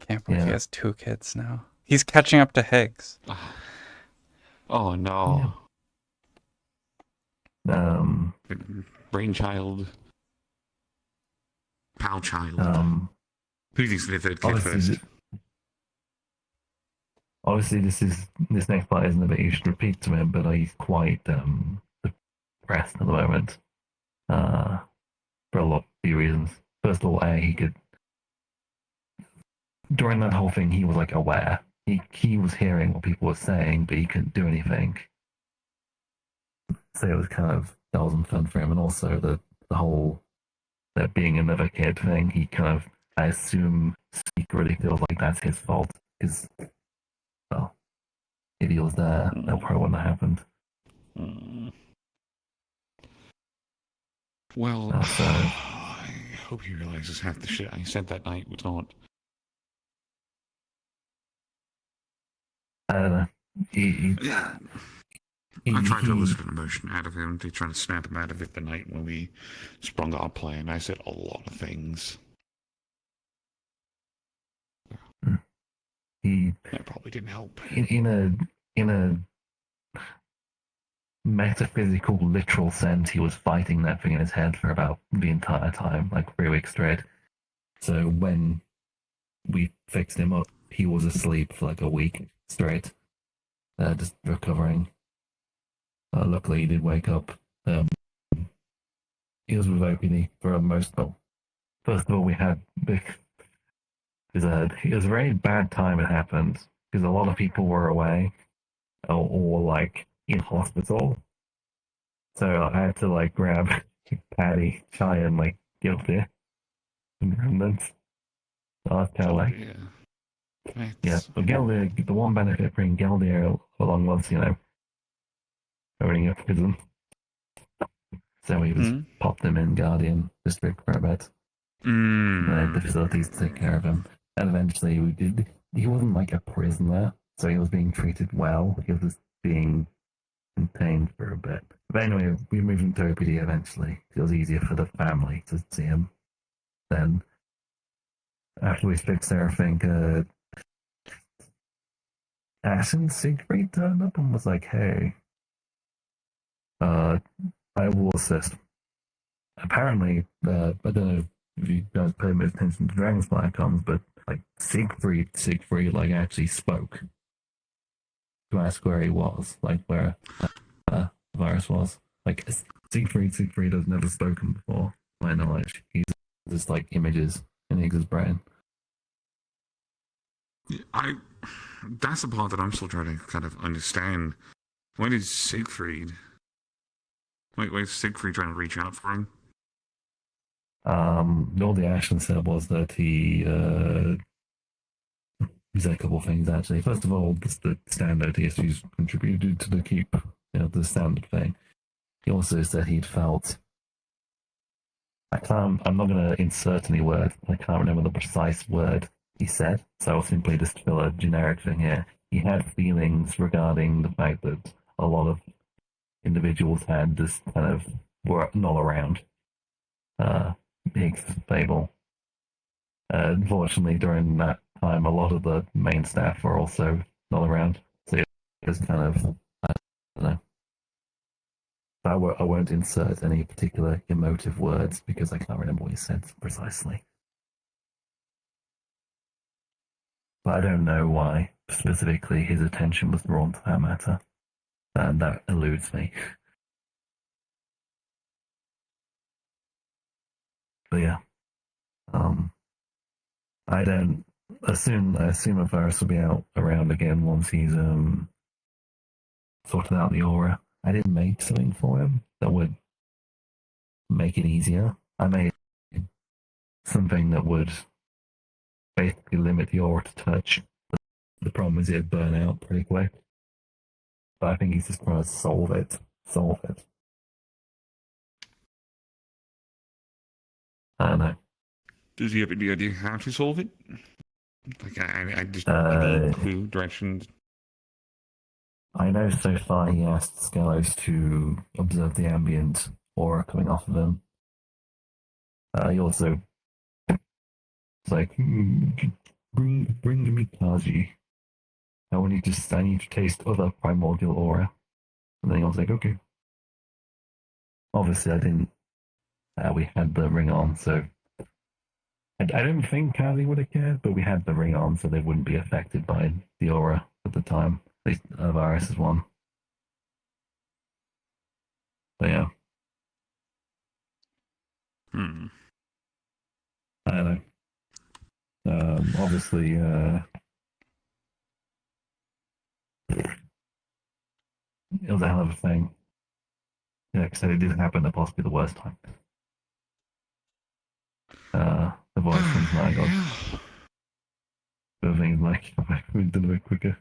can't believe he has 2 kids now. He's catching up to Higgs. Oh no. Brainchild. Pal child. Who thinks the third kid first? Obviously, this next part isn't a bit you should repeat to him, but he's quite depressed at the moment. For a few reasons. First of all, during that whole thing, he was like aware. He was hearing what people were saying, but he couldn't do anything. So it was kind of, that wasn't fun for him. And also the whole, there being another kid thing, he kind of, I assume, secretly feels like that's his fault. Because, well, if he was there, that probably wouldn't have happened. Well, I hope he realizes half the shit I said that night was not. I don't know. I tried to elicit an emotion out of him, to try to snap him out of it the night when we sprung our plan. I said a lot of things. That probably didn't help. In a metaphysical, literal sense, he was fighting that thing in his head for about the entire time, like 3 weeks straight. So when we fixed him up, he was asleep for like a week straight, just recovering. Luckily, he did wake up. He was with OPD for most of all. First of all, we had it was a very bad time it happened because a lot of people were away or like in hospital. So I had to like grab Patty, Chai, and like Guilty and remnants. So that's kind of like yeah. But Geldir, the one benefit of bringing Geldir along was owning a prison. So he was popped him in Guardian District for a bit. And I had the facilities to take care of him. And eventually he wasn't like a prisoner, so he was being treated well. He was just being contained for a bit. But anyway, we moved him to OPD eventually. It was easier for the family to see him. Then, after we fixed everything, Ash and Siegfried turned up and was like, hey, I will assist. Apparently, I don't know if you guys pay much attention to Dragonfly icons, but like Siegfried like actually spoke to ask where he was, like where the virus was. Like Siegfried has never spoken before, to my knowledge. He's just like images in Higgs's brain. That's the part that I'm still trying to kind of understand. Why is Siegfried trying to reach out for him? All the Ashton said was that he said a couple of things actually. First of all, just the standard issues contributed to the keep, the standard thing. He also said he'd felt. I'm not going to insert any word. I can't remember the precise word he said, so I'll simply just fill a generic thing here. He had feelings regarding the fact that a lot of individuals had just kind of were not around. Higgs fable. Unfortunately, during that time, a lot of the main staff were also not around, so it was kind of, I don't know. I won't insert any particular emotive words because I can't remember what he said precisely. But I don't know why specifically his attention was drawn to that matter, and that eludes me. But yeah, I don't assume a virus will be out around again once he's sorted out the aura. I didn't make something for him that would make it easier. I made something that would basically limit the aura to touch. The problem is it'd burn out pretty quick. But I think he's just trying to solve it. I don't know. Does he have any idea how to solve it? Like, I just any clue, directions? I know so far he asked Skelos to observe the ambient aura coming off of him. He also was like, bring me Kaji. I need to taste other primordial aura. And then he was like, okay. Obviously, I didn't. We had the ring on, so I don't think Kazi would have cared, but we had the ring on, so they wouldn't be affected by the aura at the time. At least Virus' one. But yeah. I don't know. Obviously, it was a hell of a thing. Yeah, because it did happen at possibly the worst time. The voice comes and I got the thing like we've done a bit quicker.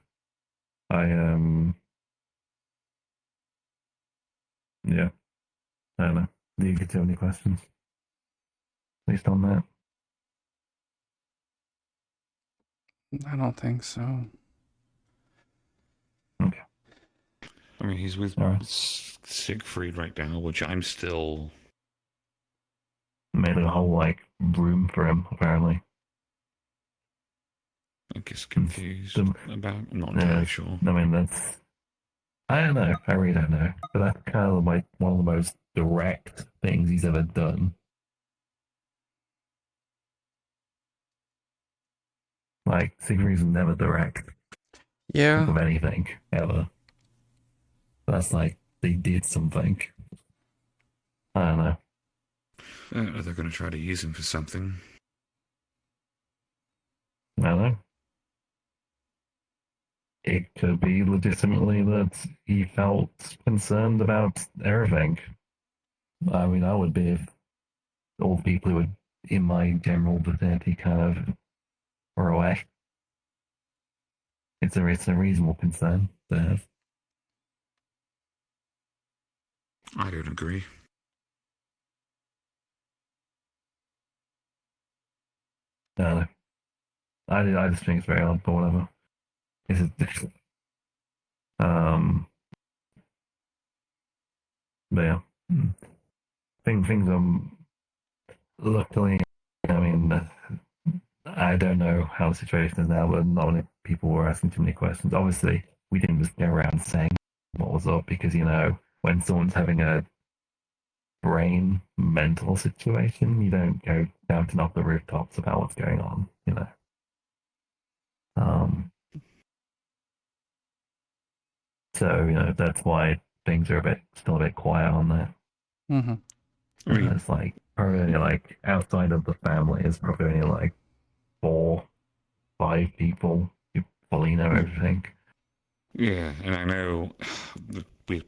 Yeah. I don't know. Do you get to any questions? Based on that? I don't think so. Okay. I mean, he's with Alright. Siegfried right now, which I'm still. Made a whole like room for him apparently. I guess confused about. I'm not Yeah, entirely sure. I mean that's. I don't know. I really don't know. But that's kind of like one of the most direct things he's ever done. Like Siegfried's never direct. Yeah. Of anything ever. That's like they did something. I don't know. They're going to try to use him for something. I don't know. It could be legitimately that he felt concerned about everything. I mean, I would be if all the people who were in my general vicinity kind of were away. It's a reasonable concern to have. I don't agree. No, I just think it's very odd, but whatever. It's different. But yeah, things luckily. I mean, I don't know how the situation is now, but not many people were asking too many questions. Obviously, we didn't just go around saying what was up because when someone's having a brain mental situation, you don't go shouting off the rooftops about what's going on. So that's why things are still a bit quiet on that. Mm-hmm. It's like probably only like outside of the family, it's probably only like 4, 5 people who fully know everything. Yeah, and I know we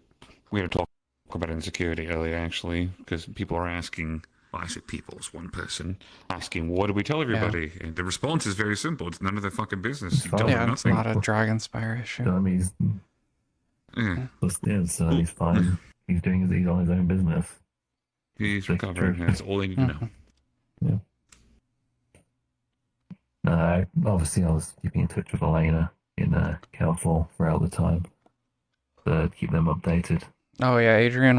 had a talk about insecurity earlier, actually, because people are asking. Well, I say people, it's one person asking, "What do we tell everybody?" Yeah. And the response is very simple: it's none of their fucking business. You tell them it's nothing. not a Dragonspire issue. He's fine. He's on his own business. He's recovering. That's all they need to know. Yeah. Obviously, I was keeping in touch with Elena in Cal4 throughout the time to keep them updated. Oh yeah, Adrian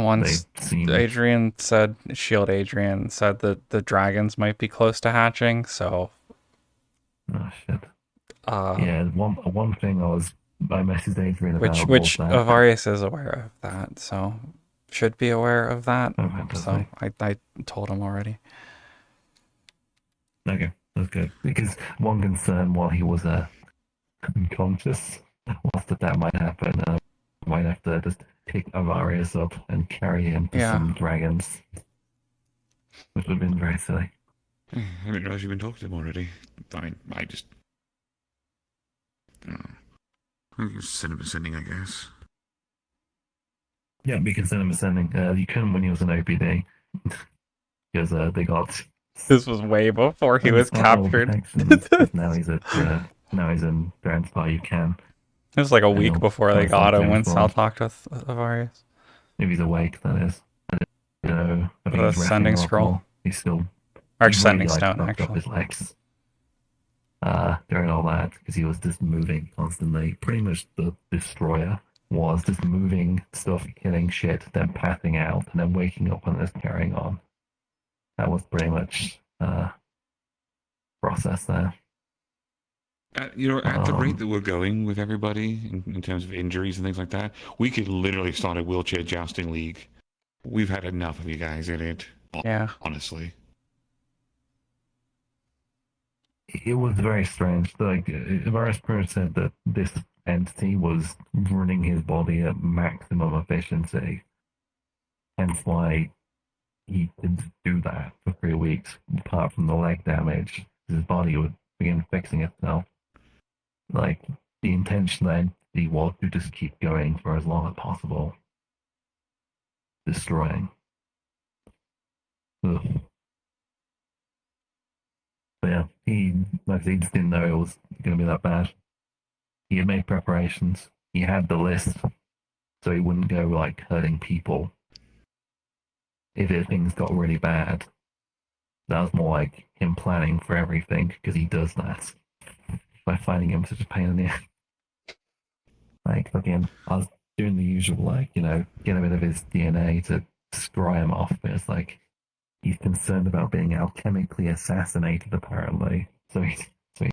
said, Shield Adrian said that the dragons might be close to hatching, so. Oh shit. Yeah, one thing I messaged Adrian about which Avarius is aware of that, so should be aware of that. So I told him already. Okay, that's good. Because one concern while he was unconscious was that might happen. Might have to just pick Avarius up and carry him to some dragons, which would have been very silly. I didn't realize you've been talking to him already. Fine, I just. I can send him a sending, I guess. Yeah, we can send him a sending. You couldn't when he was an OPD because they got. This was way before he was captured. now he's in Dragonspire. You can. It was like a week before they got him when Sal talked with Avarius. If he's awake, that is. The sending scroll. He's still. Or sending stone, actually. Up his legs. During all that, because he was just moving constantly. Pretty much the Destroyer was just moving stuff, killing shit, then passing out, and then waking up and just carrying on. That was pretty much process there. At the rate that we're going with everybody in terms of injuries and things like that, we could literally start a wheelchair jousting league. We've had enough of you guys in it. Yeah. Honestly. It was very strange. Like, Varus said that this entity was running his body at maximum efficiency. Hence why he didn't do that for 3 weeks, apart from the leg damage. His body would begin fixing itself. Like, the intention of the entity was to just keep going for as long as possible. Destroying. Ugh. But yeah, he just didn't know it was going to be that bad. He had made preparations. He had the list, so he wouldn't go like hurting people if things got really bad. That was more like him planning for everything, because he does that by finding him such a pain in the ass. Like, again, I was doing the usual, like, get a bit of his DNA to scry him off, but it's like he's concerned about being alchemically assassinated, apparently. So he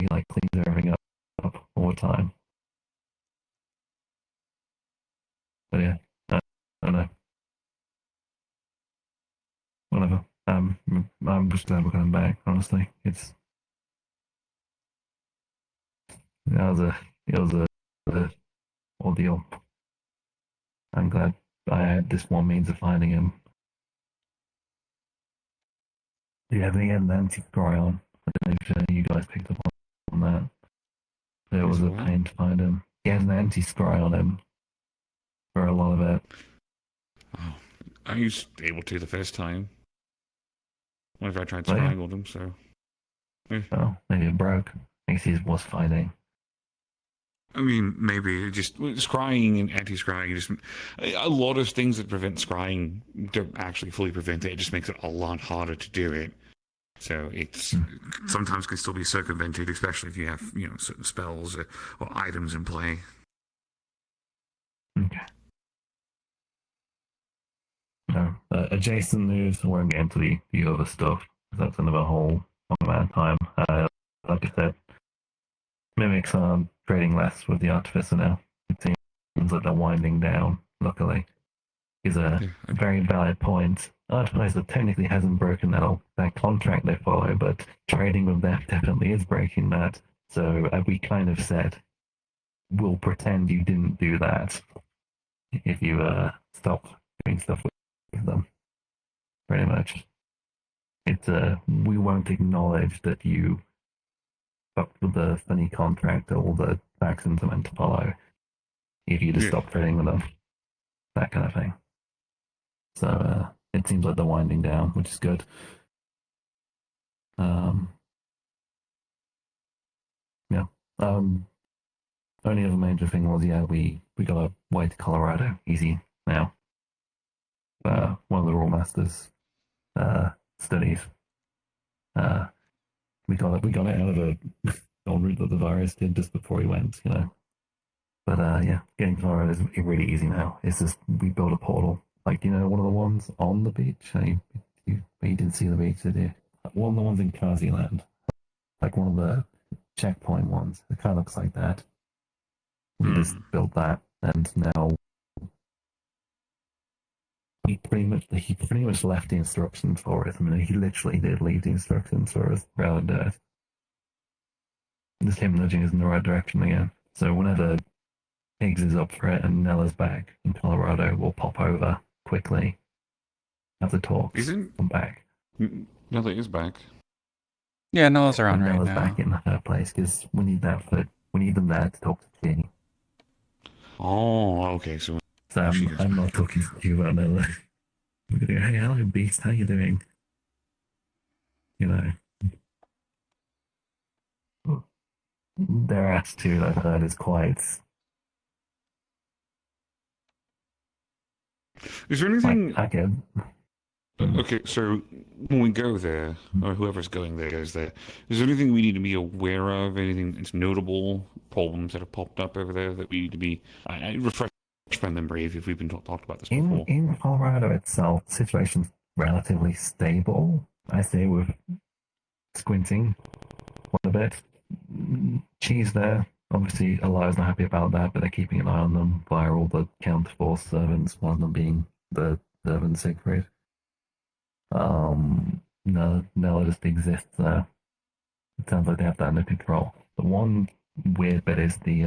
like cleans everything up all the time. But yeah, I don't know. Whatever. I'm just glad we're coming back. Honestly, it was a ordeal. I'm glad I had this one means of finding him. Yeah, they had an anti-scry on. I don't know if you guys picked up on that. It was a pain to find him. He had an anti-scry on him for a lot of it. Oh, I was able to the first time. Whenever I tried scrying on him, so. Yeah. Oh, maybe it broke. I guess he was fighting. I mean, maybe just scrying and anti-scrying. Just a lot of things that prevent scrying don't actually fully prevent it. It just makes it a lot harder to do it. So it's sometimes can still be circumvented, especially if you have certain spells or items in play. Okay. No, adjacent news. I won't get into the other stuff. That's another whole amount of time. Like I said, mimics are trading less with the artificer now. It seems like they're winding down. Luckily, is a very valid point. Artificer technically hasn't broken that contract they follow, but trading with them definitely is breaking that. So we kind of said, we'll pretend you didn't do that if you stop doing stuff with them. Pretty much. It's we won't acknowledge that you fucked with the funny contract or all the factions are meant to follow if you just stop trading with them. That kind of thing. So it seems like they're winding down, which is good. Yeah. Only other major thing was, we got a way to Colorado easy now. One of the Raw Masters studies. We got it out of the old route that the virus did just before he went, But yeah, getting Colorado is really easy now. It's just we build a portal, like one of the ones on the beach. You didn't see the beach, did you? One of the ones in Kaziland, like one of the checkpoint ones. It kind of looks like that. We just built that, and now he pretty much left the instructions for it. I mean, he literally did leave the instructions for us rather than do it. Just him nudging us in the right direction again. So whenever Higgs is up for it and Nella's back in Colorado, we'll pop over quickly, have the talks, come back. Nella is back. Yeah, Nella's around right Nella's now. back in her place because we need them there to talk to Jenny. Oh, okay. So I'm not talking to you about Nella. I'm gonna go, hey, hello, Beast, how you doing? Their attitude, I've heard, is quite. Is there anything? Okay, so when we go there, or whoever's going there goes there, is there anything we need to be aware of? Anything that's notable? Problems that have popped up over there that we need to be refresh my memory if we've been talked about this before? In Colorado itself, the situation's relatively stable. I say with squinting quite a bit. Cheese there. Obviously, Eli's not happy about that, but they're keeping an eye on them via all the counterforce servants, one of them being the servant Siegfried. Nella just exists there. It sounds like they have that under control. The one weird bit is the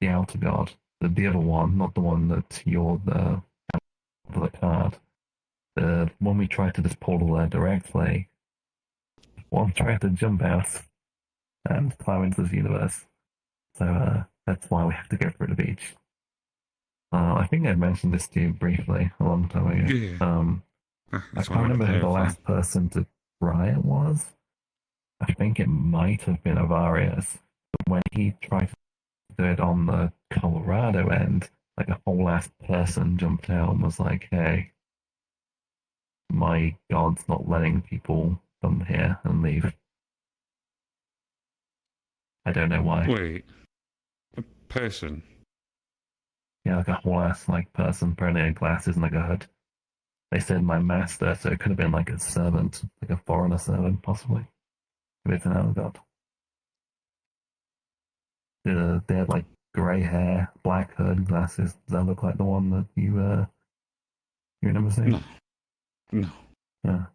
outer guard. The other one, not the one that you're the card. The one we tried to just portal there directly. One tried to jump out and climb into this universe. So that's why we have to go through the beach. I think I mentioned this to you briefly a long time ago. Yeah. I can't remember who the last person to try it was. I think it might have been Avarius. But when he tried to do it on the Colorado end, like a whole ass person jumped out and was like, hey, my god's not letting people come here and leave. I don't know why. Wait, a person? Yeah, like a whole ass like person, apparently had glasses and like a hood. They said my master, so it could have been like a servant, like a foreigner servant, possibly. If it's an Elgod. They had like grey hair, black hood, glasses. Does that look like the one that you remember seeing? No. Yeah.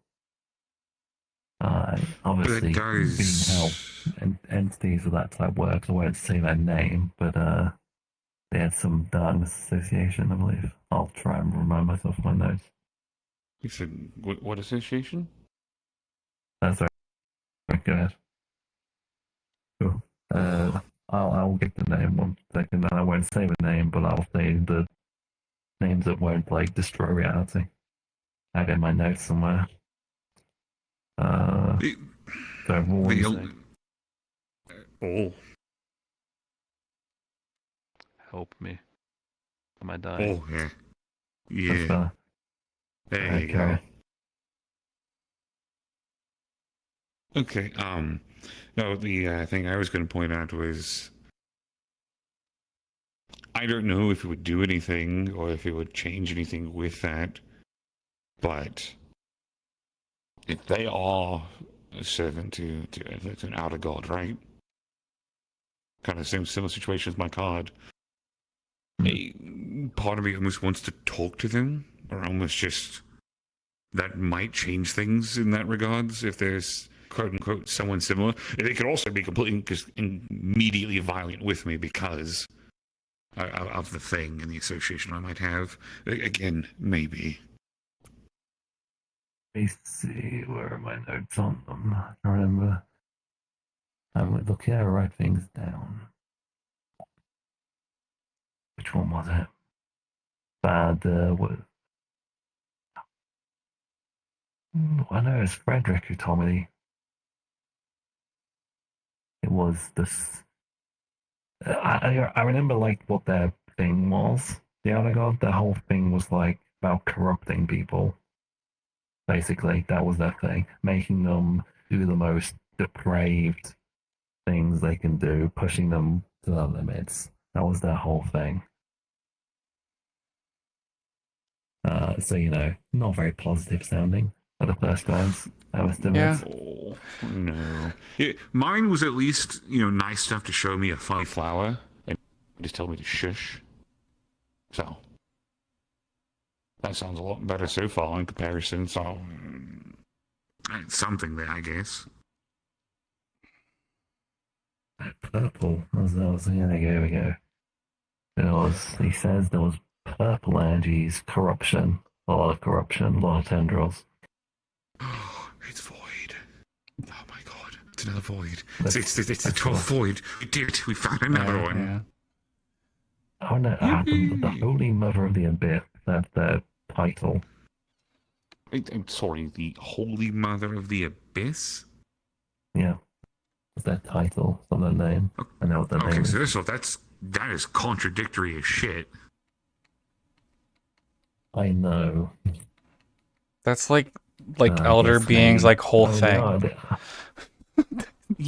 Obviously, does- being how entities of that type work, I won't say their name, but they had some darkness association, I believe. I'll try and remind myself of my notes. You said what association? That's all right. Go ahead. Cool. I'll get the name one second, and I won't say the name, but I'll say the names that won't like destroy reality. I have it in my notes somewhere. So one sec. Oh. Help me. Am I dying? Oh, yeah. That's Yeah. better. There you go. Okay, no, the thing I was going to point out was I don't know if it would do anything or if it would change anything with that, but if they are a servant to an outer god, right? Kind of similar situation as my card. A part of me almost wants to talk to them, or almost just that might change things in that regards. If there's quote unquote someone similar, they could also be completely immediately violent with me because of the thing and the association I might have. Again, maybe. Let me see, where are my notes on them? I remember. Look here, I write things down. Which one was it? What? I know it's Frederick who told me it was this. I remember like what their thing was. The other god, the whole thing was like about corrupting people. Basically, that was their thing, making them do the most depraved things they can do, pushing them to their limits. That was their whole thing. So not very positive sounding at the first glance. Yeah. Oh, no. Yeah, mine was at least, nice enough to show me a funny flower and just tell me to shush. So, that sounds a lot better so far in comparison, so something there, I guess. Purple. Here we go. He says there was purple energies, corruption, a lot of corruption, a lot of tendrils. It's void. Oh my god. It's another void. It's the 12th void. We did it. We found another one. Yeah. Oh no, the Holy Mother of the Abyss. That's their title. I'm sorry, the Holy Mother of the Abyss? Yeah. That's their title, it's not their name. I know what their name is. Okay, so that is contradictory as shit. I know. That's like elder beings, like whole thing.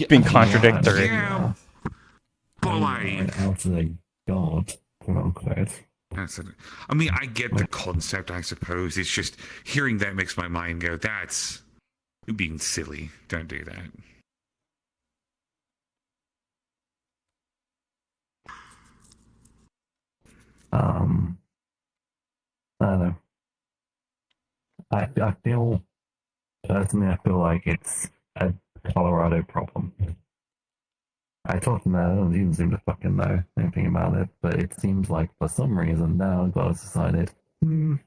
Being contradictory. Yeah. But like, out as a god, quote unquote. That's it. I mean, I get the concept, I suppose. It's just hearing that makes my mind go, that's being silly. Don't do that. I don't know. I feel personally, I feel like it's a Colorado problem. I talked to him, and he didn't seem to fucking know anything about it, but it seems like for some reason now God has decided, no.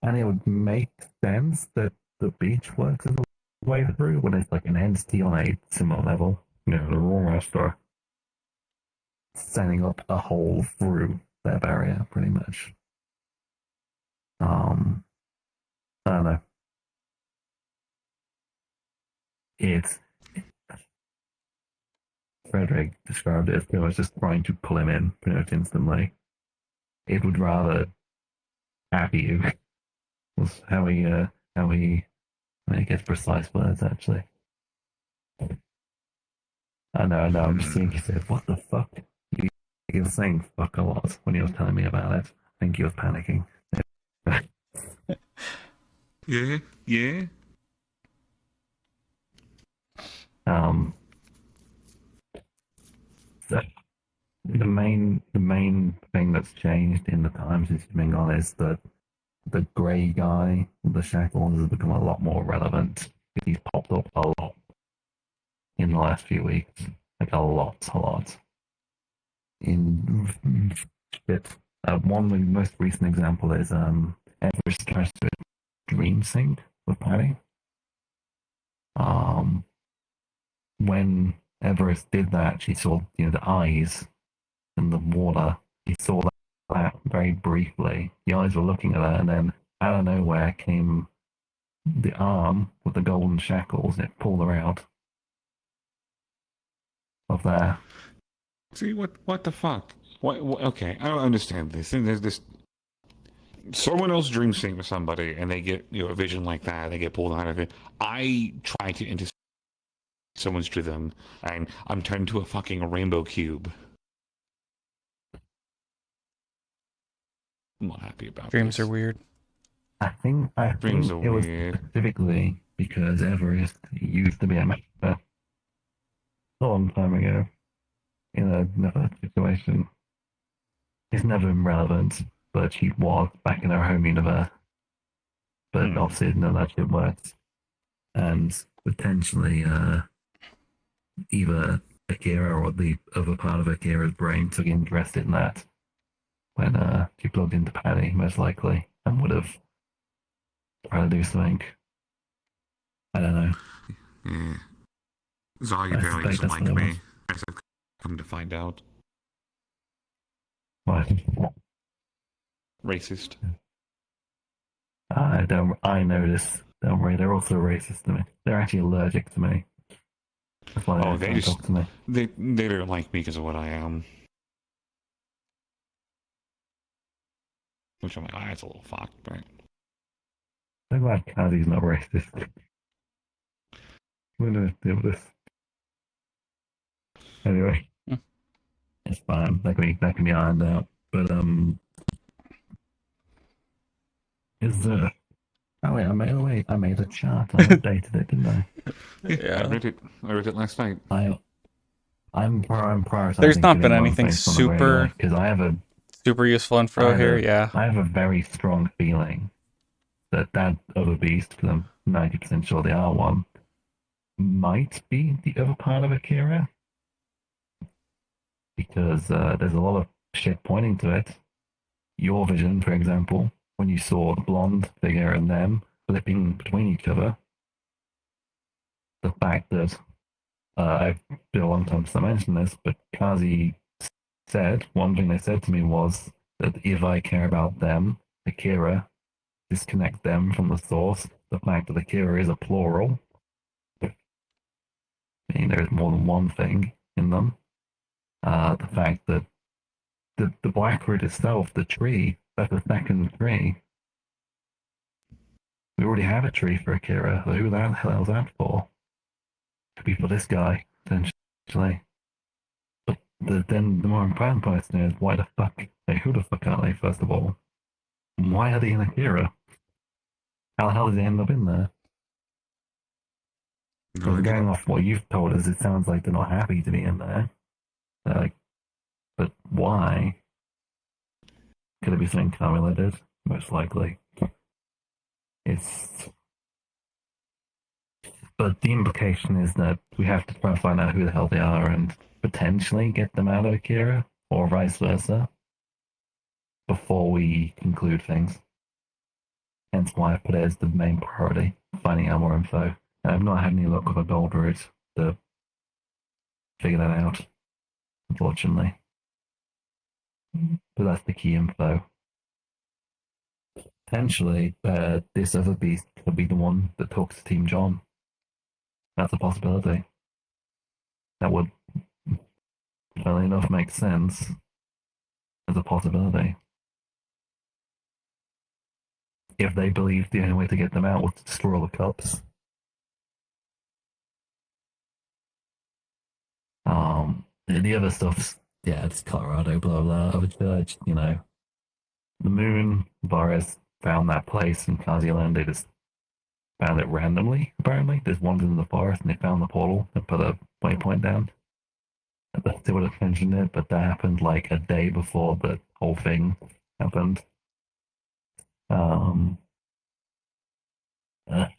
And it would make sense that the beach works as a way through when it's like an entity on a similar level. The Raw Master setting up a hole through their barrier, pretty much. I don't know. Frederick described it as they was just trying to pull him in pretty much instantly. It would rather have you was how he gets precise words actually. I know, I'm just thinking, what the fuck? You was saying fuck a lot when he was telling me about it. I think he was panicking. Yeah, yeah. So the main thing that's changed in the time since he's been gone is that the grey guy with the shackles has become a lot more relevant. He's popped up a lot in the last few weeks. Like a lot. In shit. One the most recent example is Everest tries to dream sync with Patty. When Everest did that, she saw the eyes in the water. She saw that very briefly. The eyes were looking at her, and then out of nowhere came the arm with the golden shackles. It pulled her out of there. See what the fuck? What? Okay, I don't understand this. And there's this. Someone else dream sync with somebody, and they get a vision like that. They get pulled out of it. I try to intercept someone's to them, and I'm turned to a fucking rainbow cube. I'm not happy about Dreams this. are weird. I think Dreams are it was weird. specifically because Everest used to be a master a long time ago in another situation. It's never been relevant, but she was back in her home universe. But obviously none of that shit works. And potentially either Akira or the other part of Akira's brain took interest in that when she plugged into Paddy, most likely, and would have tried to do something. I don't know. Yeah. Zagi apparently doesn't like me. As I've come to find out. What? Racist. I notice. Don't worry, they're also racist to me. They're actually allergic to me. That's why Oh, they they don't just talk to me. they don't like me because of what I am. Which I'm like, that's a little fucked, but I'm glad Kazi's not racist. We're gonna deal with this. Anyway, it's fine. That can be ironed out. But is there? Oh wait, I made a chart. I updated it, didn't I? yeah, I read it last night. I'm prioritizing. There's not been getting one anything based on the super regular, because I have a super useful info here. Yeah. I have a very strong feeling that other beast, because I'm 90% sure they are one, might be the other part of Akira. Because there's a lot of shit pointing to it. Your vision, for example, when you saw the blonde figure and them flipping between each other, the fact that I've been a long time since I mentioned this, but Kazi said, one thing they said to me was that if I care about them, Akira, disconnect them from the source. The fact that Akira is a plural, meaning there is more than one thing in them. The fact that the Blackroot itself, the tree, that's a second tree. We already have a tree for Akira, so who the hell is that for? Could be for this guy, essentially. But then the more important question is, why the fuck? Hey, who the fuck are they, first of all? Why are they in Akira? How the hell did they end up in there? Because going off what you've told us, it sounds like they're not happy to be in there. They're like, but why? Could it be something unrelated? Most likely. But the implication is that we have to try and find out who the hell they are and potentially get them out of Akira, or vice versa, before we conclude things. Hence why I put it as the main priority, finding out more info. And I've not had any luck with a gold route to figure that out, unfortunately. But that's the key info. Potentially, this other beast could be the one that talks to Team John. That's a possibility. That would, funnily enough, make sense as a possibility. If they believe the only way to get them out was to destroy all the cups. The other stuff's yeah, it's Colorado, blah blah. Of a church, you know, the moon. Boris found that place in Kaziland. They just found it randomly. Apparently, just wandered in the forest and they found the portal and put a waypoint down. They would have mentioned it, but that happened like a day before the whole thing happened. Um,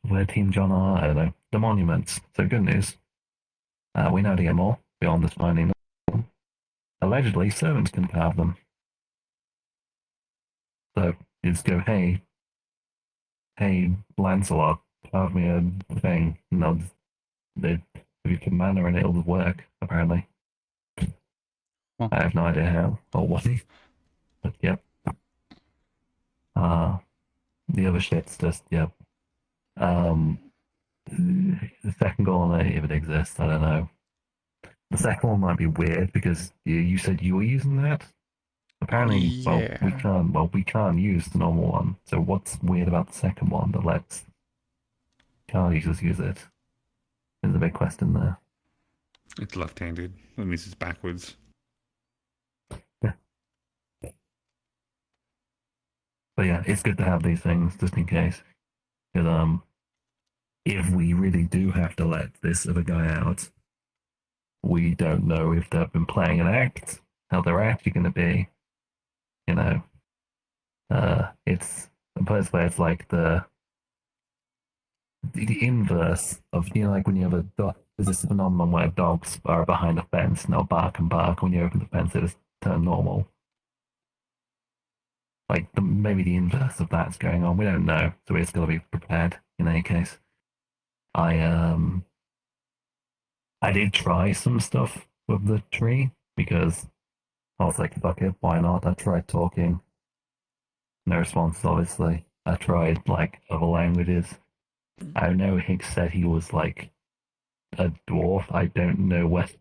where Team John are, I don't know. The monuments. So good news. We know to get more beyond this finding. Allegedly, servants can carve them. So you just go, hey, Lancelot, carve me a thing. And they'll just, if you can manner and it'll work, apparently. I have no idea how or what. But yep. The other shit's just, yep. The second goal, if it exists, I don't know. The second one might be weird because you said you were using that. Apparently, Yeah. we can't use the normal one. So what's weird about the second one that lets car users use it? There's a big question there. It's left-handed. That means it's backwards. But yeah, it's good to have these things just in case. Because if we really do have to let this other guy out, we don't know if they've been playing an act, how they're actually going to be. You know, it's it's like the inverse of, you know, like when you have a dog. There's this phenomenon where dogs are behind a fence and they'll bark and bark. When you open the fence, they just turn normal. Like maybe the inverse of that's going on. We don't know, so we just got to be prepared in any case. I did try some stuff with the tree because I was like, fuck it, why not? I tried talking. No response, obviously. I tried like other languages. I know Higgs said he was like a dwarf. I don't know what.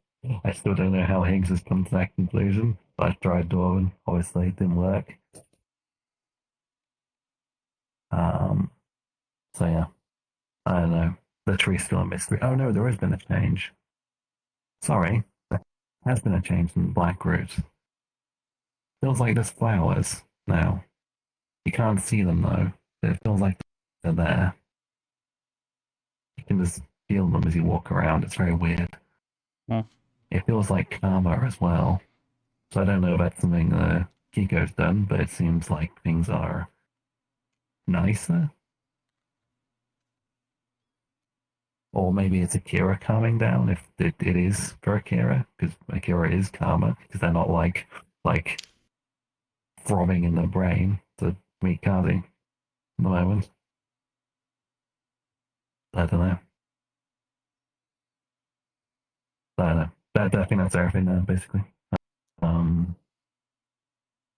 I still don't know how Higgs has come to that conclusion. But I tried Dwarven. Obviously, it didn't work. So yeah, I don't know. The tree's still a mystery. Oh no, there has been a change. Sorry, there has been a change in Blackroot. Feels like there's flowers now. You can't see them though. It feels like they're there. You can just feel them as you walk around. It's very weird. It feels like karma as well. So I don't know if that's something Kiko's done, but it seems like things are nicer. Or maybe it's Akira calming down, if it is for Akira, because Akira is karma, because they're not like throbbing in the brain to meet Kazi at the moment. I don't know. I don't know. I think that's everything now, basically.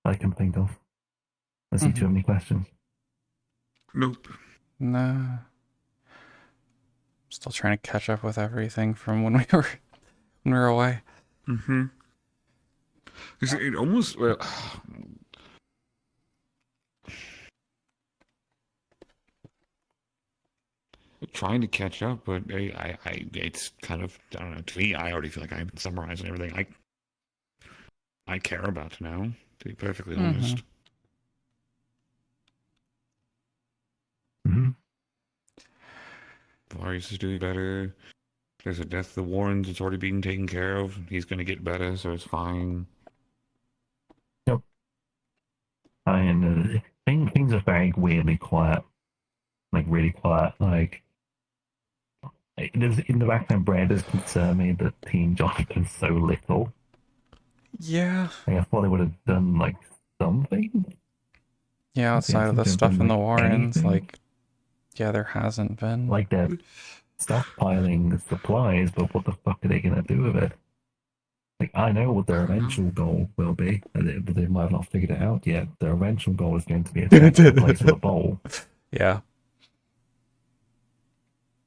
I can think of. Unless you two have any questions. Nope. Nah. Still trying to catch up with everything from when we were away. Mm-hmm. It almost trying to catch up, but it's kind of, I don't know. To me, I already feel like I've been summarizing everything I care about now. To be perfectly honest. Varys is doing better. There's a death of the Warrens. It's already being taken care of. He's going to get better, so it's fine. Yep. And things are very weirdly quiet. Like, really quiet. Like, in the back of my brain, does concern me that Team Jonathan's so little. Yeah. Like, I thought they would have done, like, something. Yeah, outside of the stuff in the Warrens, like, yeah, there hasn't been. Like, they're stockpiling supplies, but what the fuck are they going to do with it? Like, I know what their eventual goal will be, but they might have not figured it out yet. Their eventual goal is going to be attack the place with a bowl. Yeah.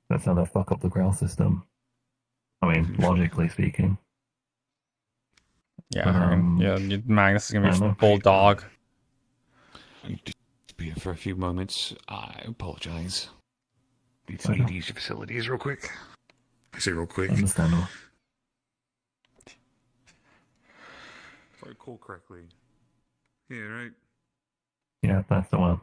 That's how they fuck up the growl system. I mean, logically speaking. Yeah, Magnus is going to be a bulldog. I need to be here for a few moments. I apologize. Need to use your facilities real quick. I say real quick. Understandable. If I recall correctly. Yeah, right. Yeah, that's the one.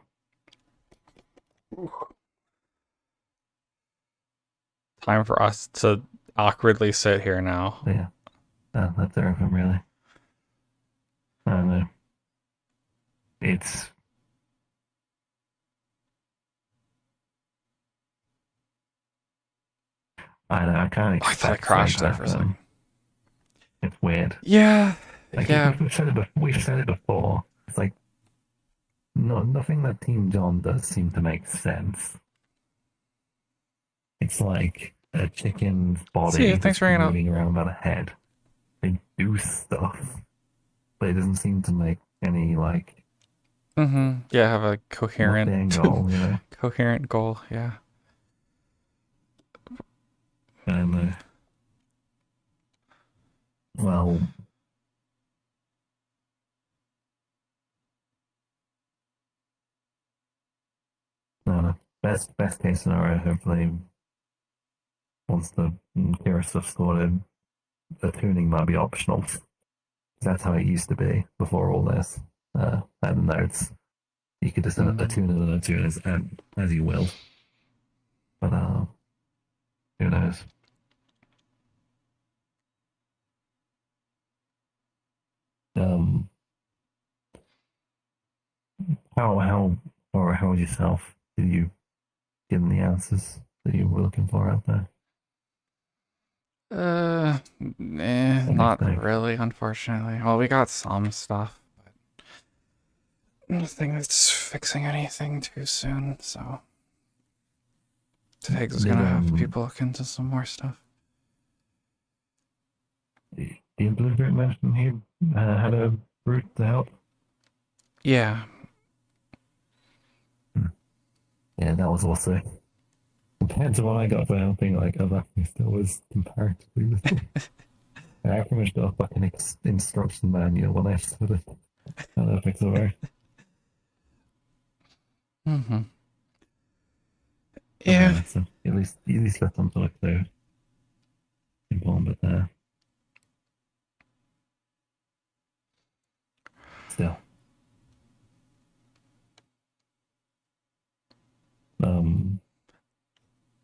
Time for us to awkwardly sit here now. Yeah. That's everything, really. I don't know. It's... I don't know, I can't expect... I thought I crashed there that, for a second. It's weird. Yeah. Like, Yeah. we've said it before. It's like... nothing that Team John does seem to make sense. It's like a chicken's body See you. Thanks for hanging out. moving around without a head. They do stuff, but it doesn't seem to make any, like... Yeah, have a coherent goal, you know? coherent goal, yeah. And, well... Best case scenario, hopefully, once the Kira stuff sorted, the tuning might be optional. That's how it used to be before all this. And the notes, you could just attune it and attune it as you will. But who knows? How was yourself? Did you get the answers that you were looking for out there? Not really, unfortunately. Well, we got some stuff, but nothing that's fixing anything too soon, so today's gonna have people look into some more stuff. The Blueprint mentioned he had a route to help? Yeah. Yeah, that was also... Compared to what I got for helping, like, other things, that was comparatively little. I pretty much got a fucking instruction manual when I started. I don't know if it's alright. Yeah. So at least got something like there. Important, but still.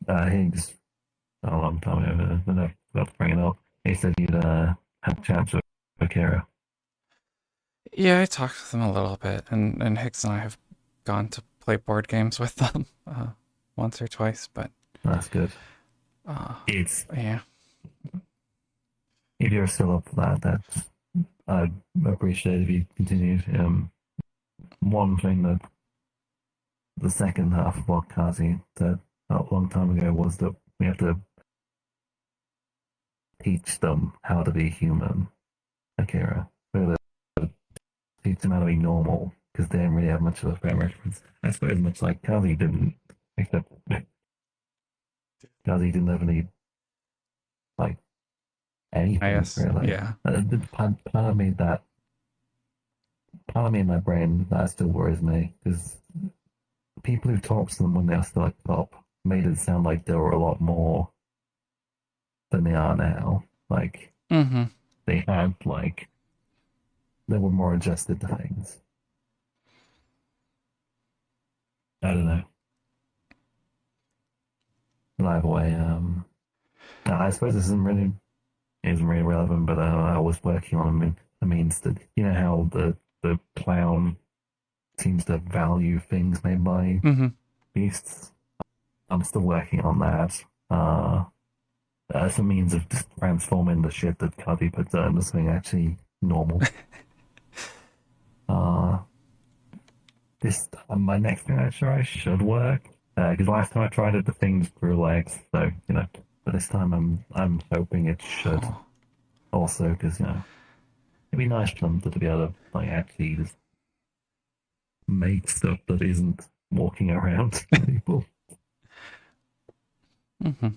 Higgs, a long time ago, but I forgot to bring it up. He said you'd had a chance with Akira. Yeah, I talked with them a little bit, and Hicks and I have gone to play board games with them once or twice, but... That's good. Yeah. If you're still up for that, I'd appreciate if you continued. One thing that the second half of what Kazi said a long time ago was that we have to teach them how to be human, Akira. We have to teach them how to be normal, because they didn't really have much of a frame reference. I suppose much like Kazi didn't, except Kazi didn't have any, like, anything, really. Yeah. Part of me in my brain, that still worries me, because people who talked to them when they were still at top made it sound like they were a lot more than they are now. Like, they had, like, they were more adjusted to things. I don't know. But either way, I suppose this isn't really relevant, but I was working on a means that, you know how the clown seems to value things made by beasts? I'm still working on that. As a means of just transforming the shit that Cuddy puts out into something actually normal. My next thing I'm sure I should work. Because last time I tried it, the things grew legs. So, you know, but this time I'm hoping it should. Also, because, you know, it'd be nice for them to be able to, like, actually just make stuff that isn't walking around to people. It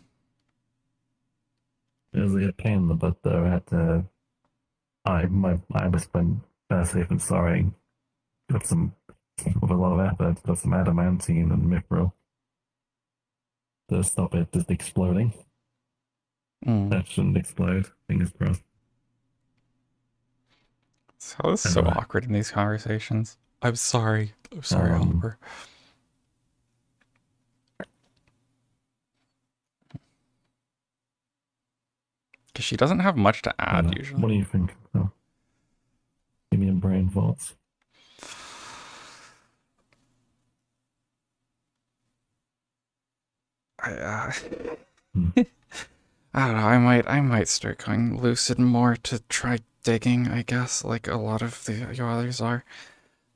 was like a pain in the butt, though. I was spent safe and sorry. Got some, with a lot of effort, got some adamantine and mithril to stop it just exploding. That shouldn't explode. Fingers crossed. Sal is so awkward in these conversations. I'm sorry. I'm sorry, Oliver. Because she doesn't have much to add, usually. What do you think? Oh. Give me a brain thoughts. I don't know. I might start going lucid more to try digging. I guess, like a lot of the others are.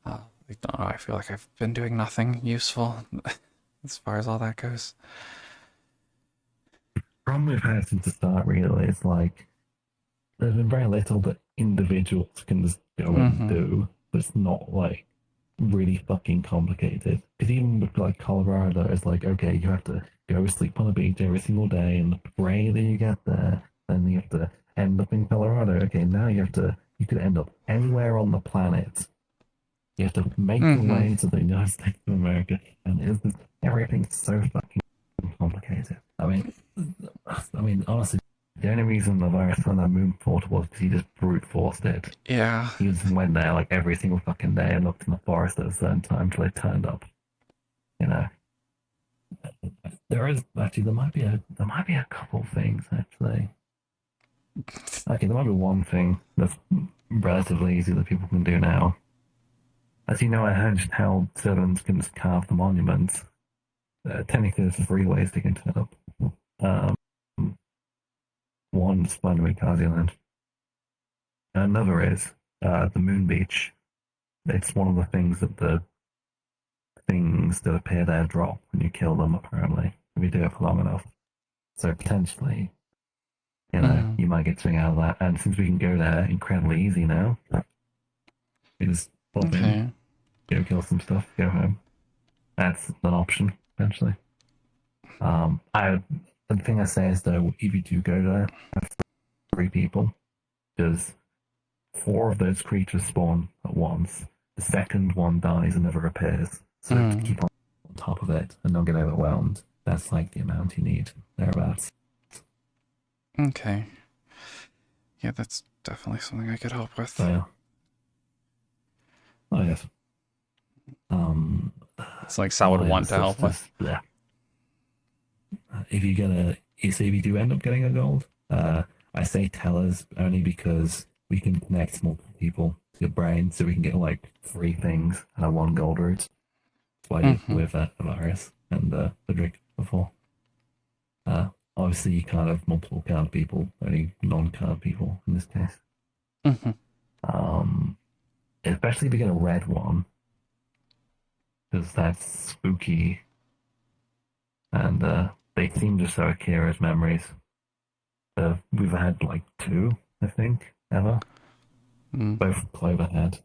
I feel like I've been doing nothing useful as far as all that goes. The problem we've had since the start really is like there's been very little that individuals can just go and do, but it's not like really fucking complicated. Because even with like Colorado, it's like, okay, you have to go sleep on the beach every single day and pray that you get there. Then you have to end up in Colorado. Okay, now you could end up anywhere on the planet. You have to make your way to the United States of America, and it's just, everything's so fucking complicated. I mean, honestly, the only reason the virus went that moon fort was because he just brute forced it. Yeah. He just went there like every single fucking day and looked in the forest at a certain time till they turned up. You know. There might be a couple things actually. Okay, there might be one thing that's relatively easy that people can do now. As you know, I heard how servants can just carve the monuments. Technically, there's 3 ways they can turn up. One is Spider-Man Land. Another is the Moon Beach. It's one of the things that appear there drop when you kill them, apparently, if you do it for long enough. So potentially, you might get something out of that. And since we can go there incredibly easy now, we just pop in, go kill some stuff, go home. That's an option, potentially. The thing I say is, though, if you do go there, have 3 people, because 4 of those creatures spawn at once. The second one dies and never appears. So to keep on top of it and not get overwhelmed, that's like the amount you need, thereabouts. Okay. Yeah, that's definitely something I could help with. Yeah. Oh, yes. It's like Sal would want to help with. Yeah. If you do end up getting a gold, I say tell us only because we can connect multiple people to your brain, so we can get like 3 things and a 1 gold route. That's what I did with Avaris and Frederick before. Obviously, you can't have multiple card people, only non-card people in this case. Especially if you get a red one, because that's spooky. And they seem to show Akira's memories. We've had like 2, I think, ever. Both Clover had.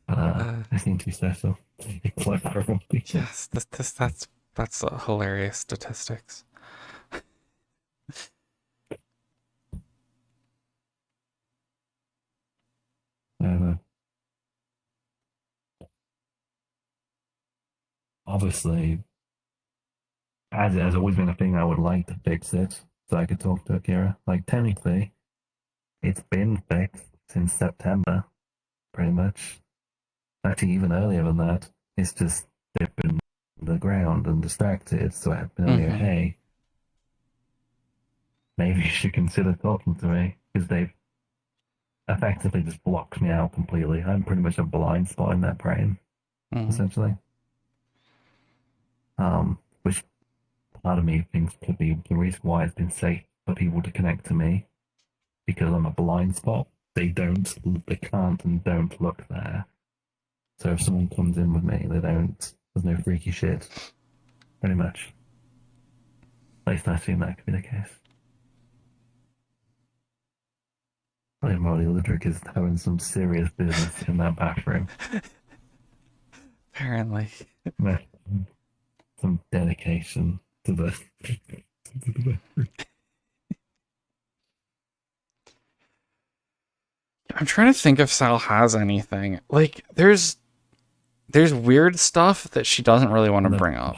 But they seem to be special. Yes, that's hilarious statistics. Obviously, as it has always been a thing, I would like to fix it so I could talk to Akira. Like, technically, it's been fixed since September, pretty much. Actually, even earlier than that. It's just they've been on the ground and distracted, so I've been earlier, hey, maybe you should consider talking to me, because they've effectively just blocked me out completely. I'm pretty much a blind spot in their brain, essentially. Which part of me thinks could be the reason why it's been safe for people to connect to me, because I'm a blind spot. They can't and don't look there. So if someone comes in with me, there's no freaky shit. Pretty much. At least I assume that could be the case. William Molly Ludwig is having some serious business in that bathroom. Apparently. Some dedication to the I'm trying to think if Sal has anything. Like, there's weird stuff that she doesn't really want to bring up.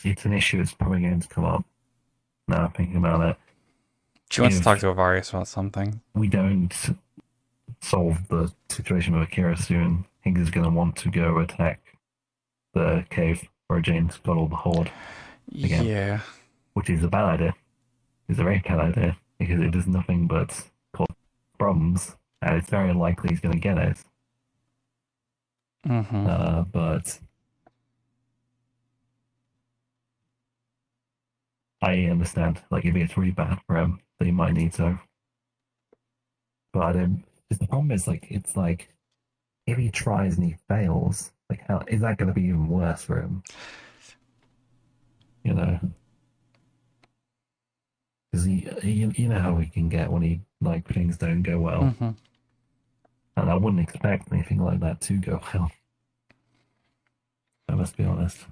It's an issue that's probably going to come up. Now I'm thinking about it. She wants to talk to Avarius about something. We don't solve the situation with Akira soon, Higgs is going to want to go attack the cave where Jane's got all the horde again. Yeah. Which is a bad idea. It's a very bad idea because it does nothing but cause problems, and it's very likely he's going to get it. But I understand, like, if it's really bad for him, that he might need to. But the problem is, like, it's like, if he tries and he fails, like, how is that going to be even worse for him? You know? Because you know how he can get when he, like, things don't go well. And I wouldn't expect anything like that to go well. I must be honest.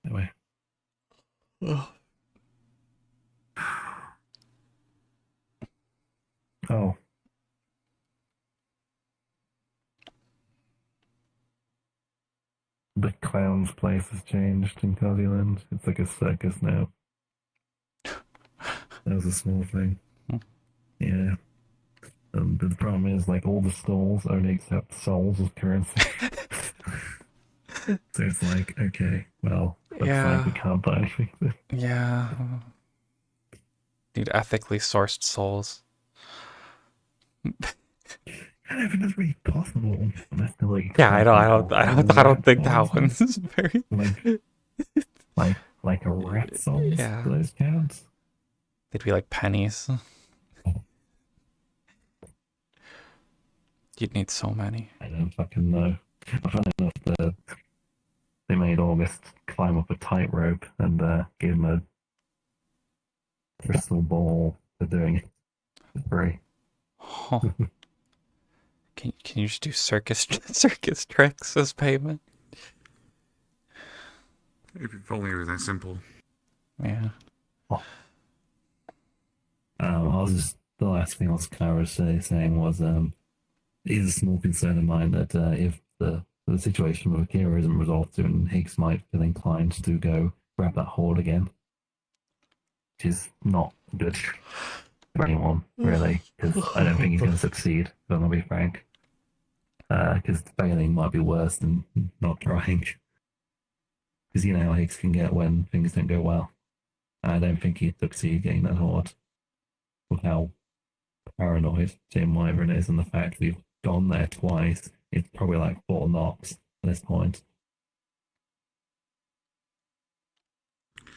Anyway. Oh. The clown's place has changed in Cozzyland. It's like a circus now. That was a small thing. Yeah. But the problem is, like, all the stalls only accept souls as currency. So it's like, okay, well, looks like we can't buy anything. Yeah. Need ethically sourced souls. I don't think that's really possible. Like, Yeah, I don't think that one's very like a rat souls. Yeah. Do those count? They'd be like pennies. You'd need so many. I don't fucking know. I found enough that they made August climb up a tightrope and gave him a crystal ball for doing it for free. Huh. Can you just do circus tricks as payment? If only it was that simple. Yeah. I was just, the last thing I was kind of saying was, it is a small concern of mine that if the situation with Akira isn't resolved soon, Higgs might feel inclined to go grab that horde again, which is not good for anyone, really, because I don't think he's going to succeed, if I'm going to be frank. Because failing might be worse than not trying. Because you know how Higgs can get when things don't go well. I don't think he'd succeed getting that horde. With how paranoid Jim Wyvern is, and the fact we've gone there twice, it's probably like 4 knocks at this point.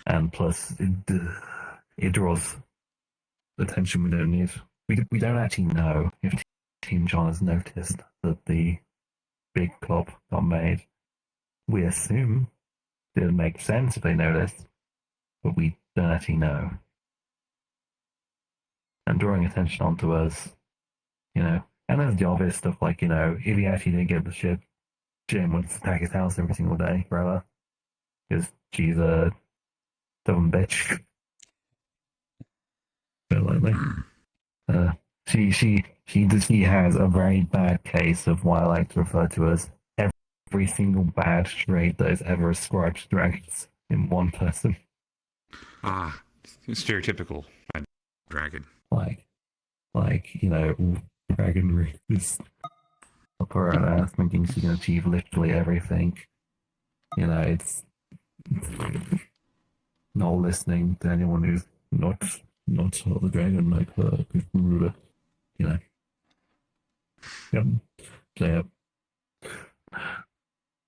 And plus, it draws attention we don't need. We don't actually know if Team John has noticed that the big club got made. We assume it would make sense if they noticed, but we don't actually know. And drawing attention onto us, you know, and there's the obvious stuff like, you know, if he actually didn't get the ship, Jim would attack his house every single day forever. Because she's a stubborn bitch. But like, she has a very bad case of what I like to refer to as every single bad trait that is ever ascribed to dragons in one person. Ah, stereotypical dragon. Like, you know, dragon is up her own ass thinking she can achieve literally everything. You know, it's not listening to anyone who's not the dragon like her, who's ruler. You know. Yep. So, yep.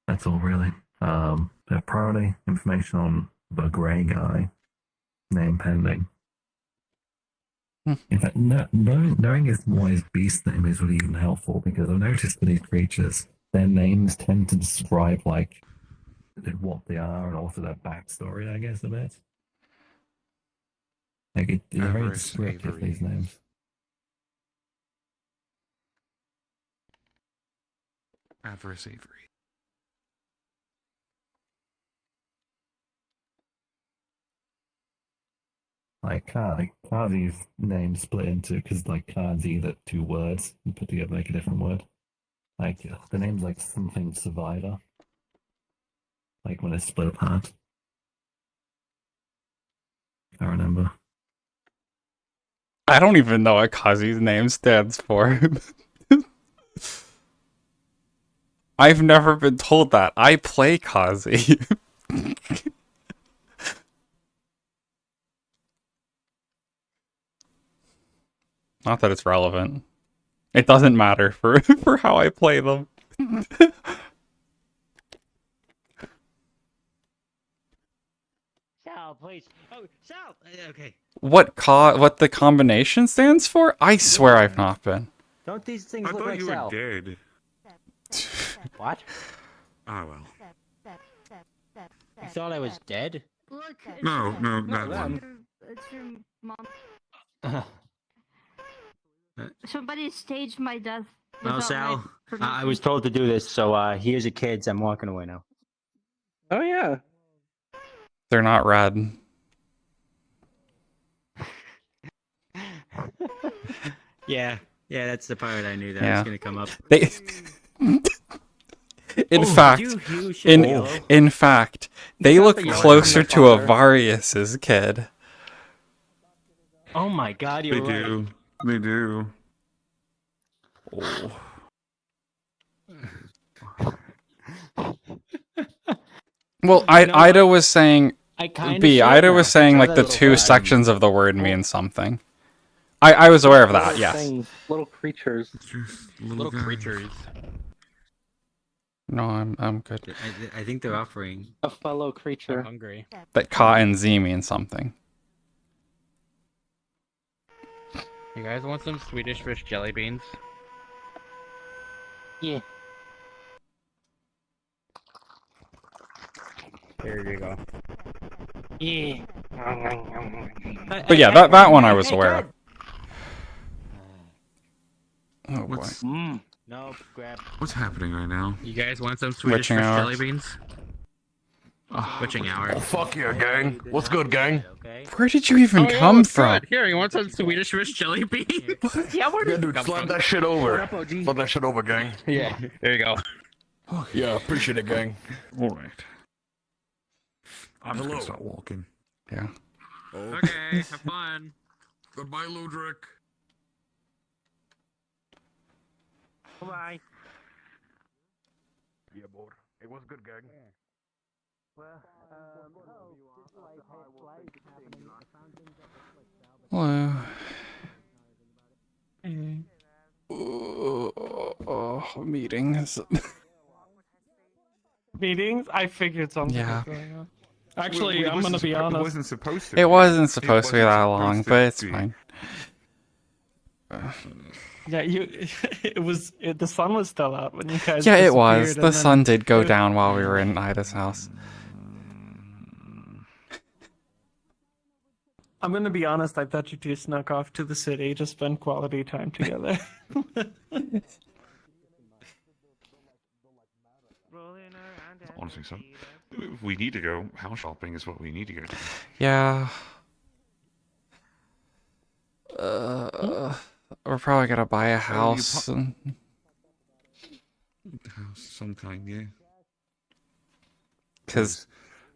That's all really. Priority information on the grey guy. Name pending. In fact, knowing what his beast name is really even helpful, because I've noticed for these creatures, their names tend to describe like what they are and also their backstory, I guess, a bit. Like they're very descriptive, these names. Avarice Avery. Like Kazi's name split into, because like Kazi, that 2 words you put together make a different word. Like the name's like something survivor. Like when it's split apart. I remember. I don't even know what Kazi's name stands for. I've never been told that. I play Kazi. Not that it's relevant. It doesn't matter for for how I play them. Sal, please. Oh, Sal. Okay. What the combination stands for? I swear I've not been. Don't these things I look thought like you Sal? were dead. What? Oh well. You thought I was dead? Look, No, that one. It's your mom. Somebody staged my death. No, without Sal. my I permission. was told to do this, so here's your kids. I'm walking away now. Oh yeah. They're not red. Yeah, that's the part I knew that Yeah. was gonna come up. They In fact, they look the yellow closer from the to father. Avarius's kid. Oh my God, you're They right. do. They do. Well, You know Ida what? was saying I kinda B. see it Ida now. was saying Try like that the little two button. sections of the word mean something. I was aware of that. Little Yes. things, little creatures. Little creatures. No, I'm good. I think they're offering. A fellow I'm creature. hungry. That Ka and Z mean something. You guys want some Swedish fish jelly beans? Yeah. Here you go. Yeah. But yeah, that one I was aware of. Oh boy. No, grab. What's happening right now? You guys want some Swedish Witching fish hour. jelly beans? Witching hour. Oh, fuck yeah, gang. What's good, gang? Where did you even Oh, yeah, come what's from? good? Here, you want some Swedish fish jelly beans? Yeah, dude, slap that shit over. What up, OG? Slap that shit over, gang. Yeah, there you go. Yeah, appreciate it, gang. Alright. I'm just gonna start walking. Yeah. Okay, have fun. Goodbye, Ludric. Bye. Yeah, boy. It was good, gang. Hello. Meetings. Meetings? I figured something Yeah. was going on. Actually, I'm gonna be honest. It wasn't supposed to. It wasn't supposed to be that long, supposed to but it's be. fine. Yeah, the sun was still out when you guys. Yeah, it was. disappeared, The and sun then did go it- down while we were in Ida's house. I'm gonna be honest. I thought you two snuck off to the city to spend quality time together. Honestly, so if we need to go house shopping is what we need to go do. Yeah. We're probably gonna buy a house. And... House, some kind, yeah. Because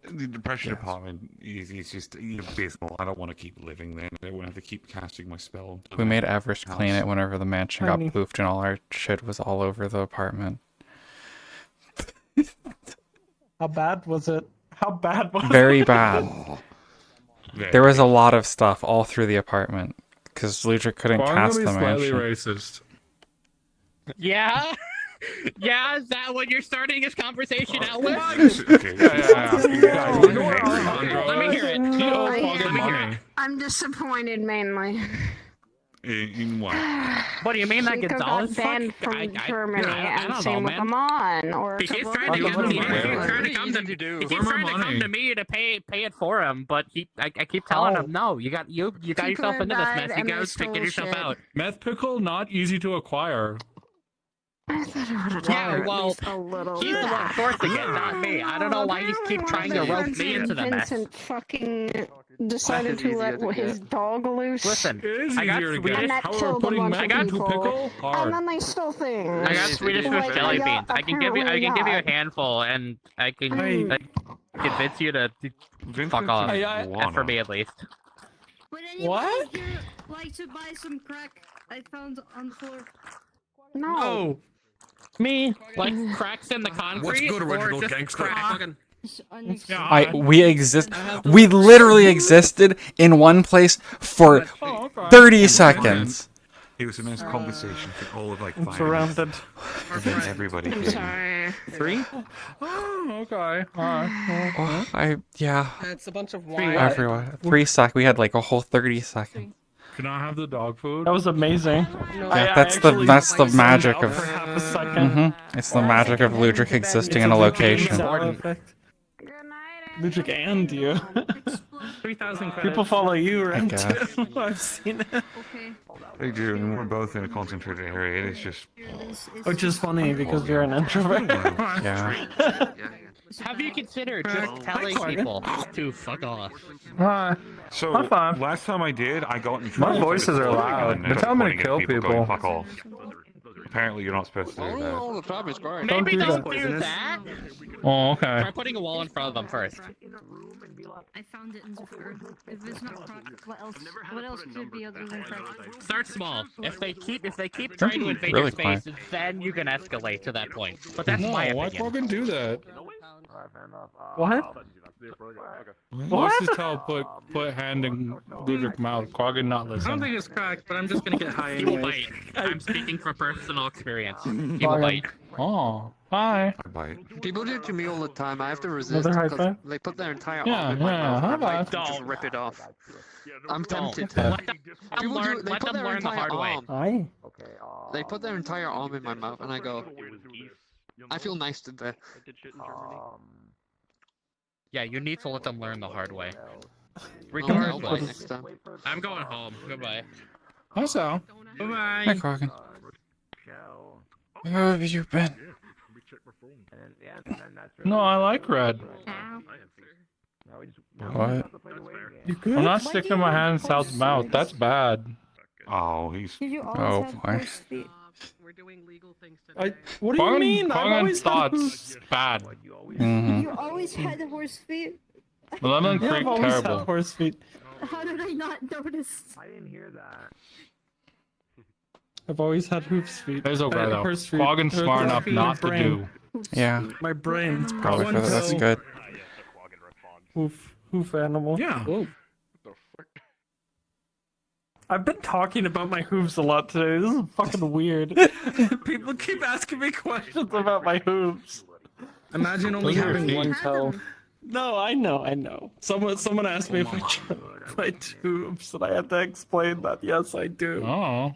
the depression apartment is just abysmal. I don't want to keep living there. I won't have to keep casting my spell. we made Everest clean House. it whenever the mansion got Tiny. poofed and all our shit was all over the apartment. How bad was it? How bad was Very it? bad. There was a lot of stuff all through the apartment because Ludra couldn't Well, I'm cast gonna the be slightly mansion. racist. Yeah? Yeah, is that what you're starting this conversation out with? Okay, Let me hear it. Let me hear it. I'm disappointed mainly. In what? What do you mean that Chico Gonzalez? got banned Fuck? from Germany, I and don't same know, with man. Amon, or a He keeps couple trying to other get people. me. He keeps trying to come to me. He keeps trying to come to me to pay it for him, but I keep telling him no. You got yourself into this mess. You gotta get yourself out. Meth pickle, not easy to acquire. I thought it would have Yeah, taken well, at least a little he's the bit. one sourcing it, not me. I don't know why you keep trying to rope me into the mess. Vincent fucking decided to let his dog loose. Listen, It is I got easier to Swedish. get. And that However, killed a putting bunch meth of into people. pickle, And hard. then they stole things. I got Swedish fish Like, jelly I beans. I can give you a apparently handful, and I can convince you to fuck off. For me at least. What? Here like to buy some crack I found on the floor? No. Me. Like cracks in the concrete. What's good, or original just gangster? crack? We exist. We literally existed in one place for 30 seconds. It was a nice conversation for all of like 5 surrounded. minutes. And then everybody I'm came. sorry. 3? Oh, okay. Alright. Yeah. It's a bunch of Everyone. 3 sec. We had like a whole 30 seconds. Can I have the dog food? That was amazing. Yeah, that's the magic of. It's the magic of Ludric existing in a location. Ludric and you. 3,000 credits. People follow you, right? guess. Too. I've seen it. They do, and we're both in a concentrated area. It's just. Which is funny because you're an introvert. Yeah. Have you considered just telling people to fuck off? So High five. last time I did, I got in trouble. My voices are loud. They're telling me to kill Going, people. Fuck off. Apparently, you're not supposed to do that. All the time is great. Don't Maybe do don't that. do that. Oh, okay. Try putting a wall in front of them first. I found it in the floor. If it's not crack, what else? What else could it be other than crack? Start small. If they keep trying to invade your space, then you can escalate to that point. But that's my opinion. Why Morgan do that? What? What's his tell put hand in Ludric's mouth? Quaggan not I listen. don't think it's cracked, but I'm just gonna get high He will anyway. bite. I'm speaking from personal experience. He will bite. Oh, hi. People do it to me all the time. I have to resist Another high because five? they put their entire Yeah, arm in my yeah, mouth. high And I'm like, five. just rip it off. I'm Don't. tempted to. Let them People learn, do. They let put them their learn the entire hard way. arm. Hi. They put their entire arm in my mouth, and I go. I feel nice today. Yeah, you need to let them learn the hard way. I'll Regardless, next time. I'm going home. Goodbye. Hi, Sal. Bye. Hi, Quaggan. Where have you been? No, I like red. What? I'm not sticking my hand in Sal's mouth. That's bad. Oh, he's. Oh, boy. What do you mean? I've always had thoughts bad. Mhm. You always had horse feet. Lemon Yeah, Creek I've always terrible. had Horse feet. How did I not notice? I've always had hoofs feet. There's okay Had though. horse feet. Quaggan's There's smart horse enough feet. not to Brain. do. Yeah. My brain. Probably for that. That's good. Hoof animal. Yeah. I've been talking about my hooves a lot today. This is fucking weird. People keep asking me questions about my hooves. Imagine only Those are having one feet. toe. No, I know. Someone asked me if I tried my hooves, and I had to explain that. Yes, I do. Oh.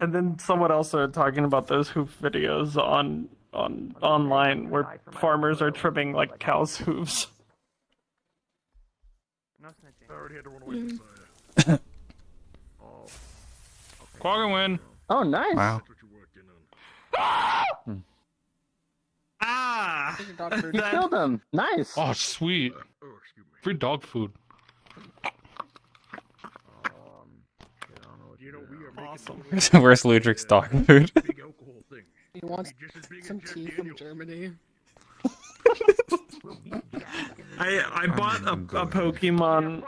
And then someone else started talking about those hoof videos on online where farmers are trimming like cows' hooves. Quaggan win. Oh, nice. Wow. Ah! You killed him. Nice. Oh, sweet. Free dog food. Awesome. Where's Ludric's dog food? He wants some tea from Germany. I bought a Pokemon,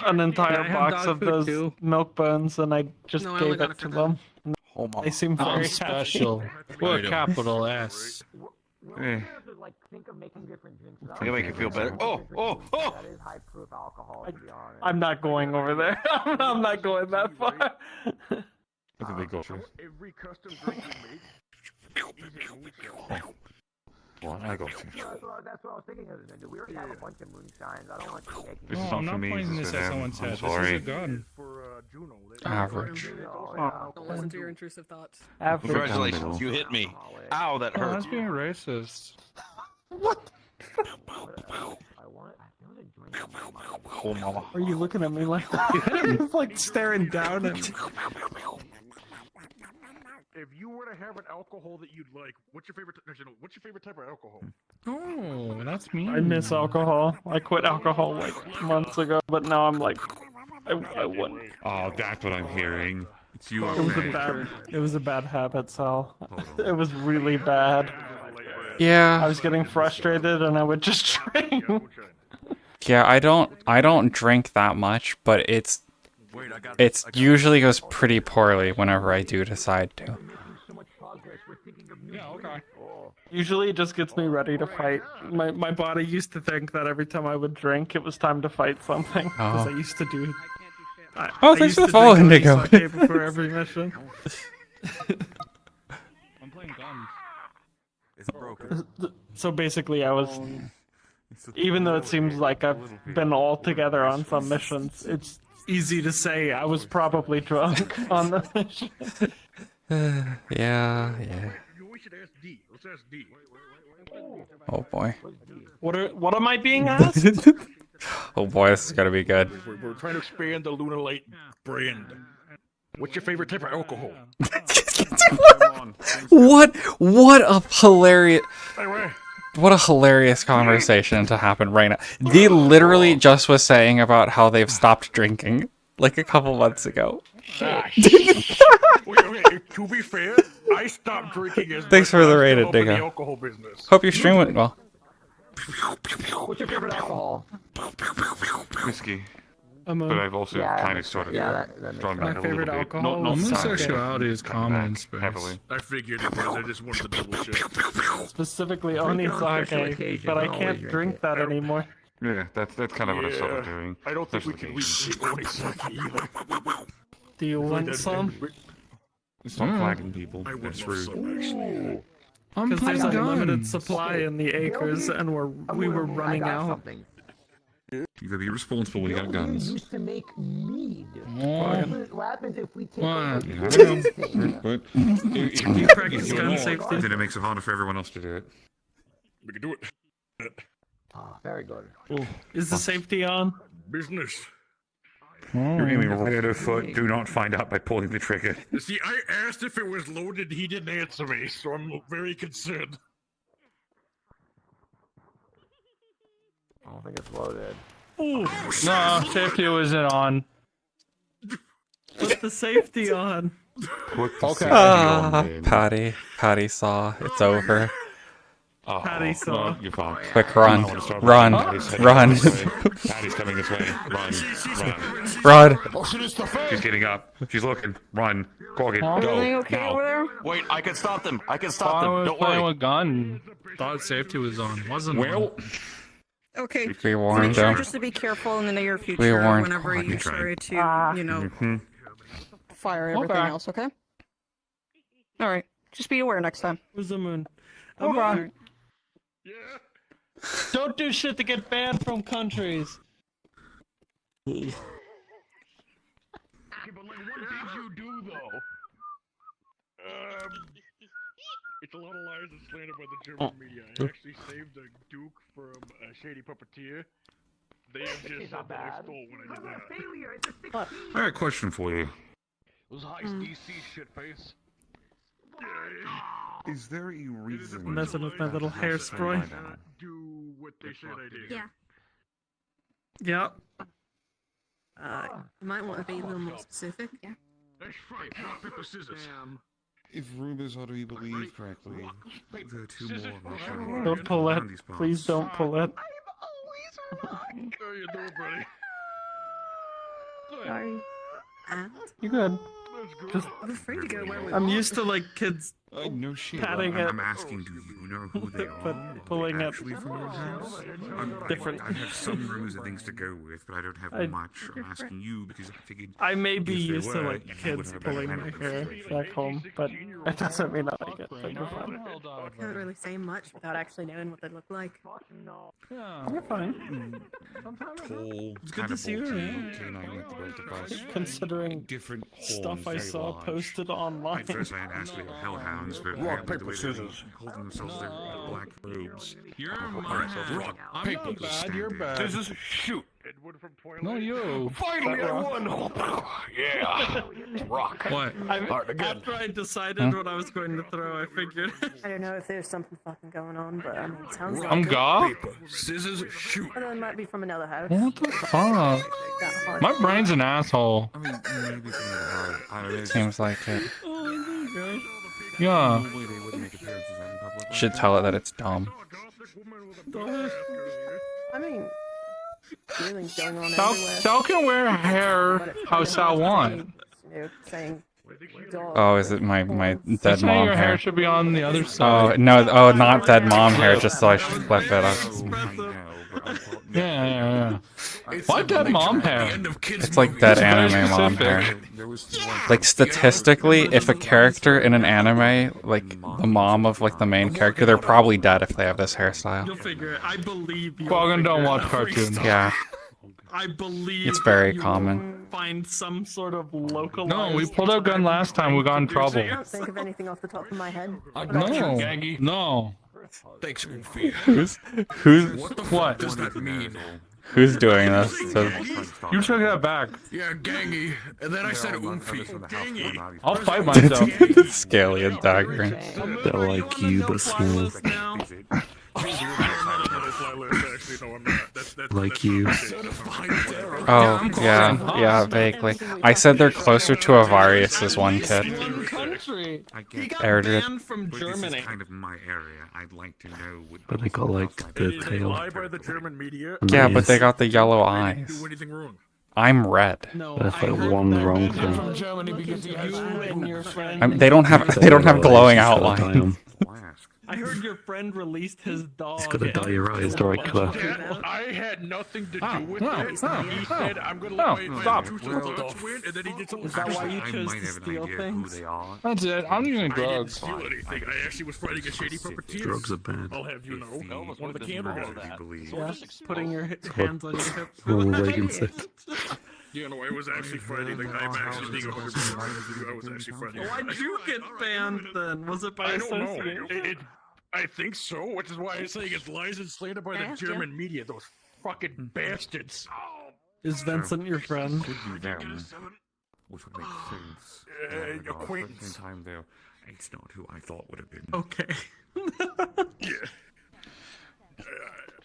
an entire I have box dog of food those too. milk bones, and I just No, I only gave got it it for to them. They seem very I'm special. happy. With a capital S. Eh. It'll make you feel better. Oh! I'm not going over there. I'm not going that far. Look at the go. Every custom drink you make. Well, I got you. That's what I was thinking. We already have a bunch of moonshines. I don't want to make This is I'm not for not me. pointing This is this for at them. someone's I'm head. This is sorry. a gun. Average. Don't listen to your intrusive thoughts. Congratulations, you hit me. Ow, that Oh, hurt. that's being racist. What? Oh, mama. Are you looking at me like that? He's like staring down at me. If you were to have an alcohol that you'd like, what's your favorite? What's your favorite type of alcohol? Oh, that's me. I miss alcohol. I quit alcohol like months ago, but now I'm like, I wouldn't. Oh, that's what I'm hearing. It's you. It was a bad habit, Sal. It was really bad. Yeah. I was getting frustrated and I would just drink. Yeah, I don't drink that much, but it's usually goes pretty poorly whenever I do decide to. Yeah, okay. Usually it just gets me ready to fight. My body used to think that every time I would drink, it was time to fight something. Because Oh. I used to do... Oh, thanks for the follow, Indigo. before every mission. I'm playing guns. It's broken. So basically I was... Even though it seems like I've been all together on some missions, it's easy to say I was probably drunk on the mission. Yeah. We should ask D. Let's ask D. Oh boy. What am I being asked? Oh boy, this is gonna be good. We're trying to expand the Luna Light brand. What's your favorite type of alcohol? What a hilarious... Anyway. What a hilarious conversation to happen right now. They literally just was saying about how they've stopped drinking like a couple months ago. Wait, okay, to be fair, I stopped drinking as Thanks much for the as raid, I'm still up in the Indigo. alcohol business. Hope your stream went well. What's your favorite alcohol? Whiskey. I'm But I've also kind of started strong My back a favorite little bit. alcohol Not is sake. Homosexuality is back common in space. heavily. I figured it was. I just wanted to double check. Specifically Drink it on special Onisake, occasion, but I don't can't always drink drink it. that anymore. Yeah, that's kind of what I started doing. I don't think we Special can occasions. reach Onisaki. Do you want some? Stop flagging people. I would That's love rude. some, actually. I'm Because there's playing a limited guns. supply in the acres, and we were running out. You gotta be responsible when you got guns. Used to make mead. Oh. What happens if we take What? over Yeah, I the know. thing? But Do you practice if you're gun not, safety? then it makes it harder for everyone else to do it. We can do it. Ah, very good. Is the safety on? Business. You're aiming right at her foot. Do not find out by pulling the trigger. See, I asked if it was loaded. He didn't answer me, so I'm very concerned. I don't think it's loaded. No, safety wasn't on. Put the safety on. Put the Okay. safety on, man. Patty saw. It's over. Oh, Patty saw. well, you're fine. Quick run. You might wanna start Run. running. Patty's heading Run. this way. Patty's coming this way. Run. Run. Oh shit, it's the fan! She's getting up. She's looking. Run. Corgan, Everything go. okay Now. over there? Wait, I can stop them. I can I stop them. was Don't playing worry. with gun. Thought safety was on. Wasn't Well, Okay. We warned Make sure him. just to be careful in the near future We warned whenever Corey. you try to, you know, fire everything Okay. else, okay? Alright. Just be aware next time. Where's the moon? A Okay. moon. Don't do shit to get banned from countries. Okay, but like, what did you do though? It's a lot of lies and slander by the German media. I actually saved a Duke from a shady puppeteer. They have just said that I stole when I did that. I got a question for you. It was high DC shitface. Is there a reason? Messing with my little hairspray. Do what they said I did. Yeah. Yeah. You might want to be a little more specific. Yeah. That's right. Rock, paper, scissors. If rumors are to be believed correctly, there are two more. Don't pull it. Please don't pull it. How you doing, buddy? Sorry. And? You good? Just, I'm free to go where we I'm want. used to like kids No shit. patting it, I'm asking, do you know who they are? but pulling it. Actually from your house? Different. I have some rumors of things to go with, but I don't have much. I'm asking you because I figured. I may be if there used to were, like you would kids have a better pulling my handle on the hair situation. back home, but it doesn't mean I like it. So you're fine. Can't really say much without actually knowing what they look like. You're fine. Tall, It's good to see you. canine with the both of us. Considering Different stuff I horns, very saw large. posted online. At first I had asked if they were hellhounds, but Rock, apparently paper, the way they scissors. holding themselves their black robes. You're Rock, I'm paper, not bad. You're bad. scissors, shoot. Edward from Twilight. No, you. Finally, I won! Yeah! Rock. What? After I decided what I was going to throw, I figured. I don't know if there's something fucking going on, but I mean, it sounds like I'm it. ga? Paper, scissors, shoot. Although it might be from another house. What the fuck? That hard. My brain's an asshole. I mean, maybe from the heart. I don't know. Seems like it. Oh, there you go. Yeah. Normally they wouldn't make appearances out in public. Should tell it that it's dumb. I mean, feelings going on Sal, everywhere. Sal can wear hair how Sal wants. Saying, Oh, is it my dead That's how mom your hair? hair should be on the other Oh side. no! Oh, not dead mom hair. Just so I should flip it up. Yeah. Why dead mom hair? It's like dead anime mom hair. Like statistically, if a character in an anime, like the mom of like the main character, they're probably dead if they have this hairstyle. You'll figure it. I believe you. Quaggan don't watch cartoons. Yeah. I believe It's very you common. Find some sort of localized. No, we pulled our gun last time. We got in trouble. I can't think of anything off the top of my head. No. Thanks, Goofy. Who's What does that mean? who's doing this? You took that back. Yeah, gangy. And then I said oomfy. Gangy. I'll fight myself. Scaly and dagger. They're like you, but small. Like you. Oh, yeah, vaguely. I said they're closer to Avarius as one kid. Erdred. From Germany. This is kind of my area. I'd like to know what. But they got like the tail. By the German media. Yeah, but they got the yellow eyes. Do anything wrong. I'm red. That's like one wrong thing. Germany because you and your friend. I mean, they don't have glowing outlines. I heard your friend released his dog. He's gonna dye your eyes dark colour. I had nothing to do with it. He said, I'm going to let my two sons win, and then he did something. Is that why you chose to steal things? That's it. I'm using I didn't drugs. steal anything. I actually was fighting a shady puppeteer. Drugs are bad. I'll have you know. One of the candle that. Yeah, putting your hands on your hips. Ronald Reagan said. You know, I was actually fighting the guy actually being 100% honest with you. I was actually fighting. Why'd you get banned then? Was it by I don't know. association? I think so, which is why I'm saying it's lies and slander by the German media. Those fucking bastards. Is Vincent your friend? Could be them, which would make sense. Acquaintance. Time though, it's not who I thought would have been. Okay. Yeah.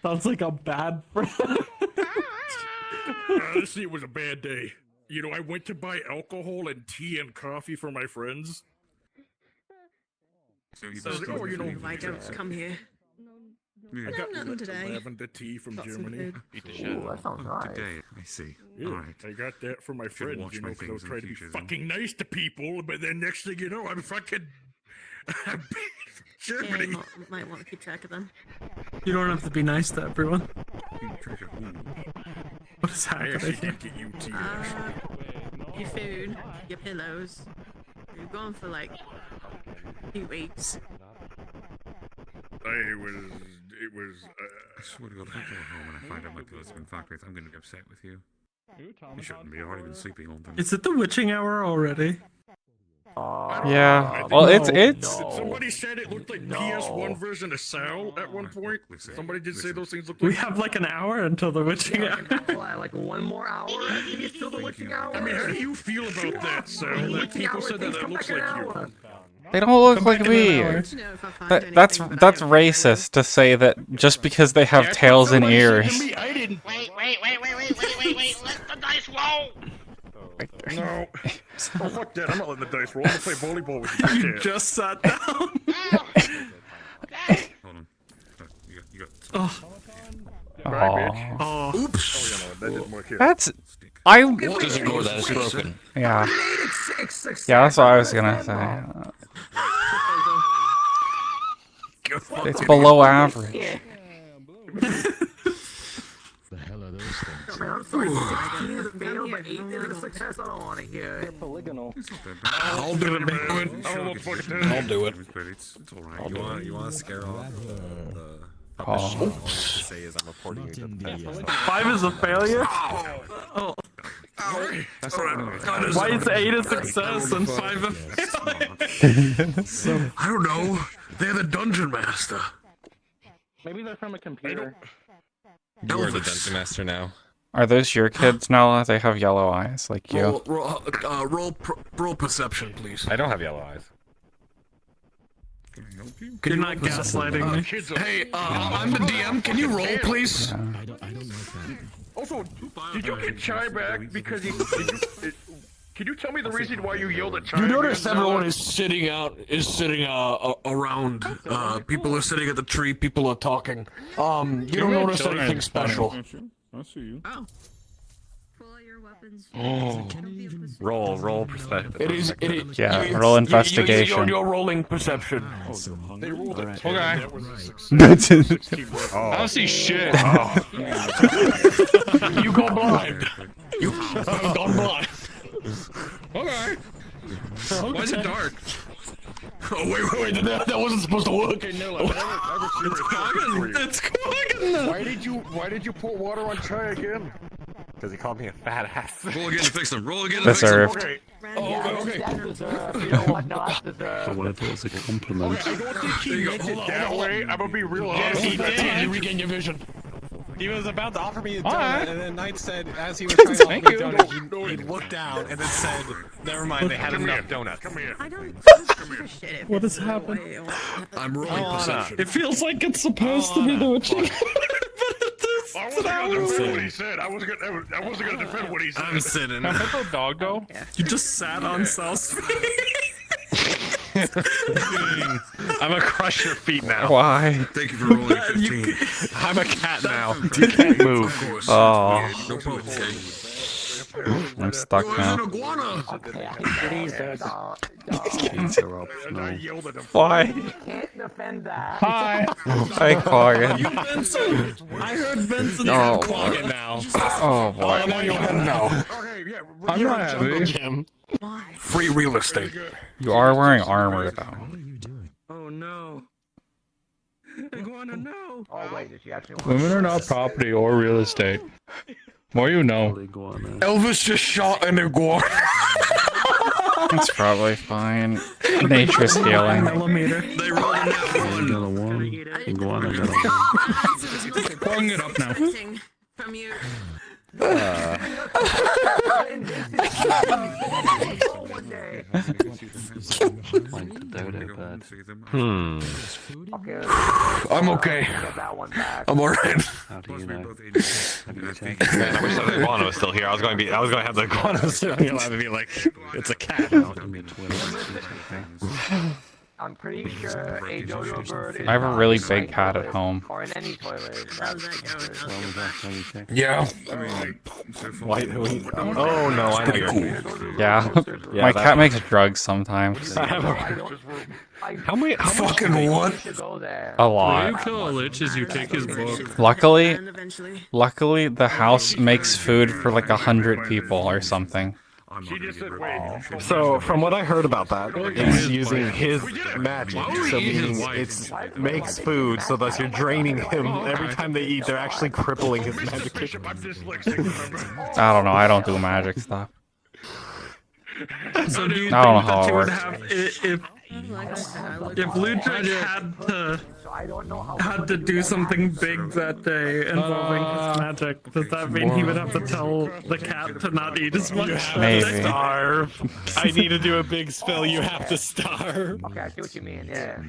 Sounds like a bad friend. Honestly, it was a bad day. You know, I went to buy alcohol and tea and coffee for my friends. So you So I was like, oh, you know, Why don't you come here? I got nothing today. lavender tea from Got some Germany. food. Eat the shit. Ooh, that sounds nice. Today, I see. Yeah, All right. I got that for my Should friends, watch you my know, because I was things in trying to be future, then. fucking nice to people, but then next thing you know, I'm fucking... I'm Yeah, Germany. you might want to keep track of them. You don't have to be nice to everyone. What is I actually happening? did get you tea, actually. Your food, your pillows. You're gone for like 2 weeks. It was, I swear to God, if I go home and I find out my pillows have been factories, I'm going to be upset with you. You shouldn't be. I've already been sleeping on them. Is it the witching hour already? Yeah. Well, it's Somebody said it looked like PS1 version of Sal at one point. Somebody did say those things look We like... have like an hour until the witching hour. Like 1 more hour? I think it's still the witching hour. I mean, how do you feel about that, Sal? Like, people said that it looks like you. They don't look like me. That's racist to say that just because they have tails and ears. I didn't. Wait. Let the dice roll. No. Oh, fuck that. I'm not letting the dice roll. I'm gonna play volleyball with you. You just sat down. Hold on. You got... Oh. Right, bitch. Oh. Oops. Oh, yeah, no, that didn't work here. That's... I... Just ignore that, it's broken. Yeah. Yeah, that's what I was gonna say. It's below average. The hell are those things? I'm sorry. But 8 is a success. I don't want to hear it. Polygonal. I'll do it, man. I'll do it. It's alright. You want to scare off the... Oh. All I want to say is I'm reporting you to the 5 is a failure? Oh. That's not Why is 8 a success and 5 a failure? I don't know. They're the dungeon master. Maybe they're from a computer. You are the dungeon master now. Are those your kids, Nella? They have yellow eyes, like you. Roll perception, please. I don't have yellow eyes. Can I help you? You're not gaslighting me. Hey, I'm the DM. Can you roll, please? I don't like that. Also, did you get Chai back because you... Can you tell me the reason why you yelled at Chai? You notice everyone is sitting around. People are sitting at the tree. People are talking. You don't notice anything special. I see you. Oh. Oh. Roll perspective. It is. Yeah, roll investigation. You're rolling perception. They rolled it. Okay. That was a success. I don't see shit. You go blind. You have gone blind. Okay. Why is it dark? Oh wait! That wasn't supposed to work. Okay, no, it's Quaggan. It's Quaggan. Why did you pour water on Chai again? Because he called me a fat ass. Roll again to fix them. Roll again to fix them. Deserved. Okay. Okay. So whatever was a compliment. I don't think he meant it that way. I'm gonna be real honest. He did. You regain your vision. He was about to offer me a donut, Alright. and then Knight said, as he was trying to offer me Thank a you. donut, he looked down and then said, never mind, they had enough donuts. Come here. I don't give a shit if What it's has happened? that way. I'm rolling perception. It feels like it's supposed to be the witching. I wasn't gonna defend what he said. I wasn't gonna defend what he said. I'm sitting. Can I pet the dog though? You just sat on Sal's feet. I'm gonna crush your feet now. Why? Thank you for rolling 15. I'm a cat now. You can't move. Oh, No problem. I'm stuck now. Iguana. Why? Can't defend that. Hi. Hi, Quaggan. Vincent. I heard Vincent. No. Quaggan now. Oh boy. I'm on your head now. Okay, yeah. I'm not happy. Jim. Free real estate. You are wearing armor though. Oh no. Iguana, no. Oh wait, did she actually? Women are not property or real estate. More you know. Elvis just shot an iguana. That's probably fine. Nature scaling. Millimeter. They rolled in that one. Iguana got a Pulling it up now. From you. I'm okay. I'm alright. How do you know? Man, I wish that iguana was still here. I was going to have the iguana sit on your lap and be like, it's a cat. I'm pretty sure a dodo bird is I have a really big cat at home. or in any toilet. Yeah. White Oh no, I know you're Yeah. My cat makes drugs sometimes. How many Fucking what? A lot. You kill a lich as you take his book. Luckily, the house makes food for like 100 people or something. She just said, wait. So, from what I heard about that, it's using his magic. So, meaning it makes food, so thus you're draining him. Every time they eat, they're actually crippling his magic. I don't know. I don't do magic stuff. So do you think I don't know how that it you would works. have if Ludwig had to do something big that day involving his magic? Does that mean he would have to tell the cat to not eat as much? Maybe. Starve. I need to do a big spell. You have to starve. Okay, I see what you mean. Yeah.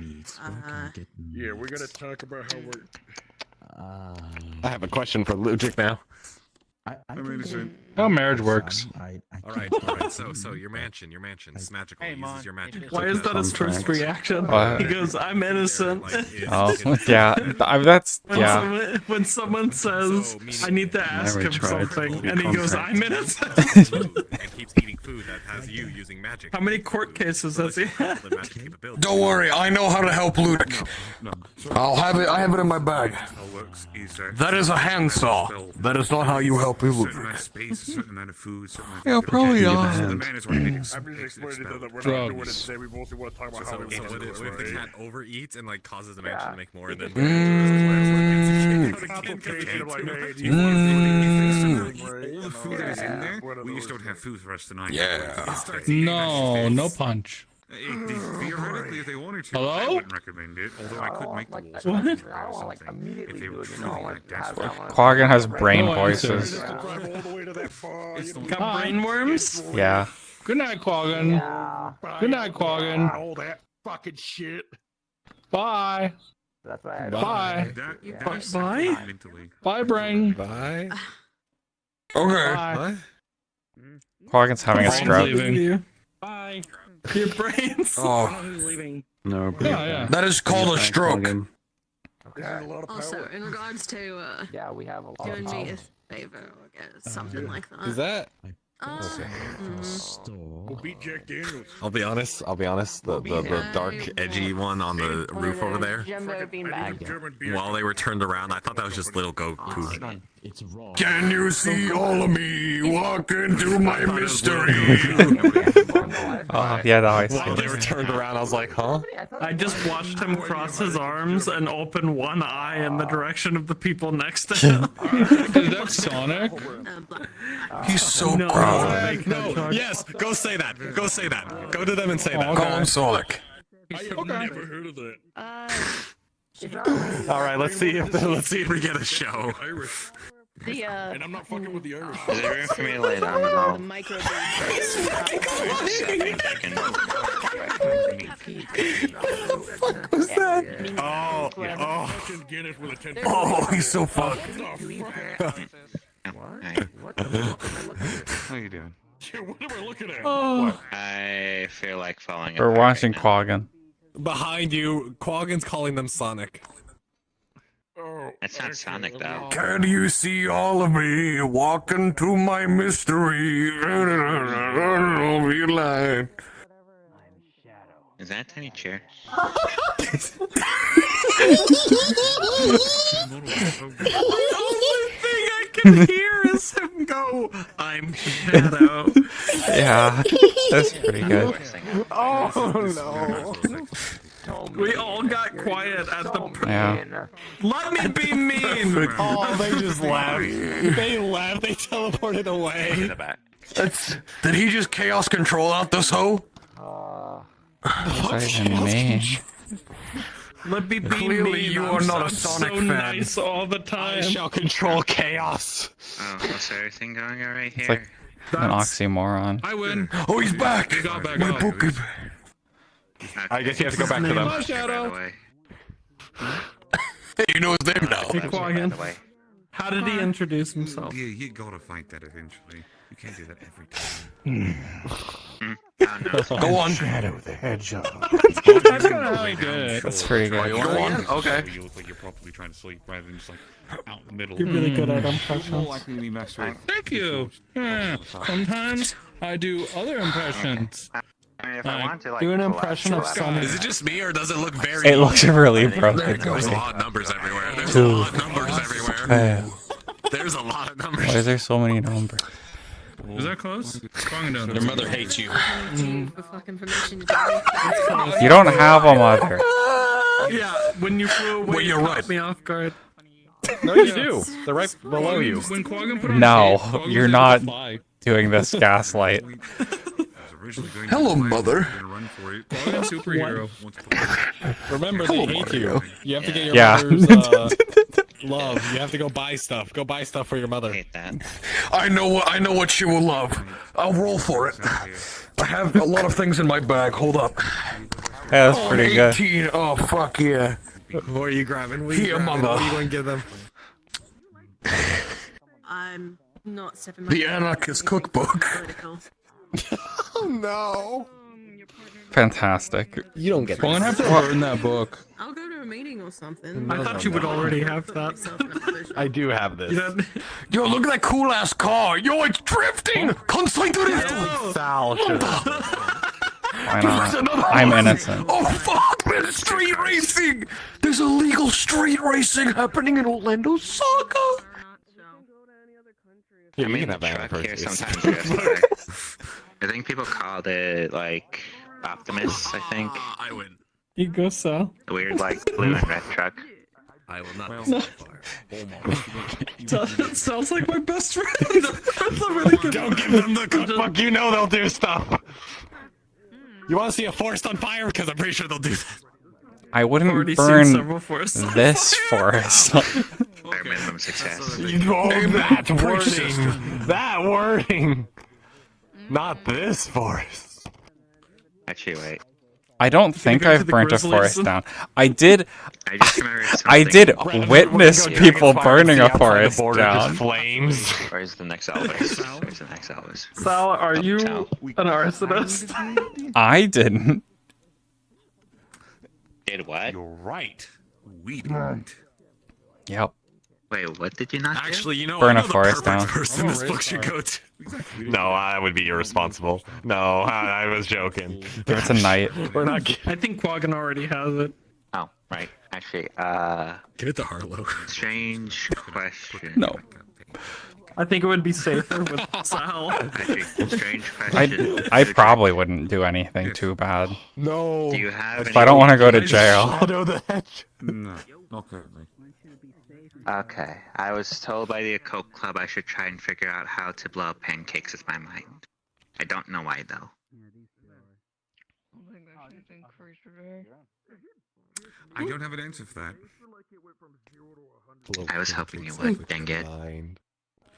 Yeah, we're gonna talk about how we're. I have a question for Ludwig now. How marriage works. All right. So your mansion, it's magical. He uses your magic. Why is that his first reaction? What? He goes, "I'm innocent." Oh, yeah. That's, yeah. When someone says, "I need to ask him something," and he goes, "I'm innocent." And keeps eating food that has you using magic. How many court cases has he had? Don't worry, I know how to help Ludwig. I'll have it. I have it in my bag. That is a handsaw. That is not how you help Ludwig. Yeah, probably not. I'm just explaining that we're not doing it today. We mostly want to talk about how we So what if the cat overeats and like causes the mansion to make more, and then All the food that is in there, we just don't have food for us tonight. Yeah. No punch. Theoretically, if they wanted to, Hello? I wouldn't recommend it. Although I could make the walls What? or something if they were truly like desperate. Quaggan has brain voices. Got brain worms? Yeah. Good night, Quaggan. Good night, Quaggan. all that fucking shit. Bye. That's right. Bye. Bye? Bye, brain. bye. Okay. Bye. Quaggan's having a Brain's stroke. leaving. Bye. Your brains. Oh, No, Yeah. that is called a stroke. Also, in regards to Yeah, we have a lot doing of me a favor, I guess, something like that. Is that? We'll beat Jack Daniels. I'll be honest. The dark, edgy one on the roof over there. Jumbo beanbag. While they were turned around, I thought that was just little Goku. Can you see all of me walk into my mystery? Oh, yeah, no, I see While they were it. turned around, I was like, huh? I just watched him cross his arms and open one eye in the direction of the people next to him. Dude, that's Sonic. He's so No, proud. No, yes, go say that. Go say that. Go to them and say that. Call him Sonic. I have never heard of that. All right, let's see if we get a show. Irish. The And I'm not fucking with the Irish. Is there room for me to lay down now? the micro What was that? Fucking Guinness with a 10. Oh, he's so fucked. What the fuck? What are you doing? What am I looking at? I feel like falling We're apart watching right Quaggan. Behind you, Quaggan's calling them Sonic. Oh, It's not Sonic though. Can you see all of me walk into my mystery? Be like. Is that a tiny chair? The only thing I can hear is him go, "I'm Shadow." Yeah, that's pretty good. Oh no. We all got quiet at the. Yeah. Let me be mean. Oh, they just laughed. They laughed. They teleported away. Did he just chaos control out this hoe? What's that even mean? Let me be Clearly mean. you are not a I'm Sonic so fan. nice all the I time. shall control chaos. Oh, what's everything going on right here? It's like an oxymoron. I win. Oh, he's back! He got back My up. book is... I guess you have to go back to them. Bye, Shadow. Hey, you know his name now. Hey, Quaggan. How did he introduce himself? Yeah, you gotta fight that eventually. You can't do that every time. Go on. Shadow the Hedgehog. That's kind of how he did it. That's pretty good. Go on. Okay. You look like you're probably trying to sleep rather than just like out in the middle. You're really good at More impressions. likely to be messed with. Thank you. Yeah. Sometimes I do other impressions. I mean, if I want to, like, Do an collapse, impression of collapse. Sonic. Is it just me, or does it look very... It looks really broken. There's a lot of numbers everywhere. There's a Two. lot of numbers everywhere. Yeah. There's a lot of numbers. Why is there so many numbers? Is that close? Strong enough. Your mother hates you. For fucking permission to do You don't have a mother. Yeah, when you flew away, Well, you're you right. caught me off guard. No, you do. They're right below you. When Quaggan put on No, the cape, Quaggan you're was not able to fly. doing this gaslight. Hello, mother. Quaggan superhero. Remember, they hate you. You have to get your Yeah. mother's love. You have to go buy stuff. Go buy stuff for your mother. Hate that. I know what she will love. I'll roll for it. I have a lot of things in my bag. Hold up. Yeah, that's pretty good. 18. Oh, fuck yeah. What are you grabbing? What are Here, you grabbing? mother. What are you going to give them? I'm not stepping my The Anarchist Cookbook. political. Oh, no. Fantastic. You don't get Quaggan have to burn that book. I'll go to a meeting or something. I thought you would already have that. I do have this. Yo, look at that cool ass car. Yo, it's drifting. Constantly drifting. Sal should have. Why There's not? another I'm one. innocent. Oh fuck, man, street racing. There's illegal street racing happening in Orlandosaka. Yeah, I'm you in can the have that truck here first. sometimes yesterday. I think people called it, like, Optimus, I think. I win. You go, Sal. The weird, like, blue and red truck. I will not. That sounds like my best friend. That's a really good. Don't give them the cookbook. You know they'll do stuff. You want to see a forest on fire? Because I'm pretty sure they'll do that. I wouldn't Already seen burn several forests. this forest. Bare minimum success. Oh, that wording. That wording. Not this forest. Actually, wait. I don't think go to I've the burnt a Grizzlies? forest down. I did. I just remembered something. I did witness Yeah, people fire burning a outside the forest border just down. flames. Where's the next Elvis? Where's the next Elvis? Sal, are you Sal. an arsonist? I didn't. Did what? You're right. We didn't. Yep. Wait, what did you not do? Actually, you know, Burn I a know the forest perfect down. person this book should go to. No, I would be irresponsible. No, I was joking. Give it to Knight. We're not. I think Quaggan already has it. Oh, right. Actually, give it to Harlow. Strange question. No. I think it would be safer with Sal. Actually, strange question. I probably wouldn't do anything too bad. No. Do you have If I don't want to go to jail. Shadow the hedge. No, not currently. Okay, I was told by the occult club I should try and figure out how to blow up pancakes with my mind. I don't know why though. I don't have an answer for that. I was hoping you would, dang it. I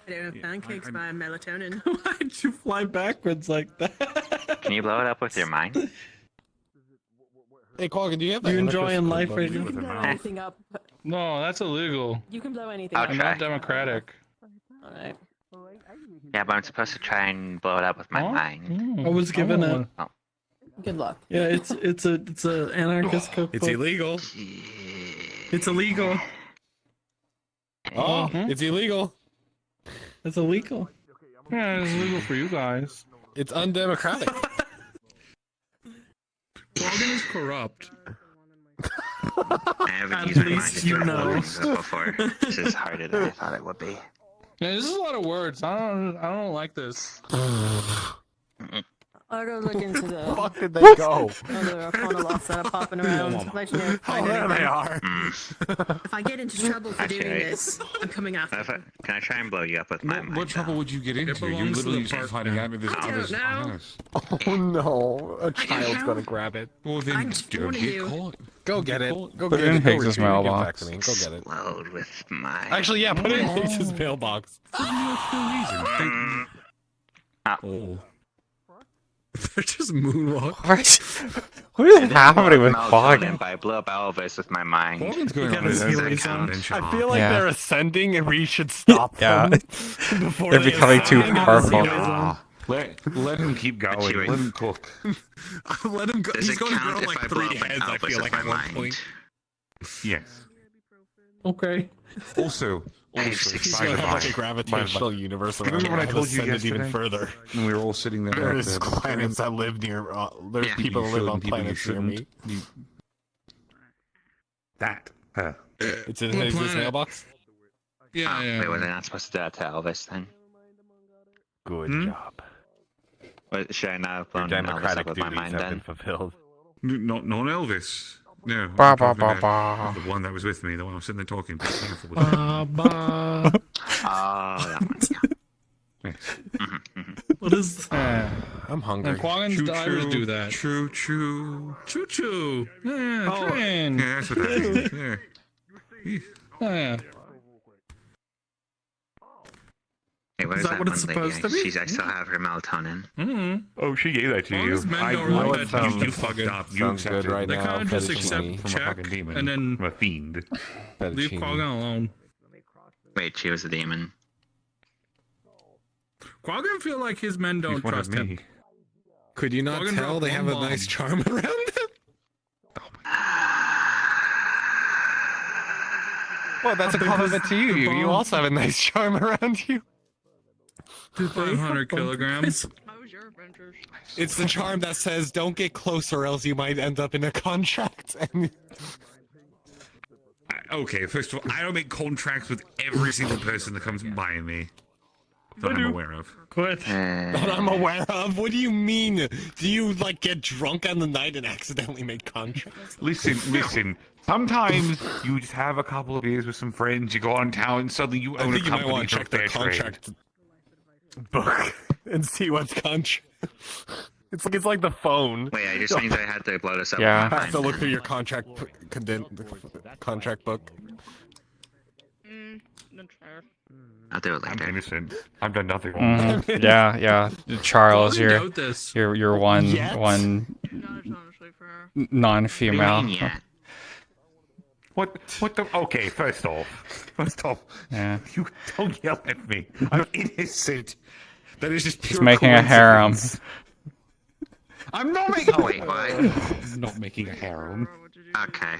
don't have pancakes by melatonin. Why'd you fly backwards like that? Can you blow it up with your mind? Hey, Quaggan, do you have You enjoying life right You now? can blow anything up. No, that's illegal. You can blow anything I'll up. I'm try. not democratic. Alright. Yeah, but I'm supposed to try and blow it up with my mind. I was given a. Oh. Good luck. Yeah, it's a anarchist cookbook. It's illegal. It's illegal. Oh, it's illegal. It's illegal. Yeah, it's illegal for you guys. It's undemocratic. Quaggan is corrupt. I haven't At used my mind least to you do know. this before. This is harder than I thought it would be. Yeah, this is a lot of words. I don't like this. I'll go look into the Fuck did they go? other phonologs that are popping around. Let you know if I Oh, find there they anything. are. If I get into trouble for doing Actually, this, I'm coming after Can I try and blow you up with my mind? What trouble would you get into? You belongs to literally the just park hiding now. out of this I don't other's know. house. Oh no, a child's gonna grab it. Well, I then just don't warned get you. caught. Go get it. Go Put get it in it. Go Higgs's retrieve it. Give it back mailbox. to me. Go get it. Load with my. Actually, yeah, put it in Higgs's mailbox. Mm, Oh. They're just moonwalk. What is happening with melatonin, Quaggan? but I blew up Elvis with my mind. Quaggan's going on Because his he own lays account. on- I feel like Yeah. they're ascending and we should stop Yeah. them before They're they becoming too ascend. powerful. Let him keep going. Let him cook. Let him go. Does He's it going to count grow if like I blow 3 up an heads, I Elvis feel with like, my at one mind? point. Yes. Okay. Also, He's by going the to have like by, a gravitational universe around remember him when I and told you ascended even yesterday? further. And we were all sitting there. There's planets that live near. There's Yeah. people You that live should, on people you planets near me. shouldn't. That. It's in What his planet? mailbox. Yeah, Oh, yeah. wait, was I not supposed to do that to Elvis then? Good job. What, should I not have Your blown Elvis democratic up with my duties mind have been then? fulfilled. Not Elvis. No. Ba, I'm ba, talking ba, about ba. the one that was with me. The one I was sitting there talking to. Ba, ba. Oh, that one. Yeah. What is? I'm hungry. And Quaggan's divers do that. Choo choo. Choo choo. Yeah, Oh. train. Yeah, that's what that is. Yeah. Yeah. Hey, where's Is that that what one it's lady? supposed to be? I still have her melatonin. Mm-hmm. Oh, she gave that to Long you. as men I don't know like it that, sounds you fuck it. up. You Sounds accept good it. right They now. kind of just Fettuccine. accept From a check fucking demon. and then From a fiend. leave Fettuccine. Quaggan alone. Wait, she was a demon. Quaggan feel like his men don't He's one of trust him. me. Could you not Quaggan tell dropped they have one a nice bomb. charm around them? Well, that's a compliment to you. You also have a nice charm around you. 500 kilograms. It's the charm that says, "Don't get close, or else you might end up in a contract." And Okay, first of all, I don't make contracts with every single person that comes by me that I'm aware of. Quit. that I'm aware of. What do you mean? Do you like get drunk on the night and accidentally make contracts? Listen. Sometimes you just have a couple of beers with some friends, you go on town, and suddenly you I own a think you might company want to for check the fair trade. contract book and see what's contract. It's like the phone. Wait, I just means I had to blow this up. Yeah. with my I have to mind look then. through your contract contract book. I'll do it I'm later. innocent. I've done nothing wrong. Mhm. Yeah. Charles, Quaggan you're doubt this. you're one Yet? non-female. Yeah. What the? Okay, first off, Yeah. you don't yell at me. I'm innocent. That is just pure He's making a harem. coincidence. I'm not making. Oh wait, what? I'm not making a harem. Okay.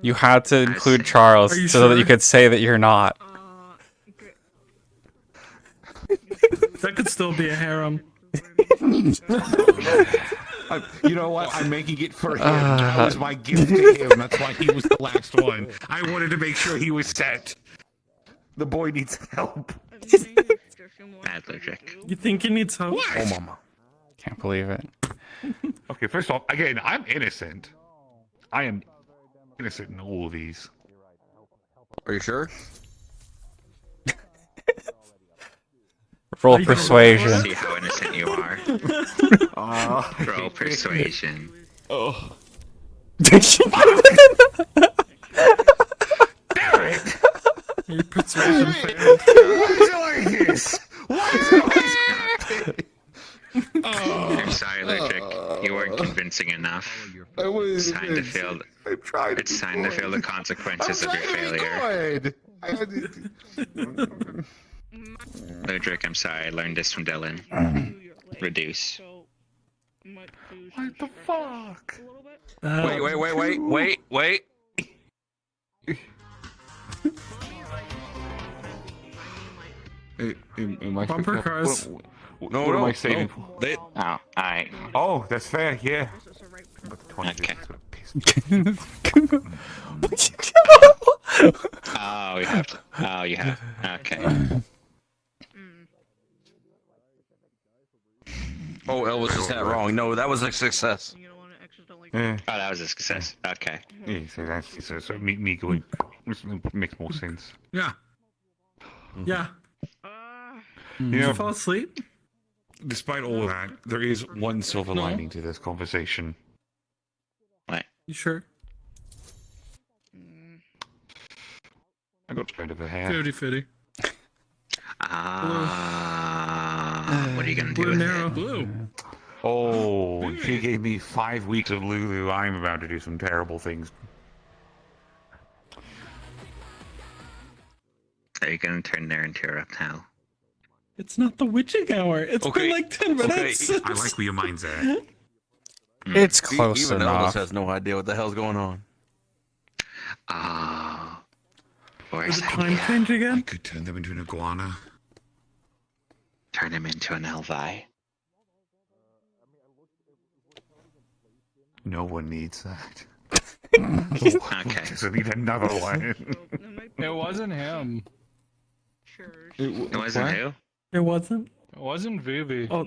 You had to include Charles Are you so that you sure? could say that you're not. That could still be a harem. You know what? I'm making it for him. That was my gift to him. That's why he was the last one. I wanted to make sure he was set. The boy needs help. Allergic. You think he needs help? Oh, mama. Can't believe it. Okay, first off, again, I'm innocent. I am innocent in all of these. Are you sure? Roll persuasion. See how innocent you are. Roll persuasion. Oh. Your persuasion failed. Why is it like this? Why is it like this? I'm sorry, Ludwig. You weren't convincing enough. It's time to feel. It's time to feel the consequences of your failure. Ludwig, I'm sorry. I learned this from Dylan. Reduce. What the fuck? Wait. Am I Bumper cars. What am I saving for? Oh, alright. Oh, that's fair, yeah. Okay. Oh, you have to. Oh, you have. Okay. Oh, Elvis just had wrong. No, that was a success. Yeah. Oh, that was a success. Okay. Yeah, so that's so me going makes more sense. Yeah. Yeah. You Did know, you fall asleep? despite all of that, there is one silver lining to this conversation. What? You sure? I got straight of a hair. 50-50. What are you gonna do Blue with narrow. it? Blue. Oh, she gave me 5 weeks of Lulu. I'm about to do some terrible things. Are you gonna turn there into a reptile? It's not the witching hour. It's Okay. been like 10 minutes. I like where your mind's at. It's close Even enough. Elvis has no idea what the hell's going on. Oh. Is it time change again? I could turn them into an iguana. Turn him into an Elvi. No one needs that. Okay. Doesn't need another one. It wasn't him. It wasn't what? who? It wasn't? It wasn't Vivi. Oh.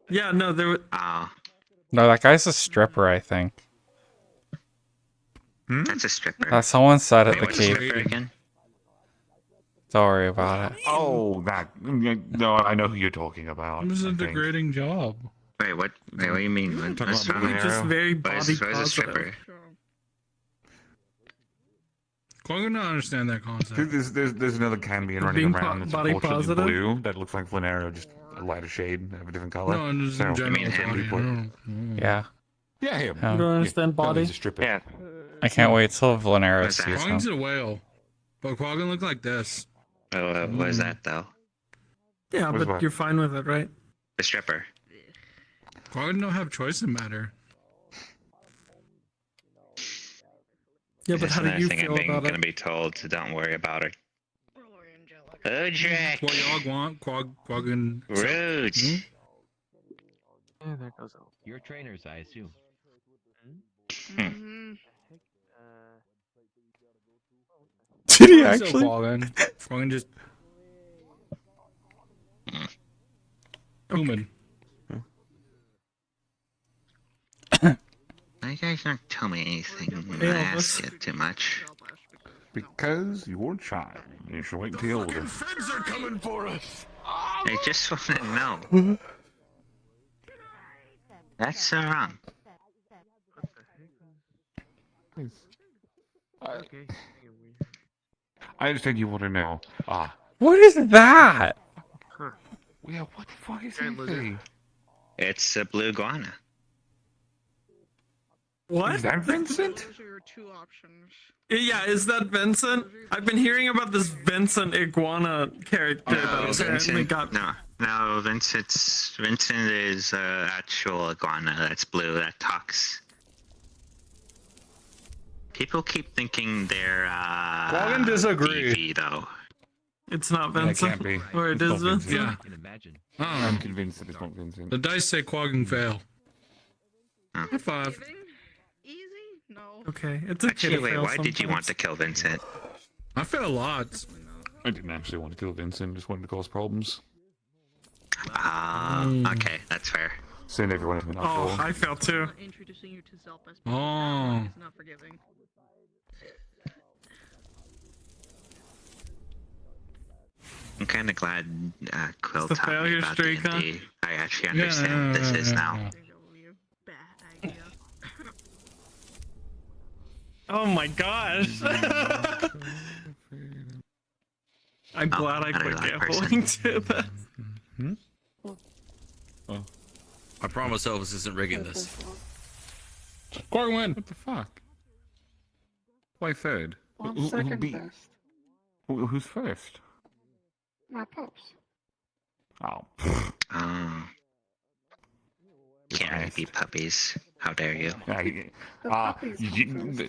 Yeah, no, there was... Oh. No, that guy's a stripper, I think. That's a stripper. Someone said at Wait, the what's a cave. stripper again? Don't worry about it. Oh, that. No, I know who you're talking about. It was I a think. degrading job. Wait, what? Wait, what do you mean? What's about wrong? Just very What body is a positive. stripper? I'm gonna understand that concept. There's another Cambion running Being around that's body unfortunately positive? blue that looks like Flanero, just a lighter shade of a different color. No, and just in So, general, mean him? body. Yeah. Yeah, him. Yeah. You don't understand He's body? a stripper. Yeah. I can't wait till Valnera What's that? sees him. Quaggan's a whale, but Quaggan looked like this. What is that though? Yeah, What's but what? you're fine with it, right? The stripper. Quaggan don't have choice in matter. Yeah, but That's how do another you thing feel I'm about gonna it? be told, so don't worry about it. Udrick! What y'all want? Quaggan. Rude! Yeah, there goes. Your trainers, I assume. Did he Quaggan's actually? Quaggan. Quaggan just. Human. You guys don't tell me anything when Hey, I Elvis. ask you too much. Because you're a child. You should wait until you're older. Feds are coming for us. I just want to know. That's so wrong. I understand you want to know. What is that? Yeah, what the fuck is that thing? It's a blue iguana. What? Is that Vincent? Those are your two options. Yeah, is that Vincent? I've been hearing about this Vincent iguana character that apparently Vincent. got... No, Vincent is actual iguana that's blue that talks. People keep thinking they're Quaggan disagree. DV, though. It's not Yeah, it Vincent. can't be. Or it It's is not Vincent. Vincent. Yeah. I can imagine. I'm convinced that it's not Vincent. The dice say Quaggan fail. High five. Okay, it's okay Actually, to wait, fail why did you want sometimes. to kill Vincent? I fail lots. I didn't actually want to kill Vincent, just wanted to cause problems. Okay, that's fair. Send everyone in the Oh, uproar. I failed too. Introducing you to Zelpus. Oh. It's not forgiving. I'm kind of glad Quill It's the taught me failure about streak, huh? D&D. I actually understand what this is now. Oh my gosh. I'm glad I quit gambling too. I promise Elvis isn't rigging this. Quaggan win. What the fuck? Why third? Well, I'm second best. Who's first? My pups. Oh. Can't really be puppies. How dare you?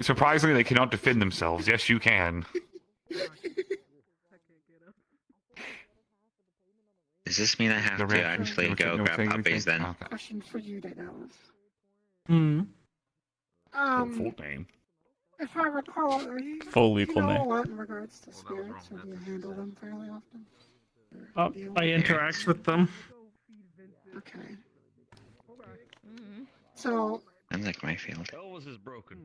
Surprisingly, they cannot defend themselves. Yes, you can. Does this mean I have to actually go grab puppies then? Question for you, then, Alice. Hmm. Full name. If I recall, are you, Full do you legal know name. a lot in regards to spirits, or do you handle them fairly often? I interact with them. Okay. So, Sounds like my field. Elvis is broken.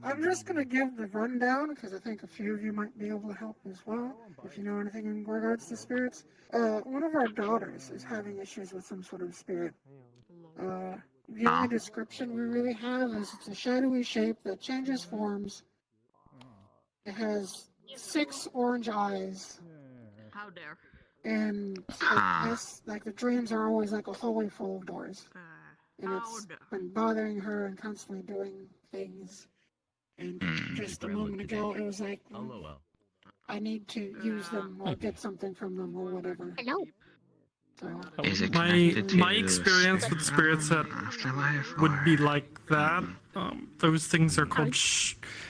I'm just gonna give the rundown, because I think a few of you might be able to help as well, if you know anything in regards to spirits. One of our daughters is having issues with some sort of spirit. The only description we really have is it's a shadowy shape that changes forms. It has 6 orange eyes. How dare. And it has, like, the dreams are always like a hallway full of doors. And it's been bothering her and constantly doing things. And just a moment ago, it was like, I need to use them or get something from them or whatever. Hello. My experience with spirits that would be like that, those things are called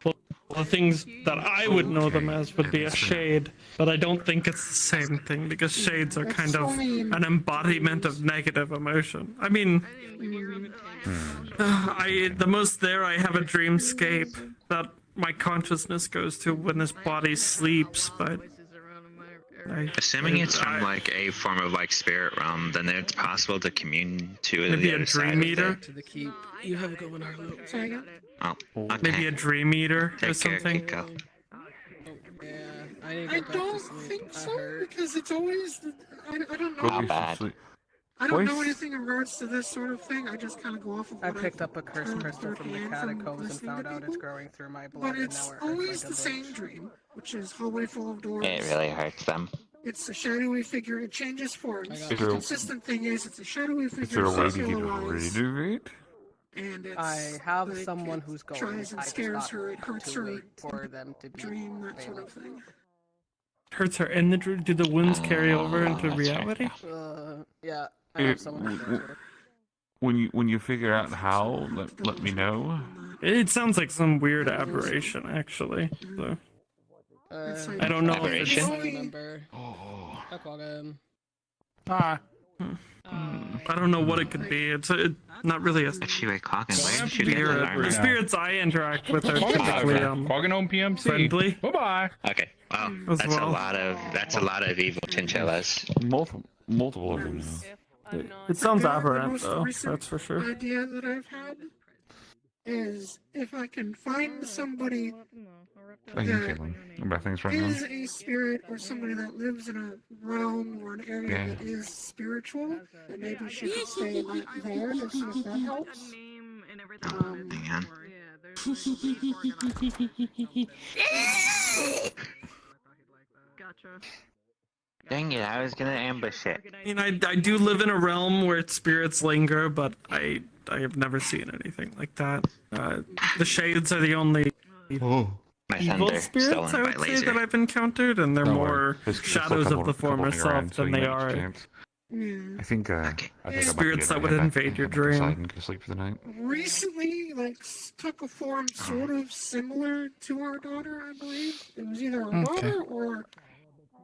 well, the things that I would know them as would be a shade, but I don't think it's the same thing because shades are kind of an embodiment of negative emotion. I mean, the most there I have a dreamscape that my consciousness goes to when this body sleeps, but Assuming it's from like a form of like spirit realm, then it's possible to commune to maybe the a other side dream of eater. it. To the keep. You have a good one, Harlow. Oh, okay. Maybe a dream eater or Take care, something. Kiko. I don't think so, because it's always, I don't know. How bad? I don't know anything in regards to this sort of thing. I just kind of go off of what I picked up a curse heard crystal from the firsthand catacombs and listening found to out it's people. growing through my blood, But and it's now it hurts always like the a same bitch. dream, which is hallway full of doors. It really hurts them. It's a shadowy figure. It changes forms. Is The there a- consistent thing is it's a shadowy Is figure. there a way to 6 get yellow eyes, rid of it? and it's I have like, someone it who's going. tries and I just scares got her. It hurts too her. late for them to be Dream, that sort available. of thing. Hurts her in the dream. Do the wounds carry over into reality? Yeah, I have someone who's going to. When you figure out how, let me know. It sounds like some weird aberration, actually. So. I don't know if it's... Remember. Hi, Quaggan. I don't know what it could be. It's not really a spirit. The spirits I interact with are typically Quaggan on PMC. friendly. Bye bye. Okay. Well, As that's well. a lot of evil chinchillas. Multiple of them now. It sounds The aberrant, most though. recent That's for sure. idea that I've had is if I can find somebody How are you that feeling about things right now? is a spirit or somebody that lives in a realm or an area Yeah. that is spiritual, then maybe she could stay like there to see if that helps. Hang on. Gotcha. Dang it, I was gonna ambush it. I mean, I do live in a realm where spirits linger, but I have never seen anything like that. The shades are the only evil thunder, spirits stolen I by would say laser. that I've encountered, and they're Don't more worry. There's shadows a of the couple former in your hand, self so than you they might are chance. Yeah. I think I might Spirits be that would invade your head back inside dream. and go to sleep for the night. Recently, like, took a form sort of similar to our daughter, I believe. It was either our daughter or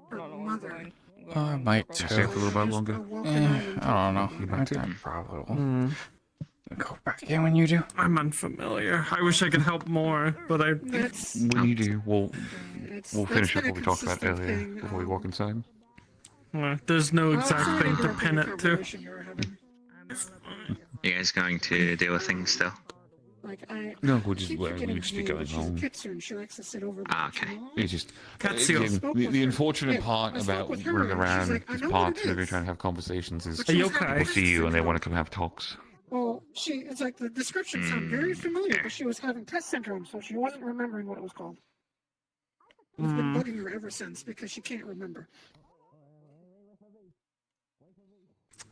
her mother. I might Stay too. up a little bit longer. I don't know. You might too. I probably will. Go back in when you do. I'm unfamiliar. I wish I could help more, but I. When you do, we'll finish up what we talked about earlier before we walk inside. There's no exact thing to pin it to. You guys going to deal with things still? No, we'll just be going home. Okay. It's just Katsuo. again, the unfortunate part about running around these parts and trying to have conversations is people see you and they want to come have talks. Well, it's like the description sounded very familiar, but she was having test syndrome, so she wasn't remembering what it was called. I've been bugging her ever since because she can't remember.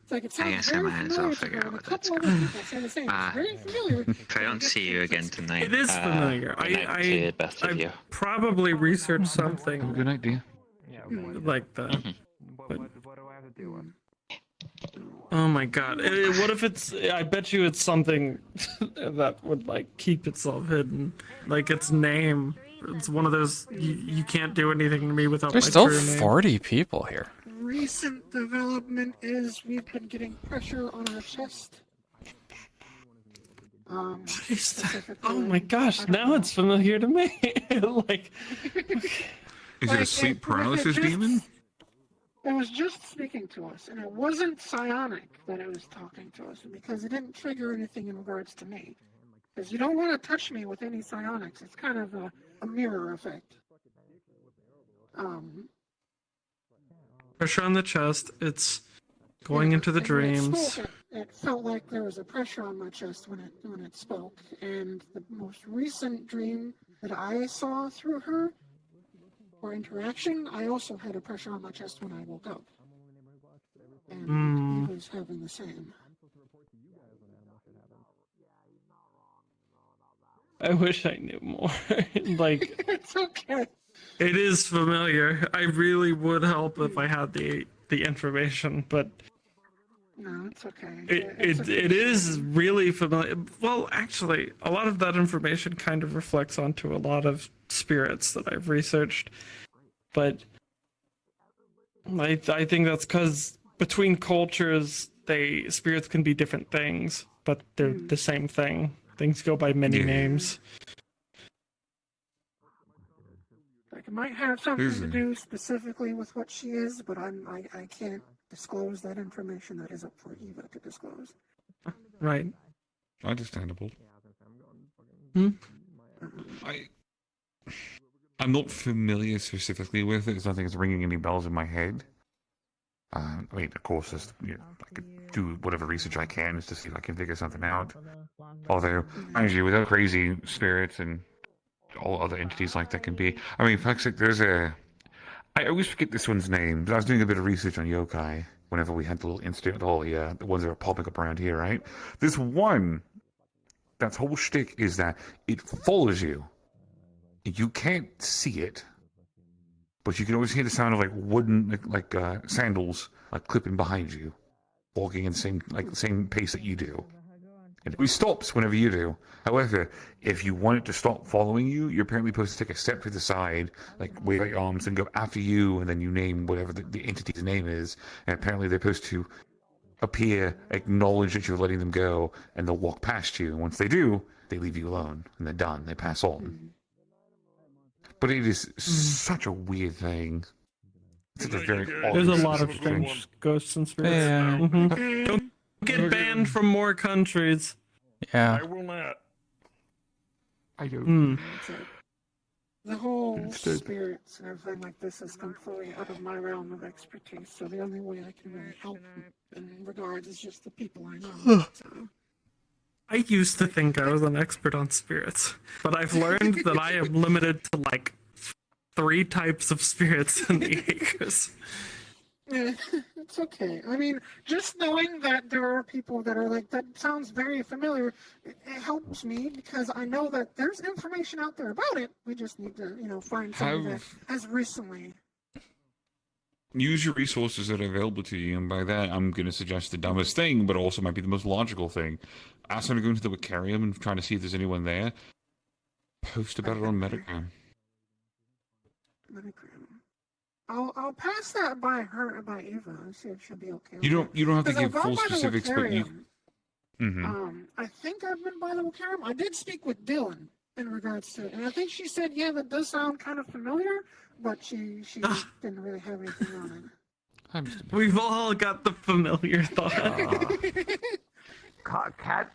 It's like it I guess I might as well figure out what that's going on. If I don't see you again tonight, It is familiar. I probably researched something. Good idea. Like that. But, oh my god. What if it's. I bet you it's something that would, like, keep itself hidden. Like its name. It's one of those. You can't do anything to me without There's my still true name. 40 people here. Recent development is we've been getting pressure on our chest. Oh my gosh, now it's familiar to me. Like, is it a sleep paralysis demon? It was just speaking to us, and it wasn't psionic that it was talking to us, because it didn't trigger anything in regards to me. Because you don't want to touch me with any psionics. It's kind of a mirror effect. pressure on the chest. It's going into the dreams. It felt like there was a pressure on my chest when it spoke, and the most recent dream that I saw through her, or interaction, I also had a pressure on my chest when I woke up. And he was having the same. I wish I knew more. Like, it's okay. It is familiar. I really would help if I had the information, but no, it's okay. It is really familiar. Well, actually, a lot of that information kind of reflects onto a lot of spirits that I've researched, but I think that's because between cultures, spirits can be different things, but they're the same thing. Things go by many names. Like, it might have something to do specifically with what she is, but I can't disclose that information. That is up for Eva to disclose. Right. Understandable. I'm not familiar specifically with it. It's nothing that's ringing any bells in my head. I mean, of course, I could do whatever research I can just to see if I can figure something out. Although, actually, without crazy spirits and all other entities like that can be. I mean, for fuck's sake, I always forget this one's name, but I was doing a bit of research on yokai whenever we had the little incident with all the ones that are popping up around here, right? This one, that's whole shtick is that it follows you. You can't see it, but you can always hear the sound of like wooden, like sandals, like clipping behind you, walking in the same pace that you do. And it stops whenever you do. However, if you want it to stop following you, you're apparently supposed to take a step to the side, like wave out your arms and go after you, and then you name whatever the entity's name is. And apparently they're supposed to appear, acknowledge that you're letting them go, and they'll walk past you. And once they do, they leave you alone, and they're done. They pass on. But it is such a weird thing. It's a very There's a lot of strange ghosts and spirits. Yeah. Don't get banned from more countries. Yeah. I will not. I do. The whole spirits and everything like this is completely out of my realm of expertise, so the only way I can really help in regards is just the people I know. So. I used to think I was an expert on spirits, but I've learned that I am limited to like 3 types of spirits in the acres. Yeah, it's okay. I mean, just knowing that there are people that are like, that sounds very familiar, it helps me because I know that there's information out there about it. We just need to, find something that has recently. use your resources that are available to you, and by that, I'm going to suggest the dumbest thing, but also might be the most logical thing. Ask them to go into the Wicarium and try to see if there's anyone there. Post about it on Metagram. I'll pass that by her, by Eva, and see if she'll be okay. You don't have to 'Cause I've give gone full by the specifics, but you. Wicarium. Mm-hmm. I think I've been by the Wicarium. I did speak with Dylan in regards to it, and I think she said, yeah, that does sound kind of familiar, but she didn't really have anything on it. We've all got the familiar thought. Katsuya,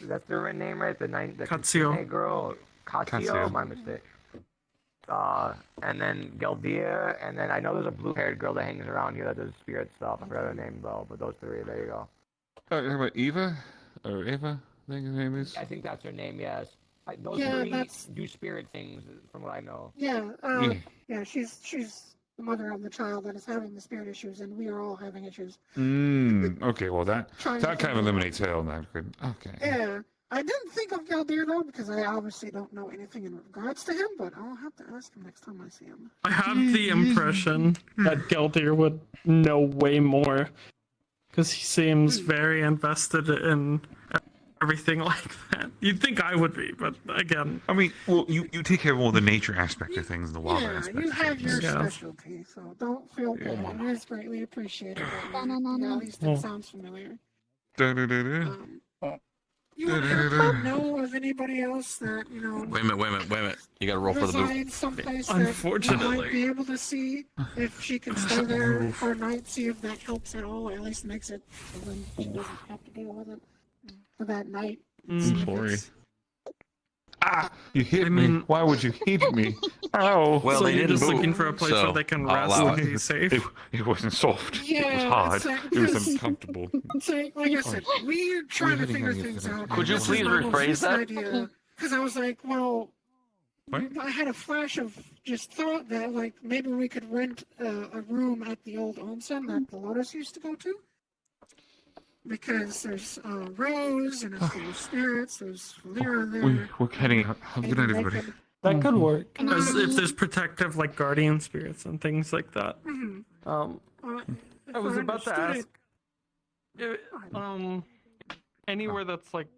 that's the name, right? The Katsuyo. Kitsune girl. Katsuyo, my mistake. And then Geldia, and then I know there's a blue-haired girl that hangs around here that does spirit stuff. I forgot her name though, but those three, there you go. How about Eva? Or Eva, I think her name is? I think that's her name, yes. Those Yeah, three that's- do spirit things, from what I know. Yeah, she's the mother of the child that is having the spirit issues, and we are all having issues. Okay, well that Trying to kind of figure it eliminates her on that. Good. Okay. Yeah, I didn't think of Galdir though, because I obviously don't know anything in regards to him, but I'll have to ask him next time I see him. I have the impression that Geldir would know way more, because he seems very invested in everything like that. You'd think I would be, but again, I mean, well, you take care of all the nature aspect of things, and the wild Yeah, aspect. you of have things. your specialty, so don't feel bad. It is greatly appreciated. At least Oh. it sounds familiar. Da-da-da-da. You would know of anybody else that, Wait a minute. You gotta roll for the resides boot. someplace that Unfortunately. you might be able to see if she can stay there for a night, see if that helps at all, or at least makes it so then she doesn't have to deal with it for that night. I'm sorry. You hit me. Why would you hit me? Ow. Well, so you're just looking for a place where they can rest and be safe. It wasn't soft. It was Yeah, hard. it's like- It was because- uncomfortable. So, like I said, we're trying to figure things out. Could you This is please my most rephrase recent that? idea, because I was like, well, I had a flash of just thought that, like, maybe we could rent a room at the old onsen that the Lotus used to go to. Because there's Rose, and it's full of spirits, there's Valera there. We're heading out. Have a good night, everybody. That could work. And As then- if there's protective, like, guardian spirits and things like that. Mhm. I was about to understood ask, anywhere that's, like,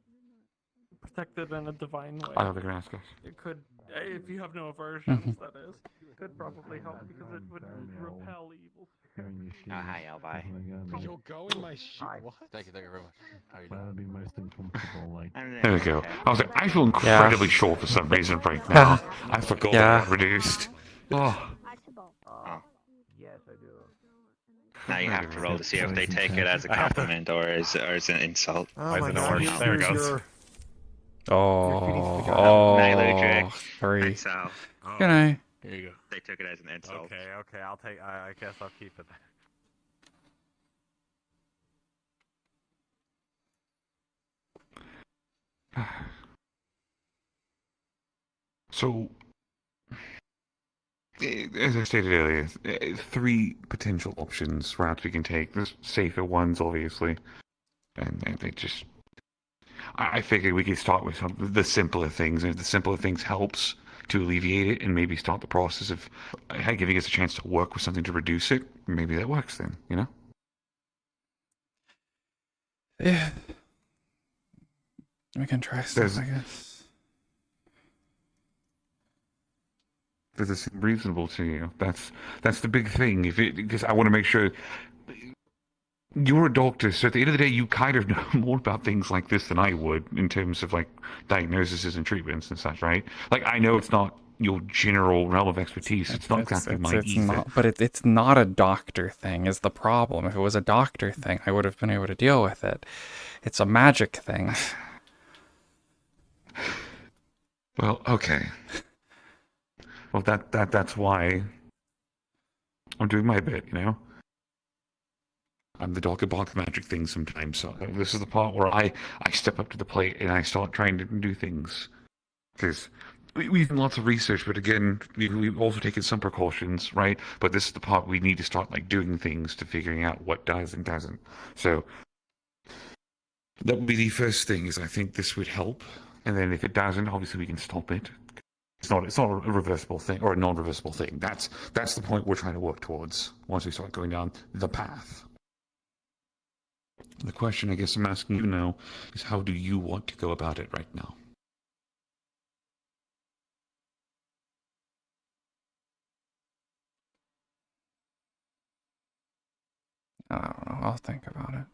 protected in a divine way. I know they're gonna ask us. It could, if you have no aversions, that is, could probably help because it would repel evil. Oh, hi, Elvi. You'll go in my shit. What? Thank you very much. How you That would be most uncomfortable, like. There we go. I was like, I feel incredibly short for some reason right now. I forgot that I reduced. Oh. Yes, I do. Now you have to roll to see if they take it as a compliment or as an insult. Oh my God, There it goes. Night, Ludwig. 3. Night, Sal. Good night. Here you go. They took it as an insult. Okay, I'll take. I guess I'll keep it. So, as I stated earlier, 3 potential options, routes we can take. There's safer ones, obviously, and they just. I figured we could start with the simpler things, and if the simpler things helps to alleviate it, and maybe start the process of giving us a chance to work with something to reduce it, maybe that works then, you know? Yeah. We can try stuff, Does- I guess. Does it seem reasonable to you? That's the big thing. Because I want to make sure you're a doctor, so at the end of the day, you kind of know more about things like this than I would in terms of like diagnoses and treatments and such, right? Like I know it's not your general realm of expertise. It's not exactly mine it's either. not, but it's not a doctor thing is the problem. If it was a doctor thing, I would have been able to deal with it. It's a magic thing. Well, okay. Well, that's why I'm doing my bit, you know? I'm the dog about magic things sometimes, so this is the part where I step up to the plate and I start trying to do things. Because we've done lots of research, but again, we've also taken some precautions, right? But this is the part we need to start like doing things to figuring out what does and doesn't. So that would be the first thing, is I think this would help. And then if it doesn't, obviously we can stop it. It's not a reversible thing or a non-reversible thing. That's the point we're trying to work towards once we start going down the path. The question I guess I'm asking you now is how do you want to go about it right now? I don't know. I'll think about it.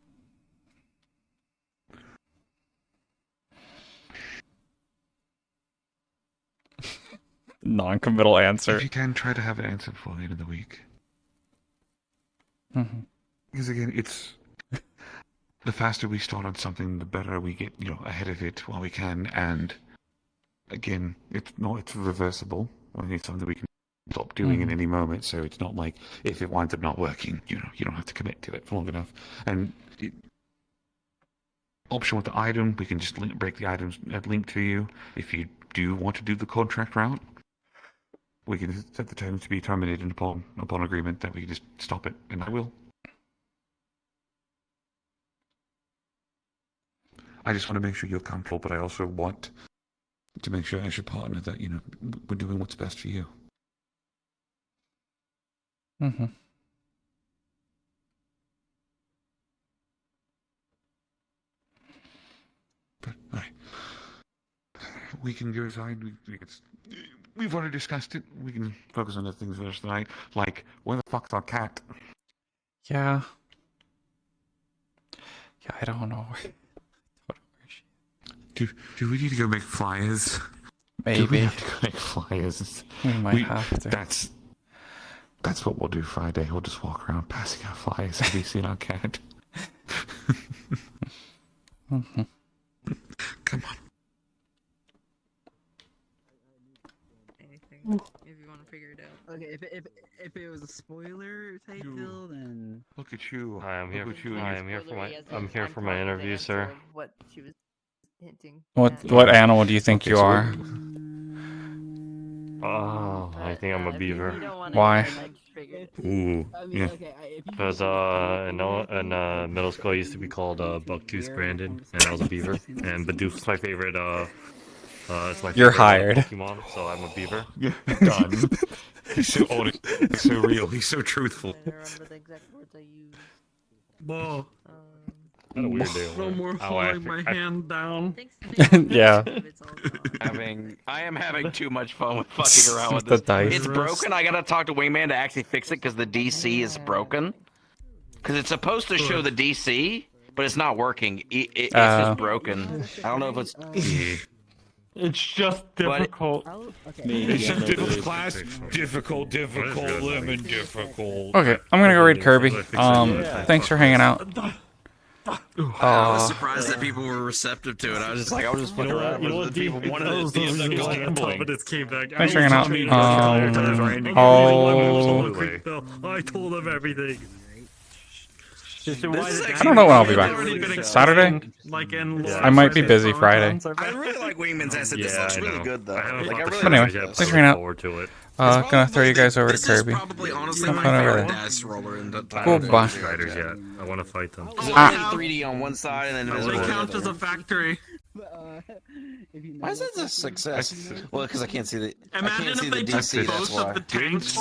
Non-committal answer. If you can, try to have it answered before the end of the week. Mm-hmm. Because again, it's the faster we start on something, the better we get, ahead of it while we can. And again, it's reversible. I mean, it's something we can stop doing at any moment. So it's not like if it winds up not working, you don't have to commit to it for long enough. And option with the item, we can just break the items link to you. If you do want to do the contract route, we can set the terms to be terminated upon agreement that we can just stop it, and I will. I just want to make sure you're comfortable, but I also want to make sure as your partner that, we're doing what's best for you. Mm-hmm. But, alright. We can go aside, we've already discussed it. We can focus on other things for the rest of the night. Like, where the fuck's our cat? Yeah. Yeah, I don't know. Do we need to go make flyers? Maybe. Do we have to go make flyers? We might have to. That's what we'll do Friday. We'll just walk around passing out flyers. Have you seen our cat? Mm-hmm. Come on. Anything, if you want to figure it out. Okay, if it was a spoiler type deal, then look at you. Hi, I'm here. Look at you. Hi, I'm here for my interview, sir. What she was hinting. What animal do you think you are? Oh, I think I'm a beaver. Why? Ooh, yeah. Because in middle school I used to be called Bucktooth Brandon, and I was a beaver. And Bidoof's my favorite. It's my You're favorite hired. Pokemon, so I'm a beaver. Yeah, done. He's so old. He's so real. He's so truthful. I don't remember the exact words I used. Whoa. Not a weird day. No more holding my hand down. Yeah. I am having too much fun with fucking around with The this. dice. It's broken. I gotta talk to Wingman to actually fix it because the DC is broken. Because it's supposed to show the DC, but it's not working. It's just broken. I don't know if it's. It's just difficult. It's just difficult class. Difficult, lemon, difficult. Okay, I'm gonna go read Kirby. Thanks for hanging out. I was surprised that people were receptive to it. I was just like, I'll just fuck around with the people. One of the teams that go gambling. Thanks for hanging out. I told him everything. I don't know when I'll be back. Saturday? I might be busy Friday. I really like Wingman's asset. This looks really good, though. But anyway, thanks for hanging out. Gonna throw you guys over to Kirby. Probably, honestly, Have my fun over favorite there. dice roller in the Goodbye. Riders yet. I want to fight them. It's only 3D on one side and then They invisible. count as a factory. Why is that a success? Well, because I can't see the. Imagine if they took DC. That's both of why. the tanks